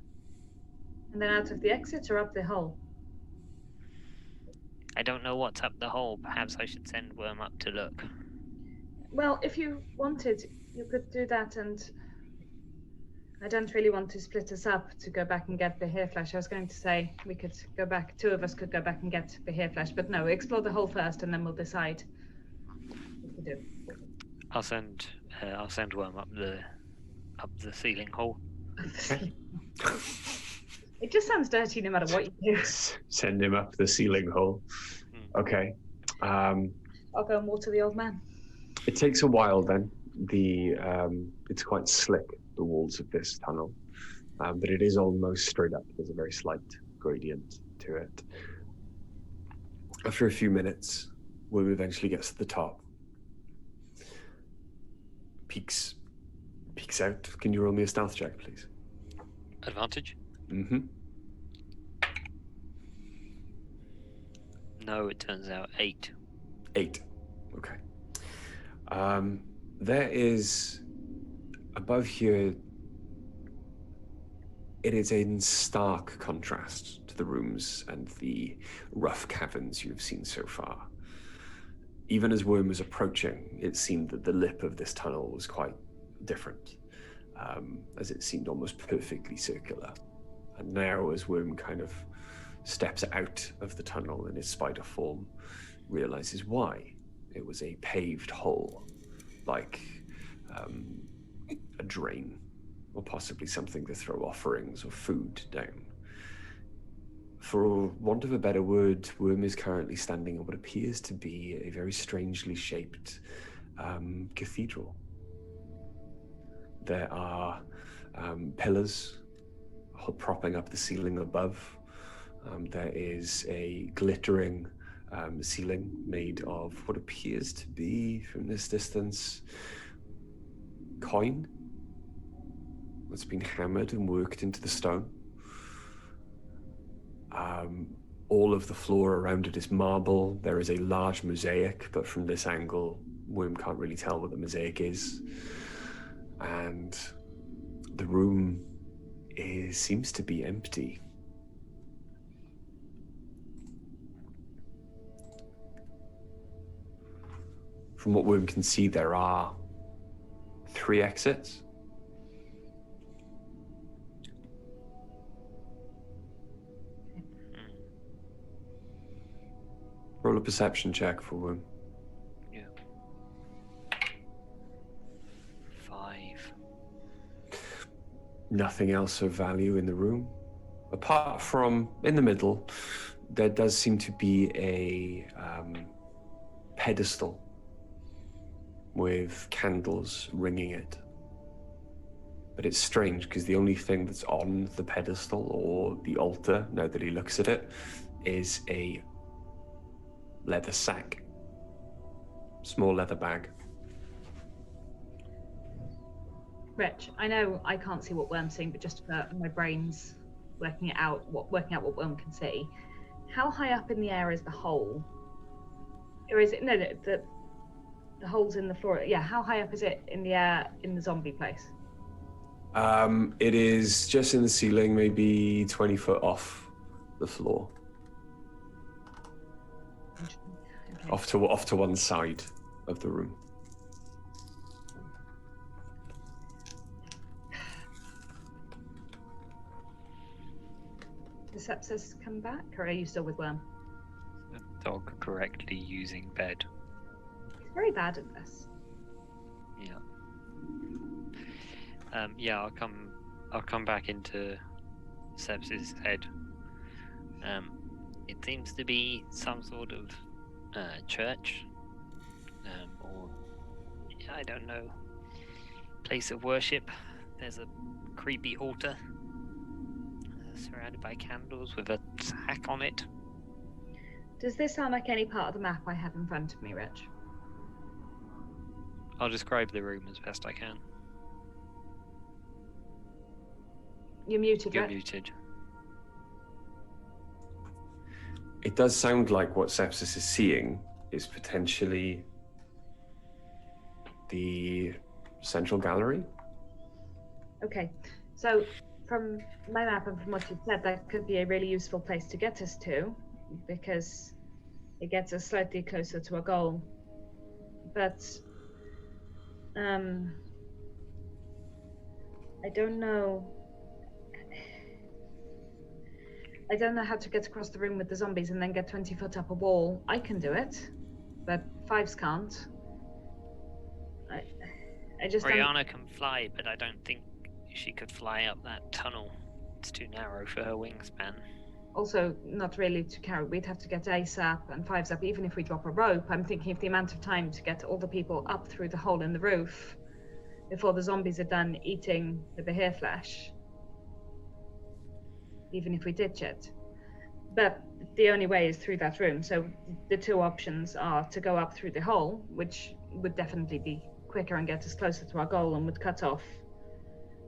And then out of the exit or up the hole? I don't know what's up the hole. Perhaps I should send Worm up to look. Well, if you wanted, you could do that, and I don't really want to split us up to go back and get the hair flash. I was going to say we could go back, 2 of us could go back and get the hair flash, but no, explore the hole first and then we'll decide what to do. I'll send Worm up the ceiling hole. It just sounds dirty no matter what you do. Send him up the ceiling hole. Okay. I'll go and water the old man. It takes a while then. It's quite slick, the walls of this tunnel, but it is almost straight up. There's a very slight gradient to it. After a few minutes, Worm eventually gets to the top. Peeks out. Can you roll me a stealth check, please? Advantage? Mm-hmm. No, it turns out 8. 8. Okay. There is, above here, it is in stark contrast to the rooms and the rough caverns you've seen so far. Even as Worm was approaching, it seemed that the lip of this tunnel was quite different, as it seemed almost perfectly circular. And now, as Worm kind of steps out of the tunnel in his spider form, realizes why. It was a paved hole, like a drain. or possibly something to throw offerings or food down. For want of a better word, Worm is currently standing on what appears to be a very strangely shaped cathedral. There are pillars propping up the ceiling above. There is a glittering ceiling made of what appears to be, from this distance, coin that's been hammered and worked into the stone. All of the floor around it is marble. There is a large mosaic, but from this angle, Worm can't really tell what the mosaic is. And the room seems to be empty. From what Worm can see, there are 3 exits. Roll a perception check for Worm. Yeah. 5. Nothing else of value in the room. Apart from, in the middle, there does seem to be a pedestal with candles ringing it. But it's strange because the only thing that's on the pedestal or the altar, now that he looks at it, is a leather sack. Small leather bag. Rich, I know I can't see what Worm's seeing, but just for my brain's working out what Worm can see. How high up in the air is the hole? Or is it the holes in the floor? Yeah, how high up is it in the air in the zombie place? It is just in the ceiling, maybe 20 foot off the floor. Okay. Off to one side of the room. Does sepsis come back, or are you still with Worm? The dog correctly using bed. He's very bad at this. Yeah. Yeah, I'll come back into Sepsis' head. It seems to be some sort of church, or I don't know, place of worship. There's a creepy altar surrounded by candles with a sack on it. Does this sound like any part of the map I have in front of me, Rich? I'll describe the room as best I can. You're muted, You're Rich. muted. It does sound like what Sepsis is seeing is potentially the central gallery. Okay, so from my map and from what you've said, that could be a really useful place to get us to, because it gets us slightly closer to our goal. But I don't know how to get across the room with the zombies and then get 20 foot up a wall. I can do it, but Fives can't. I just Rihanna can fly, but I don't think she could fly up that tunnel. It's too narrow for her wingspan. Also, not really to carry. We'd have to get ASAP and Fives up, even if we drop a rope. I'm thinking of the amount of time to get all the people up through the hole in the roof before the zombies are done eating the Behir flesh. Even if we ditch it. But the only way is through that room. So the 2 options are to go up through the hole, which would definitely be quicker and get us closer to our goal and would cut off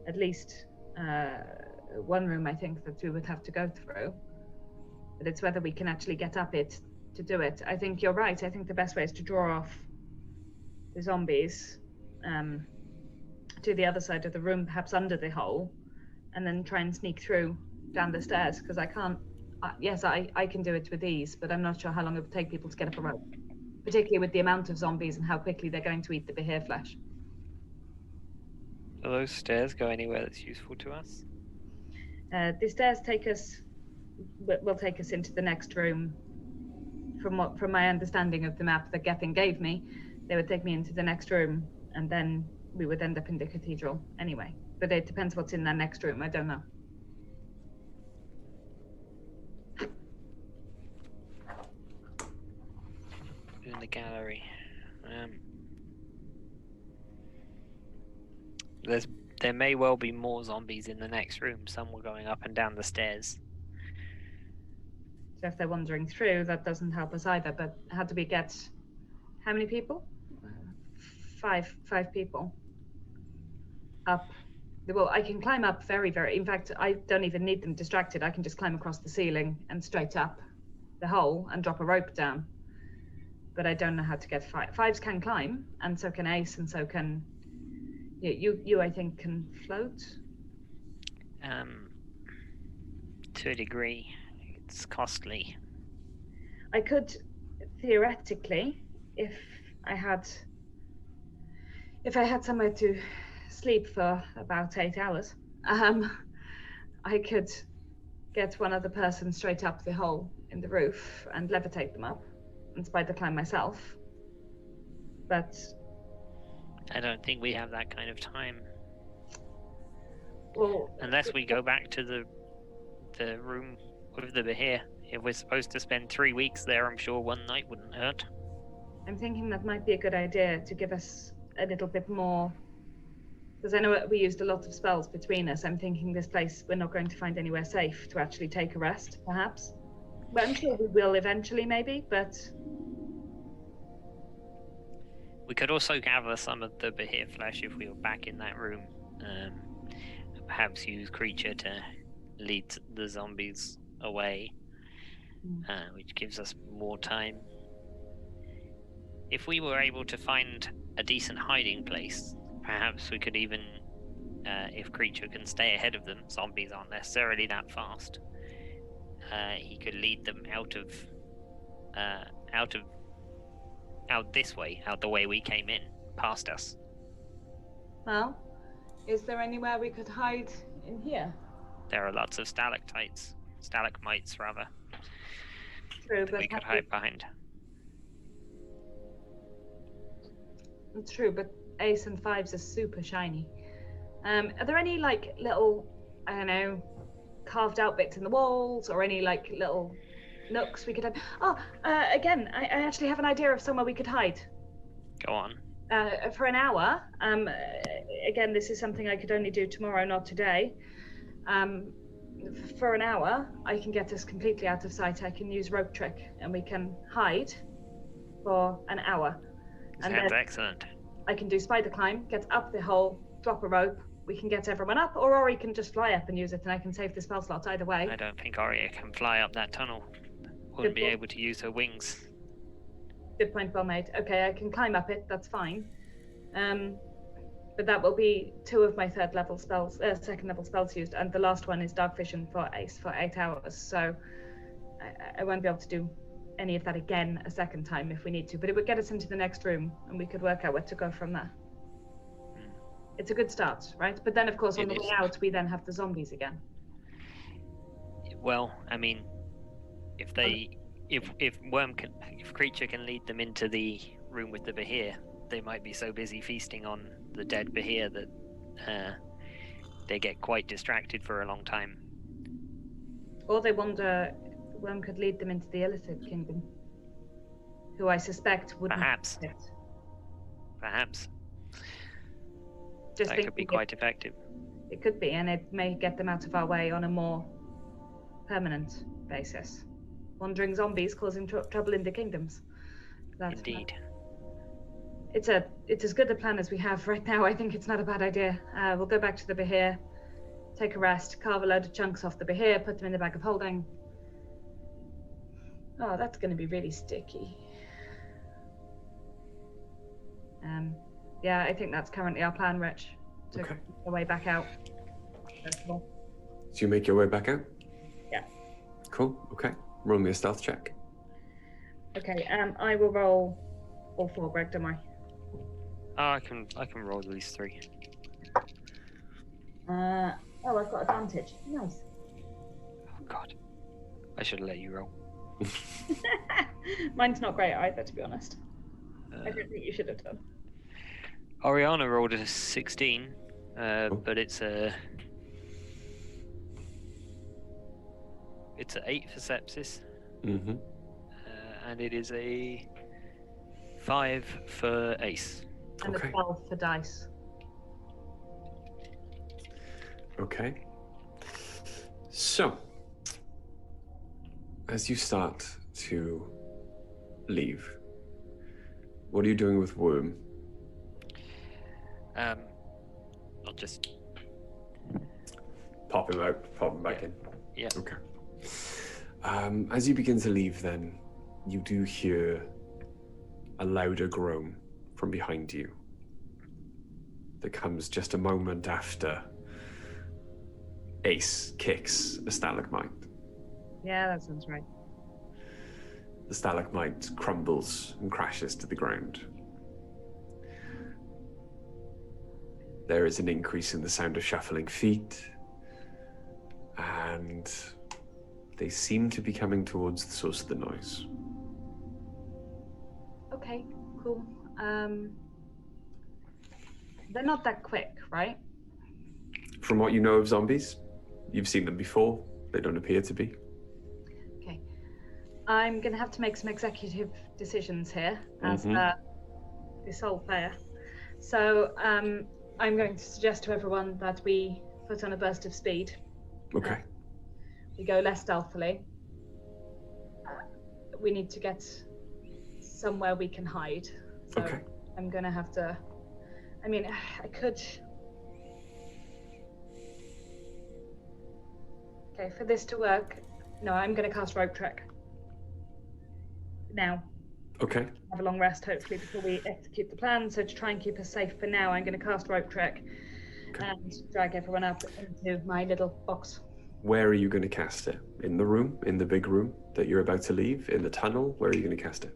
at least 1 room, I think, that we would have to go through. But it's whether we can actually get up it to do it. I think you're right. I think the best way is to draw off the zombies to the other side of the room, perhaps under the hole, and then try and sneak through down the stairs, because I can't. Yes, I can do it with ease, but I'm not sure how long it would take people to get up a rope, particularly with the amount of zombies and how quickly they're going to eat the Behir flesh. Do those stairs go anywhere that's useful to us? The stairs will take us into the next room. From my understanding of the map that Gethin gave me, they would take me into the next room, and then we would end up in the cathedral anyway. But it depends what's in that next room. I don't know. In the gallery. There may well be more zombies in the next room. Some were going up and down the stairs. So if they're wandering through, that doesn't help us either. But how do we get... How many people? Five people. Up. Well, I can climb up very, very... In fact, I don't even need them distracted. I can just climb across the ceiling and straight up the hole and drop a rope down. But I don't know how to get fives can climb, and so can Ace, and so can... You I think, can float? To a degree. It's costly. I could, theoretically, if I had somewhere to sleep for about 8 hours, I could get one other person straight up the hole in the roof and levitate them up and spider climb myself. But I don't think we have that kind of time. Well, unless we go back to the room with the Behir. If we're supposed to spend 3 weeks there, I'm sure one night wouldn't hurt. I'm thinking that might be a good idea to give us a little bit more, because I know we used a lot of spells between us. I'm thinking this place, we're not going to find anywhere safe to actually take a rest, perhaps. But I'm sure we will eventually, maybe, but... We could also gather some of the Behir flesh if we were back in that room. Perhaps use Creature to lead the zombies away, which gives us more time. If we were able to find a decent hiding place, perhaps we could even, if Creature can stay ahead of them, zombies aren't necessarily that fast, he could lead them out this way, out the way we came in, past us. Well, is there anywhere we could hide in here? There are lots of stalactites, stalagmites rather, True, that we could hide behind. It's true, but Ace and Fives are super shiny. Are there any like little, I don't know, carved out bits in the walls, or any like little nooks we could hide? Oh, again, I actually have an idea of somewhere we could hide. Go on. For an hour. Again, this is something I could only do tomorrow, not today. For an hour, I can get us completely out of sight. I can use rope trick, and we can hide for an hour. Sounds excellent. I can do spider climb, get up the hole, drop a rope. We can get everyone up, or Ori can just fly up and use it, and I can save the spell slot either way. I don't think Ori can fly up that tunnel. Wouldn't be able to use her wings. Good point, well made. Okay, I can climb up it. That's fine. But that will be 2 of my second level spells used, and the last one is Dark Vision for Ace for 8 hours. So I won't be able to do any of that again a second time if we need to. But it would get us into the next room, and we could work out where to go from there. It's a good start, right? But then, of course, on the way out, we then have the zombies again. Well, I mean, if Creature can lead them into the room with the Behir, they might be so busy feasting on the dead Behir that they get quite distracted for a long time. Or they wonder Worm could lead them into the Illithid Kingdom, who I suspect wouldn't. Perhaps. That could be quite effective. It could be, and it may get them out of our way on a more permanent basis. Wandering zombies causing trouble in the kingdoms. Indeed. It's as good a plan as we have right now. I think it's not a bad idea. We'll go back to the Behir, take a rest, carve a load of chunks off the Behir, put them in the bag of holding. Oh, that's going to be really sticky. Yeah, I think that's currently our plan, Rich. To okay. Our way back out. First of all. So you make your way back out? Yeah. Cool. Okay. Roll me a stealth check. Okay. I will roll all 4, Greg. Don't worry. Oh, I can roll at least 3. I've got advantage. Nice. Oh God, I should have let you roll. Mine's not great either, to be honest. I don't think you should have done. Oriana rolled a 16. but it's a 8 for sepsis, Mm-hmm. and it is a 5 for ace. And Okay. a 12 for dice. Okay. So, as you start to leave, what are you doing with Worm? I'll just Pop him out, pop him back in. yeah. Okay. As you begin to leave, then, you do hear a louder groan from behind you that comes just a moment after Ace kicks a stalagmite. Yeah, that sounds right. The stalagmite crumbles and crashes to the ground. There is an increase in the sound of shuffling feet, and they seem to be coming towards the source of the noise. Okay, cool. They're not that quick, right? From what you know of zombies, you've seen them before. They don't appear to be. Okay. I'm going to have to make some executive decisions here as Mhm. the sole player. So I'm going to suggest to everyone that we put on a burst of speed. Okay. We go less stealthily. We need to get somewhere we can hide. So Okay. I'm going to have to... I mean, I could... Okay, for this to work, no, I'm going to cast Rope Trek. Now. Okay. Have a long rest, hopefully, before we execute the plan. So to try and keep us safe for now, I'm going to cast Rope Trek and drag everyone up into my little box. Where are you going to cast it? In the room? In the big room that you're about to leave? In the tunnel? Where are you going to cast it?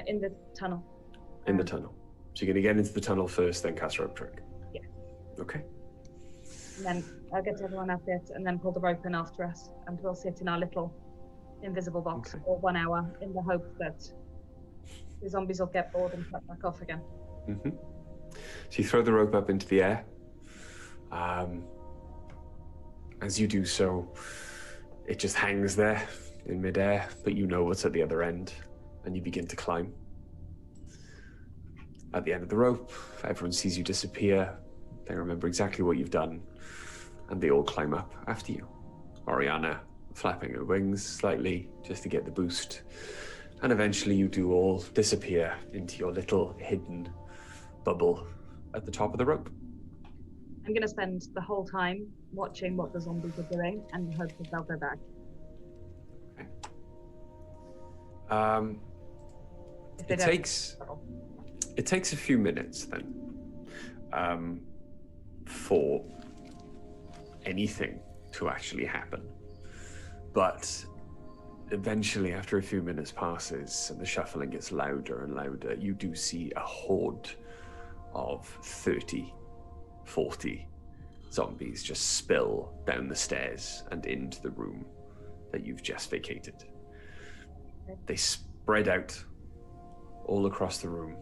In the tunnel. In the tunnel. So you're going to get into the tunnel first, then cast Rope Trick? Yeah. Okay. And then I'll get everyone up it and then pull the rope in after us. And we'll sit in our little invisible box for 1 hour in the hope that the zombies will get bored and cut back off again. Mm-hmm. So you throw the rope up into the air. As you do so, it just hangs there in midair, but you know what's at the other end, and you begin to climb. At the end of the rope, everyone sees you disappear. They remember exactly what you've done, and they all climb up after you. Oriana flapping her wings slightly just to get the boost. And eventually you do all disappear into your little hidden bubble at the top of the rope. I'm going to spend the whole time watching what the zombies are doing and hope that they'll go back. Okay. It takes a few minutes then for anything to actually happen. But eventually, after a few minutes passes and the shuffling gets louder and louder, you do see a horde of 30, 40 zombies just spill down the stairs and into the room that you've just vacated. They spread out all across the room.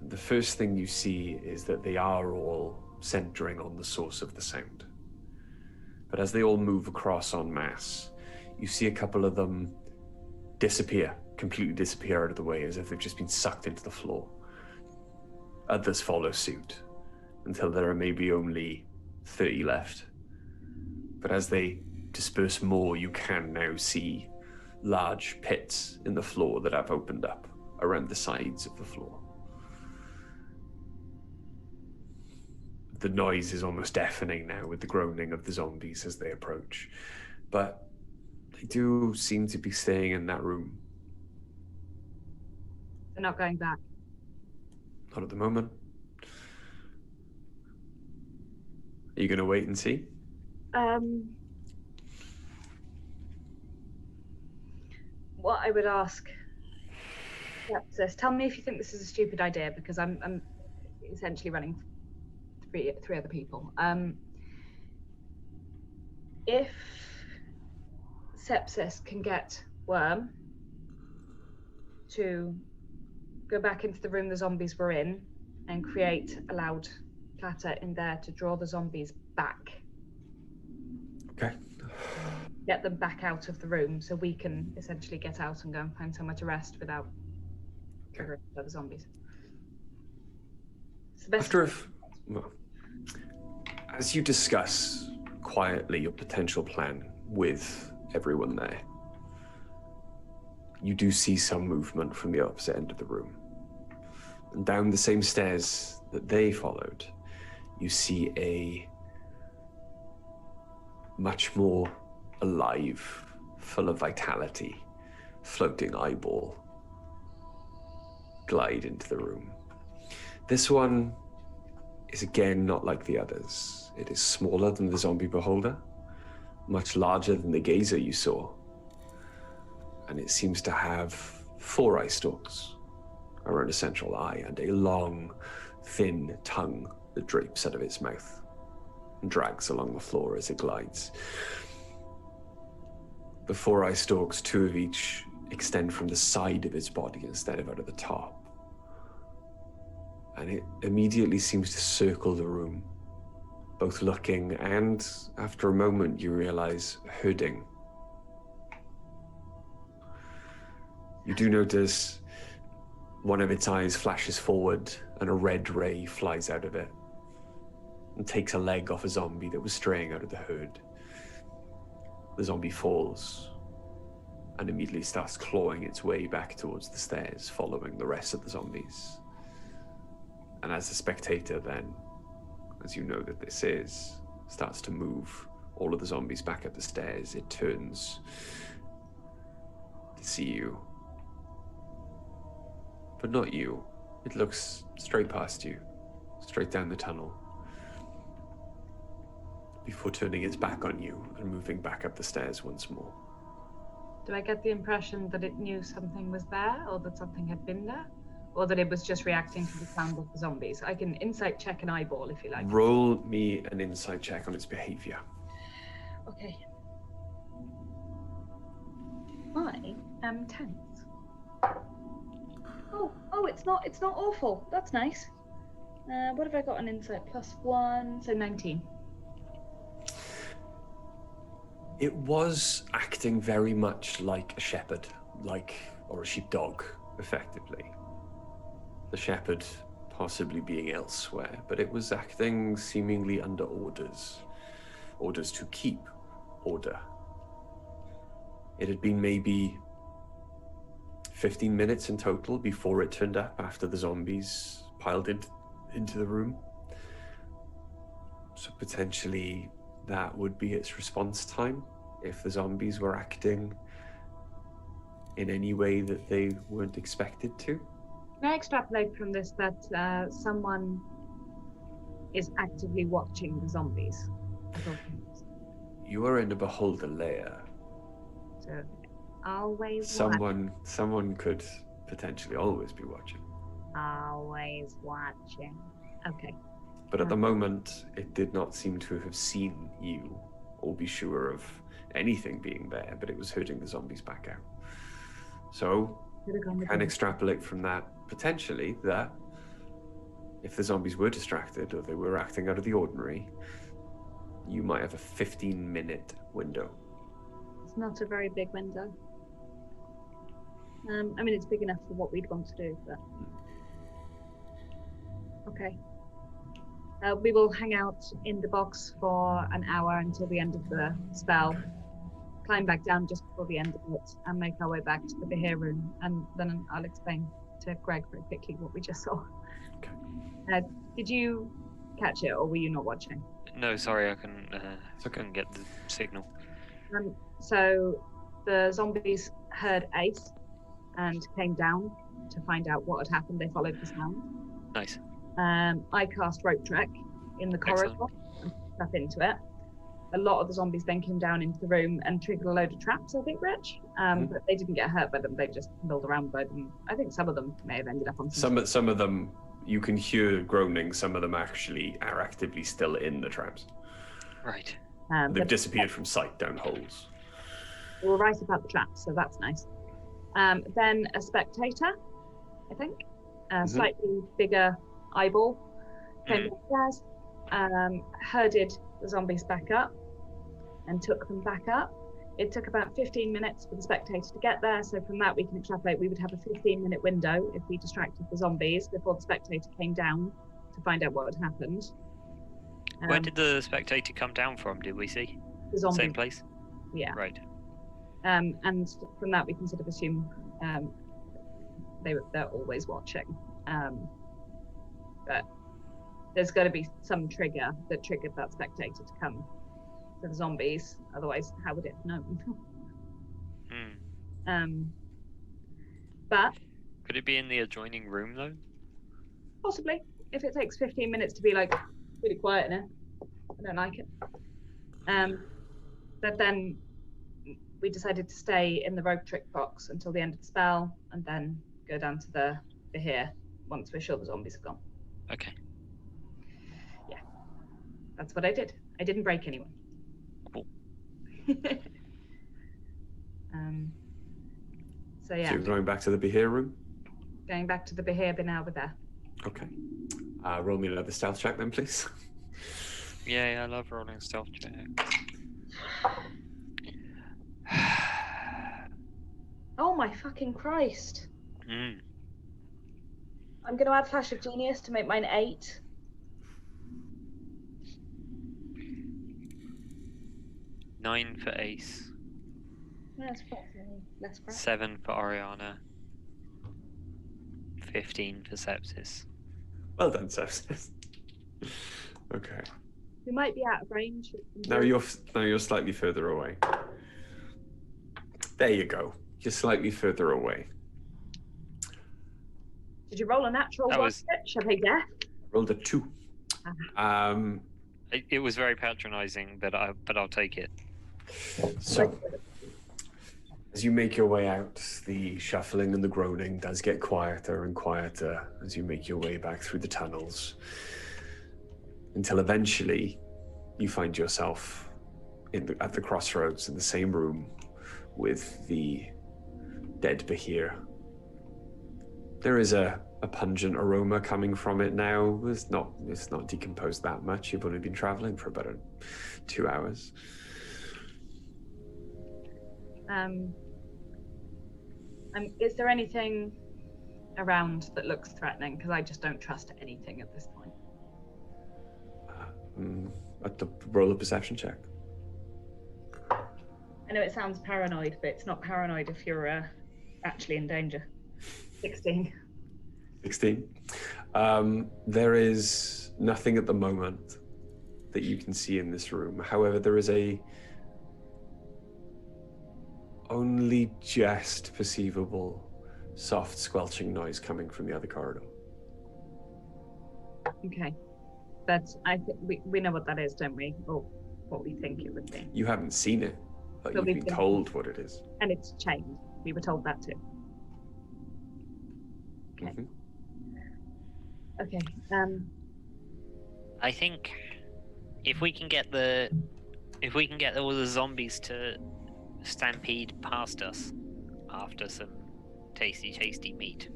And the first thing you see is that they are all centering on the source of the sound. But as they all move across en masse, you see a couple of them completely disappear out of the way, as if they've just been sucked into the floor. Others follow suit until there are maybe only 30 left. But as they disperse more, you can now see large pits in the floor that have opened up around the sides of the floor. The noise is almost deafening now with the groaning of the zombies as they approach. But they do seem to be staying in that room. They're not going back. Not at the moment. Are you going to wait and see? What I would ask, tell me if you think this is a stupid idea, because I'm essentially running three other people. If Sepsis can get Worm to go back into the room the zombies were in and create a loud clatter in there to draw the zombies back. Okay. Get them back out of the room so we can essentially get out and go and find somewhere to rest without triggering the other zombies. It's the best. As you discuss quietly your potential plan with everyone there, you do see some movement from the opposite end of the room. And down the same stairs that they followed, you see a much more alive, full of vitality, floating eyeball glide into the room. This one is again not like the others. It is smaller than the zombie beholder, much larger than the gazer you saw, and it seems to have 4 eye stalks around a central eye and a long, thin tongue that drapes out of its mouth and drags along the floor as it glides. The 4 eye stalks, 2 of each, extend from the side of its body instead of out of the top. And it immediately seems to circle the room, both looking and, after a moment, you realize, herding. You do notice one of its eyes flashes forward and a red ray flies out of it and takes a leg off a zombie that was straying out of the herd. The zombie falls and immediately starts clawing its way back towards the stairs, following the rest of the zombies. And as a spectator then, as you know that this is, starts to move all of the zombies back up the stairs, it turns to see you. But not you. It looks straight past you, straight down the tunnel, before turning its back on you and moving back up the stairs once more. Do I get the impression that it knew something was there, or that something had been there? Or that it was just reacting to the sound of the zombies? I can insight check an eyeball if you like. Roll me an insight check on its behavior. Okay. I am tense. Oh, it's not awful. That's nice. What have I got on insight? +1, so 19. It was acting very much like a shepherd, or a sheepdog, effectively. The shepherd possibly being elsewhere, but it was acting seemingly under orders to keep order. It had been maybe 15 minutes in total before it turned up after the zombies piled into the room. So potentially that would be its response time if the zombies were acting in any way that they weren't expected to. Can I extrapolate from this that someone is actively watching the zombies? You are in a beholder layer. So, always Someone could potentially always be watching. Always watching. Okay. But at the moment, it did not seem to have seen you or be sure of anything being there, but it was herding the zombies back out. So, you can extrapolate from that, potentially, that if the zombies were distracted or they were acting out of the ordinary, you might have a 15-minute window. It's not a very big window. I mean, it's big enough for what we'd want to do, but... Okay. We will hang out in the box for an hour until the end of the spell, climb back down just before the end of it, and make our way back to the Behir room, and then I'll explain to Greg very quickly what we just saw. Okay. Did you catch it, or were you not watching? No, sorry, I couldn't get the signal. So the zombies heard Ace and came down to find out what had happened. They followed the sound. Nice. I cast Rope Trek in the corridor and stuff into it. A lot of the zombies then came down into the room and triggered a load of traps, I think, Rich. But they didn't get hurt by them. They just milled around by them. I think some of them may have ended up on some of them. You can hear groaning. Some of them actually are actively still in the traps. Right. They've disappeared from sight down holes. We were right about the traps, so that's nice. Then a spectator, I think, a slightly bigger eyeball, came downstairs, herded the zombies back up, and took them back up. It took about 15 minutes for the spectator to get there, so from that we can extrapolate we would have a 15-minute window if we distracted the zombies before the spectator came down to find out what had happened. Where did the spectator come down from, did we see? The zombies. Same place? Yeah. Right. And from that we can sort of assume they're always watching. But there's got to be some trigger that triggered that spectator to come to the zombies. Otherwise, how would it have known? But could it be in the adjoining room though? Possibly, if it takes 15 minutes to be like really quiet in it, I don't like it. But then we decided to stay in the rogue trick box until the end of the spell, and then go down to the Behir once we're sure the zombies have gone. Okay. Yeah, that's what I did. I didn't break anyone. Cool. So yeah. So you're going back to the Behir room? Going back to the Behir, but now we're there. Okay. Roll me another stealth check then, please. Yeah, I love rolling stealth checks. Oh my fucking Christ. Mm. I'm going to add Flash of Genius to make mine 8. Nine for Ace. That's probably less crap. 7 for Oriana. 15 for Sepsis. Well done, Sepsis. Okay. We might be out of range. Now you're slightly further away. There you go. You're slightly further away. Did you roll a natural That one? was- Shall I guess? Rolled a 2. It was very patronising, but I'll take it. So, as you make your way out, the shuffling and the groaning does get quieter and quieter as you make your way back through the tunnels, until eventually you find yourself at the crossroads in the same room with the dead Behir. There is a pungent aroma coming from it now. It's not decomposed that much. You've only been traveling for about 2 hours. Is there anything around that looks threatening? Because I just don't trust anything at this point. Roll a perception check. I know it sounds paranoid, but it's not paranoid if you're actually in danger. 16. 16. There is nothing at the moment that you can see in this room. However, there is a only just perceivable soft squelching noise coming from the other corridor. Okay. But I think we know what that is, don't we? Or what we think it would be. You haven't seen it, but you've been told what it is. And it's chained. We were told that too. Okay. Mhm. Okay. I think if we can get all the zombies to stampede past us after some tasty meat,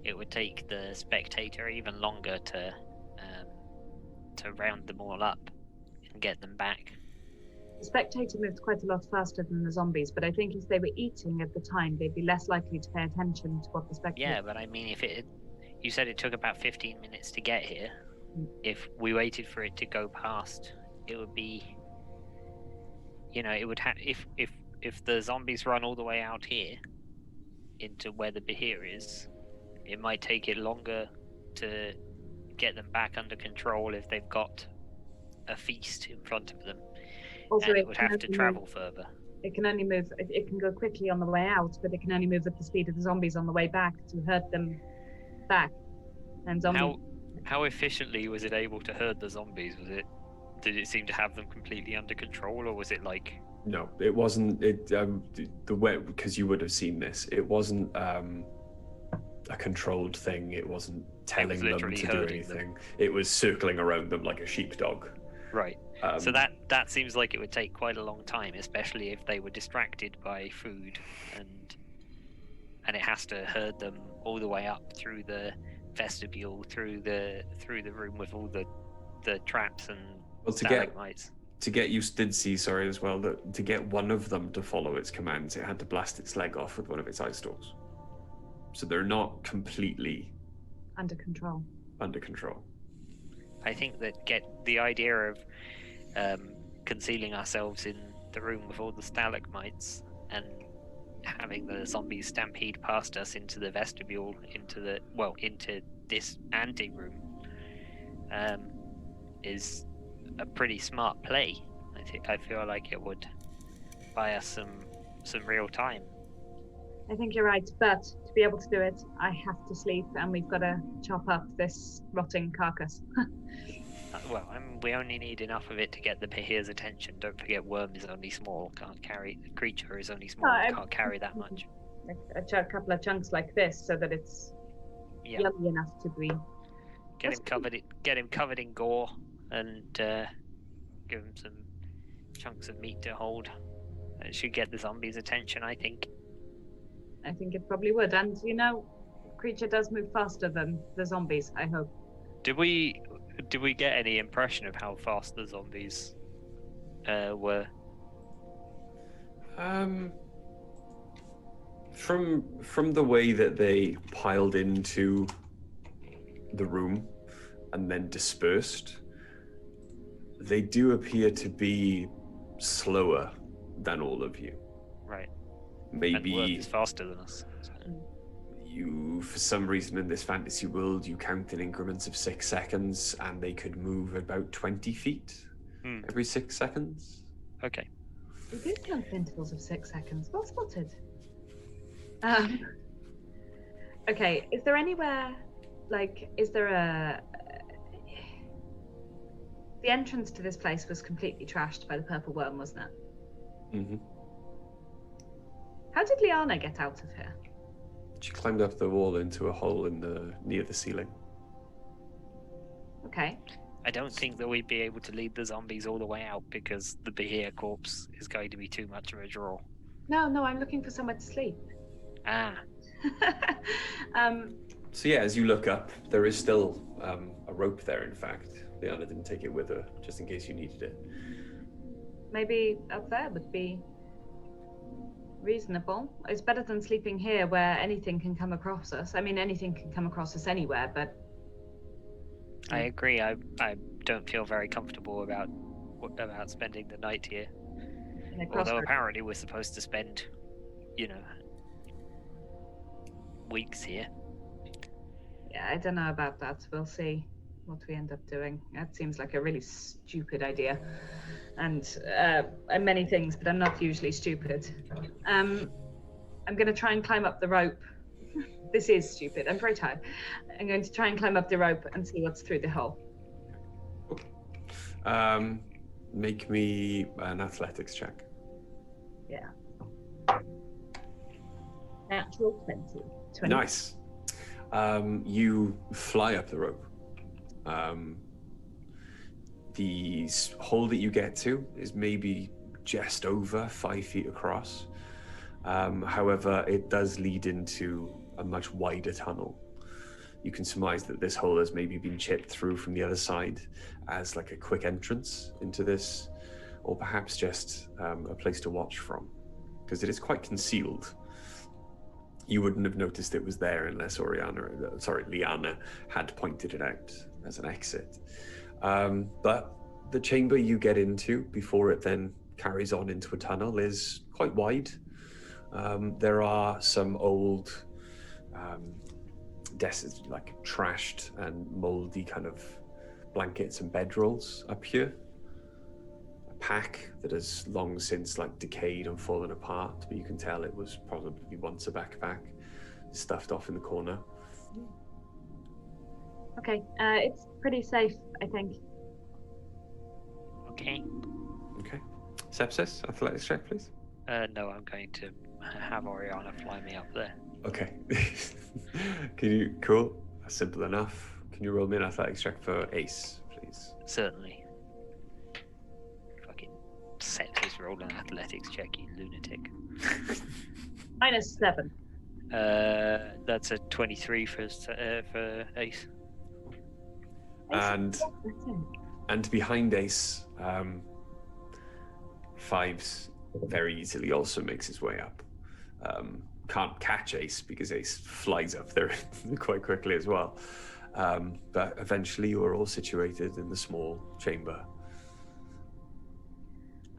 it would take the spectator even longer to round them all up and get them back. The spectator moves quite a lot faster than the zombies, but I think if they were eating at the time, they'd be less likely to pay attention to what the spectator... Yeah, but I mean, you said it took about 15 minutes to get here. If we waited for it to go past, it would be, it would have, if the zombies run all the way out here into where the Behir is, it might take it longer to get them back under control if they've got a feast in front of them. Also, and it would have to travel further. It can only move, it can go quickly on the way out, but it can only move at the speed of the zombies on the way back to herd them back. And zombies... How efficiently was it able to herd the zombies? Did it seem to have them completely under control, or was it like... No, it wasn't. The way, because you would have seen this, it wasn't a controlled thing. It wasn't telling them to do anything. It was circling around them like a sheepdog. Right. So that seems like it would take quite a long time, especially if they were distracted by food, and it has to herd them all the way up through the vestibule through the room with all the traps and Well, stalagmites. to get you did see, sorry, as well, that to get one of them to follow its commands, it had to blast its leg off with one of its eye stalks. So they're not completely Under control. under control. I think that the idea of concealing ourselves in the room with all the stalagmites and having the zombies stampede past us into the vestibule, into this anteroom, is a pretty smart play. I feel like it would buy us some real time. I think you're right, but to be able to do it, I have to sleep, and we've got to chop up this rotting carcass. We only need enough of it to get the Behir's attention. Don't forget, worm is only small. Creature is only small. Can't carry that much. A couple of chunks like this, so that it's yummy enough to be. Get him covered in gore, and give him some chunks of meat to hold. It should get the zombies' attention, I think. I think it probably would, and creature does move faster than the zombies, I hope. Did we get any impression of how fast the zombies were? From the way that they piled into the room and then dispersed, they do appear to be slower than all of you. Right. Maybe and worm is faster than us. You, for some reason in this fantasy world, you count in increments of 6 seconds, and they could move about 20 feet every 6 seconds. Okay. We do count intervals of 6 seconds. Well spotted. Okay, is there anywhere, the entrance to this place was completely trashed by the purple worm, wasn't it? Mm-hmm. How did Liana get out of here? She climbed up the wall into a hole near the ceiling. Okay. I don't think that we'd be able to lead the zombies all the way out because the Behir corpse is going to be too much of a draw. No, I'm looking for somewhere to sleep. Ah. So yeah, as you look up, there is still a rope there, in fact. Liana didn't take it with her, just in case you needed it. Maybe up there would be reasonable. It's better than sleeping here where anything can come across us. I mean, anything can come across us anywhere, but... I agree. I don't feel very comfortable about spending the night here. Although apparently we're supposed to spend, weeks here. Yeah, I don't know about that. We'll see what we end up doing. That seems like a really stupid idea. And many things, but I'm not usually stupid. I'm going to try and climb up the rope. This is stupid. I'm very tired. I'm going to try and climb up the rope and see what's through the hole. Make me an athletics check. Yeah. Natural 20. Nice. You fly up the rope. The hole that you get to is maybe just over 5 feet across. However, it does lead into a much wider tunnel. You can surmise that this hole has maybe been chipped through from the other side as like a quick entrance into this, or perhaps just a place to watch from, because it is quite concealed. You wouldn't have noticed it was there unless Liana had pointed it out as an exit. But the chamber you get into before it then carries on into a tunnel is quite wide. There are some old desks, like trashed and moldy kind of blankets and bedrolls up here. A pack that has long since decayed and fallen apart, but you can tell it was probably once a backpack stuffed off in the corner. Okay, it's pretty safe, I think. Okay. Sepsis, athletics check, please. No, I'm going to have Oriana fly me up there. Okay. Cool. That's simple enough. Can you roll me an athletics check for Ace, please? Certainly. Fucking Sepsis roll an athletics check, you lunatic. -7. That's a 23 for Ace. And behind Ace, Fives very easily also makes his way up. Can't catch Ace because Ace flies up there quite quickly as well. But eventually you are all situated in the small chamber.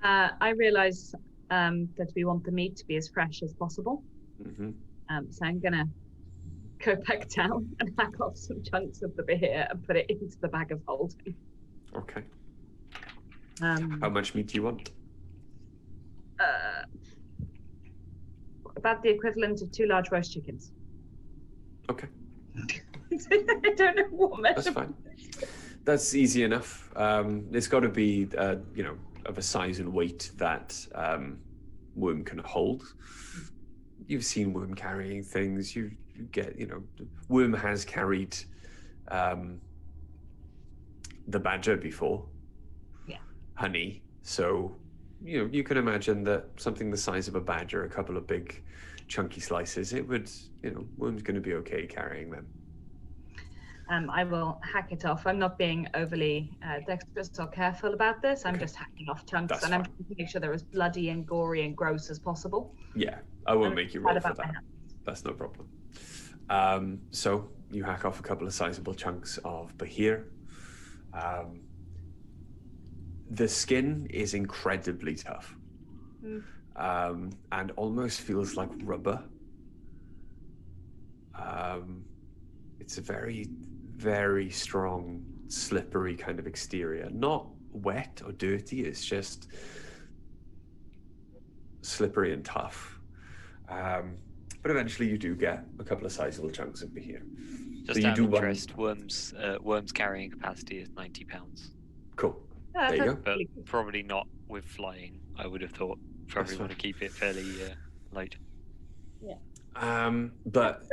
I realise that we want the meat to be as fresh as possible. Mm-hmm. So I'm going to go back down and hack off some chunks of the Behir and put it into the bag of holding. Okay. How much meat do you want? About the equivalent of 2 large roast chickens. Okay. I don't know what measurement. That's fine. That's easy enough. It's got to be, of a size and weight that Worm can hold. You've seen Worm carrying things. You get, Worm has carried the badger before. Yeah. Honey. So, you can imagine that something the size of a badger, a couple of big chunky slices, it would, Worm's going to be okay carrying them. I will hack it off. I'm not being overly dexterous or careful about this. I'm just hacking off chunks. That's and I'm fine. trying to make sure they're as bloody and gory and gross as possible. Yeah, I won't make you roll for about my that. hands. That's no problem. So you hack off a couple of sizable chunks of Behir. The skin is incredibly tough. And almost feels like rubber. It's a very, very strong, slippery kind of exterior. Not wet or dirty, it's just slippery and tough. But eventually you do get a couple of sizable chunks of Behir. Just out of interest, Worm's carrying capacity is 90 pounds. Cool. Yeah, there you go. But probably not with flying, I would have thought. Probably want to keep it fairly light. Yeah. But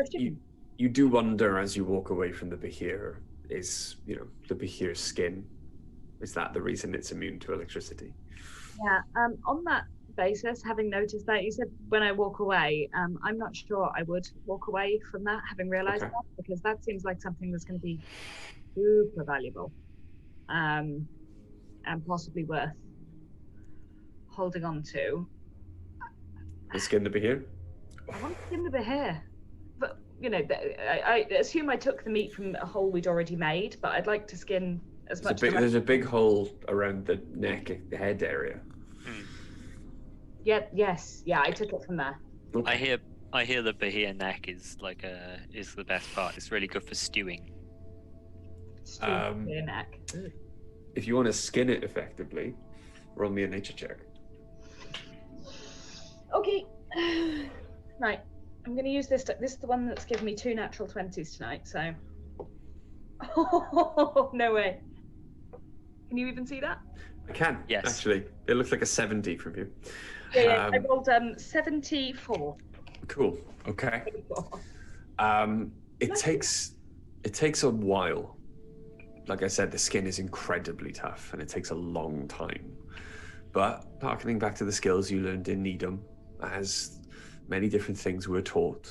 you do wonder as you walk away from the Behir, is, the Behir's skin, is that the reason it's immune to electricity? Yeah. On that basis, having noticed that, you said when I walk away, I'm not sure I would walk away from that, having realised that, because that seems like something that's going to be super valuable, and possibly worth holding on to. The skin to Behir? I want to skin the Behir, but I assume I took the meat from a hole we'd already made, but I'd like to skin as much. There's a big hole around the neck, the head area. Yeah. Yes. Yeah. I took it from there. Okay. I hear the Behir neck is is the best part. It's really good for stewing. Behir neck. If you want to skin it effectively, roll me a nature check. Okay. Right. I'm going to use this. This is the one that's given me 2 natural 20s tonight. So. Oh, no way. Can you even see that? I can. Yes. Actually, it looks like a 70 from you. Yeah. I rolled 74. Cool. Okay. It takes a while. Like I said, the skin is incredibly tough, and it takes a long time. But harkening back to the skills you learned in Nidum, as many different things were taught,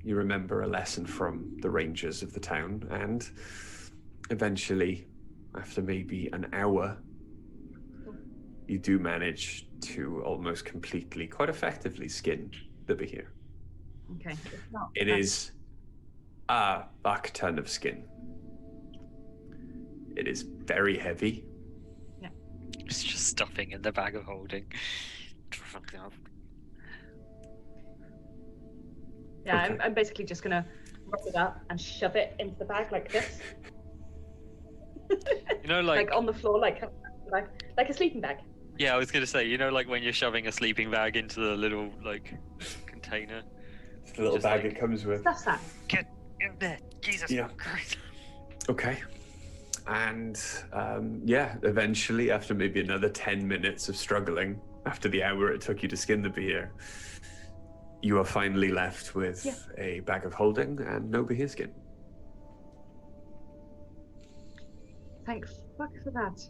you remember a lesson from the rangers of the town, and eventually, after maybe an hour, you do manage to almost completely, quite effectively skin the Behir. Okay. It is a buck ton of skin. It is very heavy. Yeah. It's just stuffing in the bag of holding. Yeah, Okay. I'm basically just going to rub it up and shove it into the bag like this. Like on the floor, like a sleeping bag. Yeah, I was gonna say, like when you're shoving a sleeping bag into the little container. It's the little Just bag it comes with. Stuff's that. Get in there, Jesus Christ. Okay. And eventually, after maybe another 10 minutes of struggling, after the hour it took you to skin the Behir, you are finally left with a bag of holding and no Behir skin. Thank fuck for that.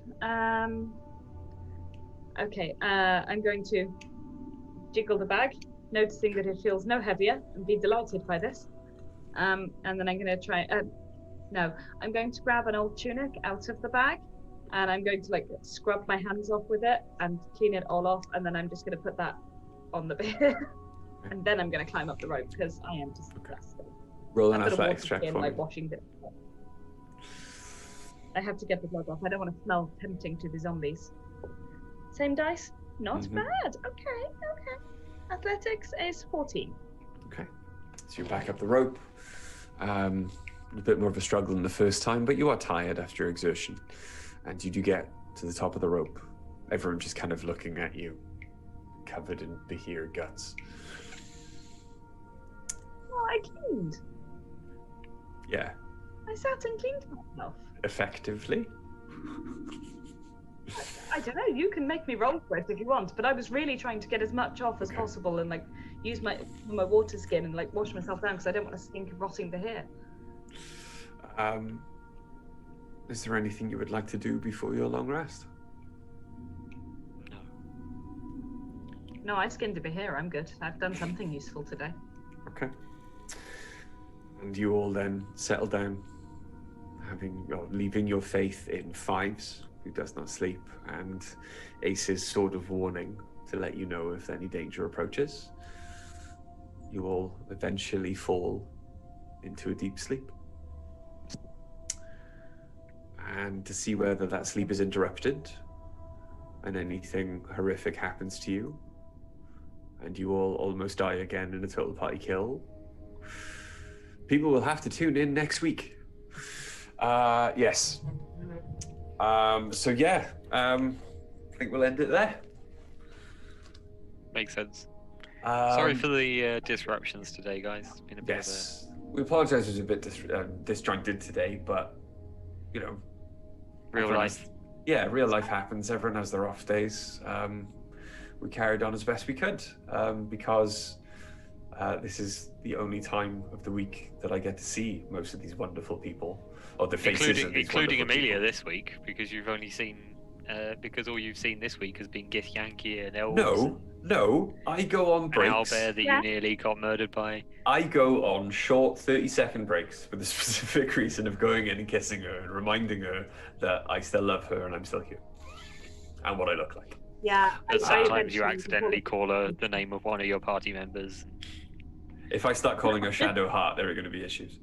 Okay, I'm going to jiggle the bag noticing that it feels no heavier, and be delighted by this. And then I'm going to try. No, I'm going to grab an old tunic out of the bag, and I'm going to like scrub my hands off with it and clean it all off, and then I'm just going to put that on the bed, and then I'm going to climb up the rope because I am disgusting. Roll an I've got a athletics water check skin, for me. like washing it. I have to get the blood off. I don't want to smell tempting to the zombies. Same dice? Not bad. Okay. Athletics is 14. Okay. So you back up the rope. A bit more of a struggle than the first time, but you are tired after your exertion. And you do get to the top of the rope. Everyone just kind of looking at you, covered in Behir guts. Oh, I cleaned. Yeah. I sat and cleaned myself. Effectively. I don't know, you can make me roll for it if you want, but I was really trying to get as much off as possible and like use my water skin and like wash myself down because I don't want to stink of rotting Behir. Is there anything you would like to do before your long rest? No, I skinned a Behir, I'm good. I've done something useful today. Okay. And you all then settle down, leaving your faith in Fives, who does not sleep, and Ace's sword of warning to let you know if any danger approaches. You all eventually fall into a deep sleep. And to see whether that sleep is interrupted and anything horrific happens to you, and you all almost die again in a total party kill, people will have to tune in next week. Yes. So yeah, I think we'll end it there. Makes sense. Sorry for the disruptions today, guys. It's been a bit Yes. We apologize, it was a bit disjointed today, but you know, real life. Real life happens. Everyone has their off days. We carried on as best we could because this is the only time of the week that I get to see most of these wonderful people, or the faces of these including wonderful Amelia people. this week, because you've only seen because all you've seen this week has been Gith Yankee and Elves. No, I go on and breaks. Owlbear that you nearly got murdered by. I go on short 30-second breaks for the specific reason of going in and kissing her and reminding her that I still love her and I'm still here and what I look like. Yeah. But sometimes you eventually accidentally call her the name of one of your party members. If I start calling her Shadow Heart, there are going to be issues.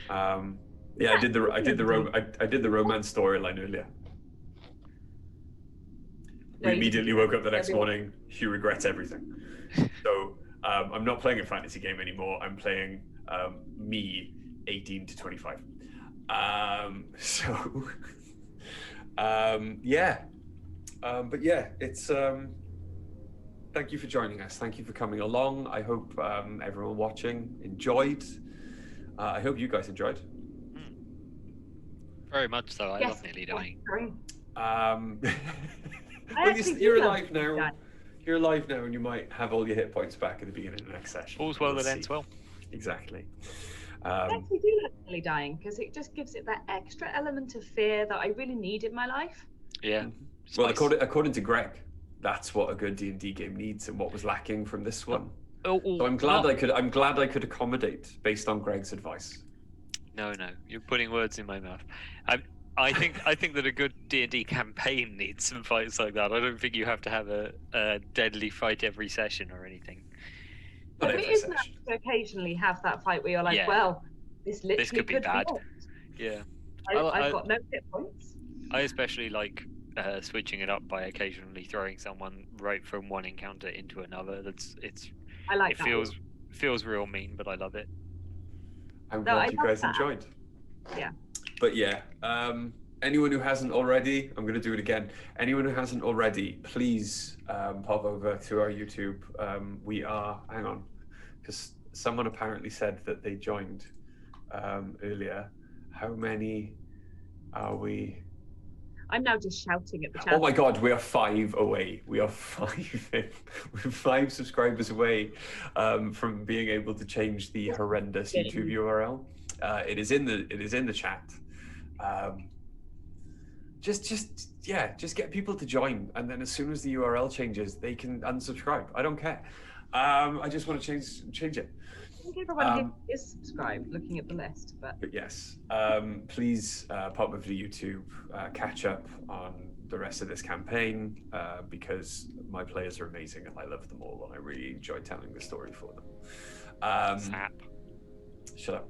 I did the romance storyline earlier. We immediately woke up the next morning. She regrets everything. So I'm not playing a fantasy game anymore. I'm playing me, 18 to 25. But yeah, it's. Thank you for joining us. Thank you for coming along. I hope everyone watching enjoyed. I hope you guys enjoyed. Very much so. I love nearly dying. Well, you're alive now. You're alive now, and you might have all your hit points back at the beginning of the next session. All's well that ends well. Exactly. I actually do like nearly dying because it just gives it that extra element of fear that I really need in my life. Yeah. Well, according to Greg, that's what a good D&D game needs, and what was lacking from this one. So I'm glad I could accommodate based on Greg's advice. No, you're putting words in my mouth. I think that a good D&D campaign needs some fights like that. I don't think you have to have a deadly fight every session or anything. But it is nice to occasionally have that fight where you're like, well, this literally could be bad. Yeah. I've got no hit points. I especially like switching it up by occasionally throwing someone right from one encounter into another. I like it that. feels real mean, but I love it. I'm glad you guys enjoyed. Yeah. But yeah, anyone who hasn't already, I'm going to do it again. Anyone who hasn't already, please pop over to our YouTube. Hang on, because someone apparently said that they joined earlier. How many are we? I'm now just shouting at the chat. Oh my God, we are 5 away. We're 5 subscribers away from being able to change the horrendous YouTube URL. It is in the chat. Just get people to join, and then as soon as the URL changes, they can unsubscribe. I don't care. I just want to change it. I think everyone who is subscribed, looking at the list, but yes, please pop over to YouTube, catch up on the rest of this campaign, because my players are amazing and I love them all and I really enjoy telling the story for them. Snap. Shut up.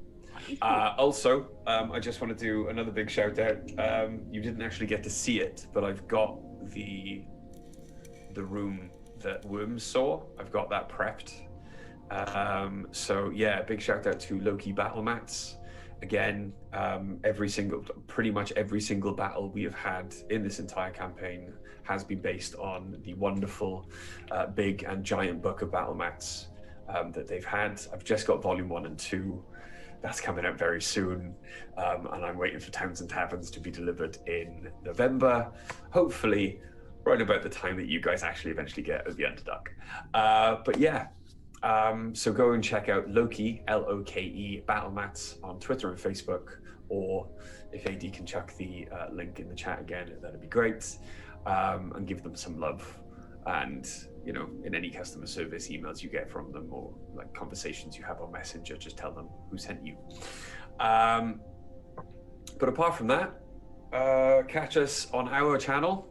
Also, I just want to do another big shout out. You didn't actually get to see it, but I've got the room that Worms saw. I've got that prepped. So yeah, big shout out to Loki battle mats. Again, pretty much every single battle we have had in this entire campaign has been based on the wonderful, big and giant book of battle mats that they've had. I've just got volume 1 and 2. That's coming out very soon, and I'm waiting for Towns and Taverns to be delivered in November, hopefully right about the time that you guys actually eventually get the Underdark. But yeah, so go and check out Loki, Loke, Battle Mats on Twitter and Facebook, or if AD can chuck the link in the chat again, that'd be great, and give them some love. And you know, in any customer service emails you get from them or like conversations you have on Messenger, just tell them who sent you. But apart from that, catch us on our channel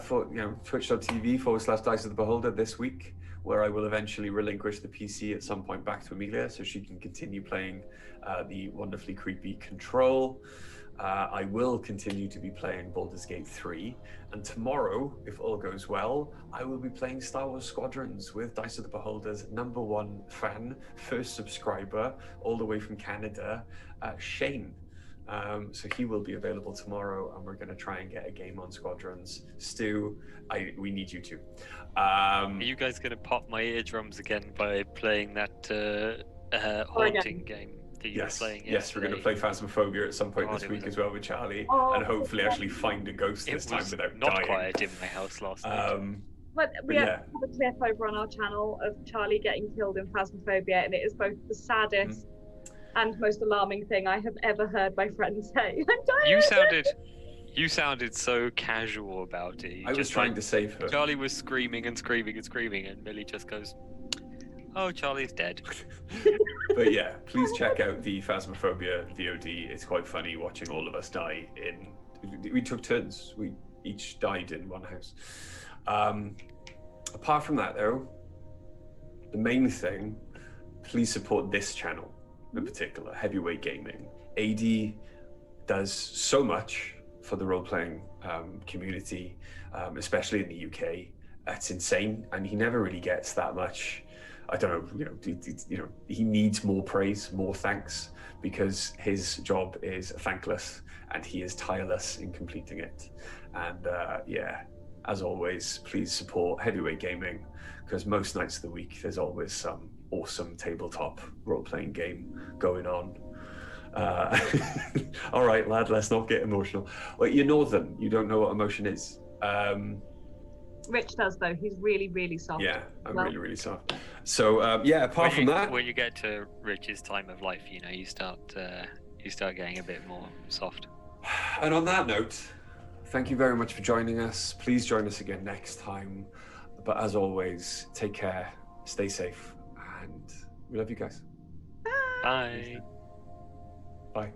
for twitch.tv/Dice of the Beholder this week, where I will eventually relinquish the PC at some point back to Amelia so she can continue playing the wonderfully creepy Control. I will continue to be playing Baldur's Gate 3, and tomorrow, if all goes well, I will be playing Star Wars Squadrons with Dice of the Beholder's #1 fan, first subscriber, all the way from Canada, Shane. So he will be available tomorrow, and we're going to try and get a game on Squadrons. Stu, we need you to. Are you guys going to pop my eardrums again by playing that haunting game? Yes, playing yes, we're going to play Phasmophobia at some point this week as well with Charlie, and hopefully actually find a ghost this time without not dying. quiet in my house last night. But we have a clip over on our channel of Charlie getting killed in Phasmophobia, and it is both the saddest and most alarming thing I have ever heard my friends say. You sounded so casual about it. I was trying to save her. Charlie was screaming and screaming and screaming, and Millie just goes, "Oh, Charlie's dead." But yeah, please check out the Phasmophobia VOD. It's quite funny watching all of us die we took turns. We each died in one house. Apart from that though, the main thing, please support this channel in particular, Heavyweight Gaming. AD does so much for the role-playing community, especially in the UK. It's insane, and he never really gets that much. I don't know, he needs more praise, more thanks, because his job is thankless and he is tireless in completing it. And yeah, as always, please support Heavyweight Gaming, because most nights of the week there's always some awesome tabletop role-playing game going on. All right, lad, let's not get emotional. Well, you're Northern, you don't know what emotion is. Rich does though. He's really, really soft. Yeah, I'm really, really soft. So yeah, apart from that, when you get to Rich's time of life, you start getting a bit more soft. And on that note, thank you very much for joining us. Please join us again next time. But as always, take care, stay safe, and we love you guys. Bye. Bye.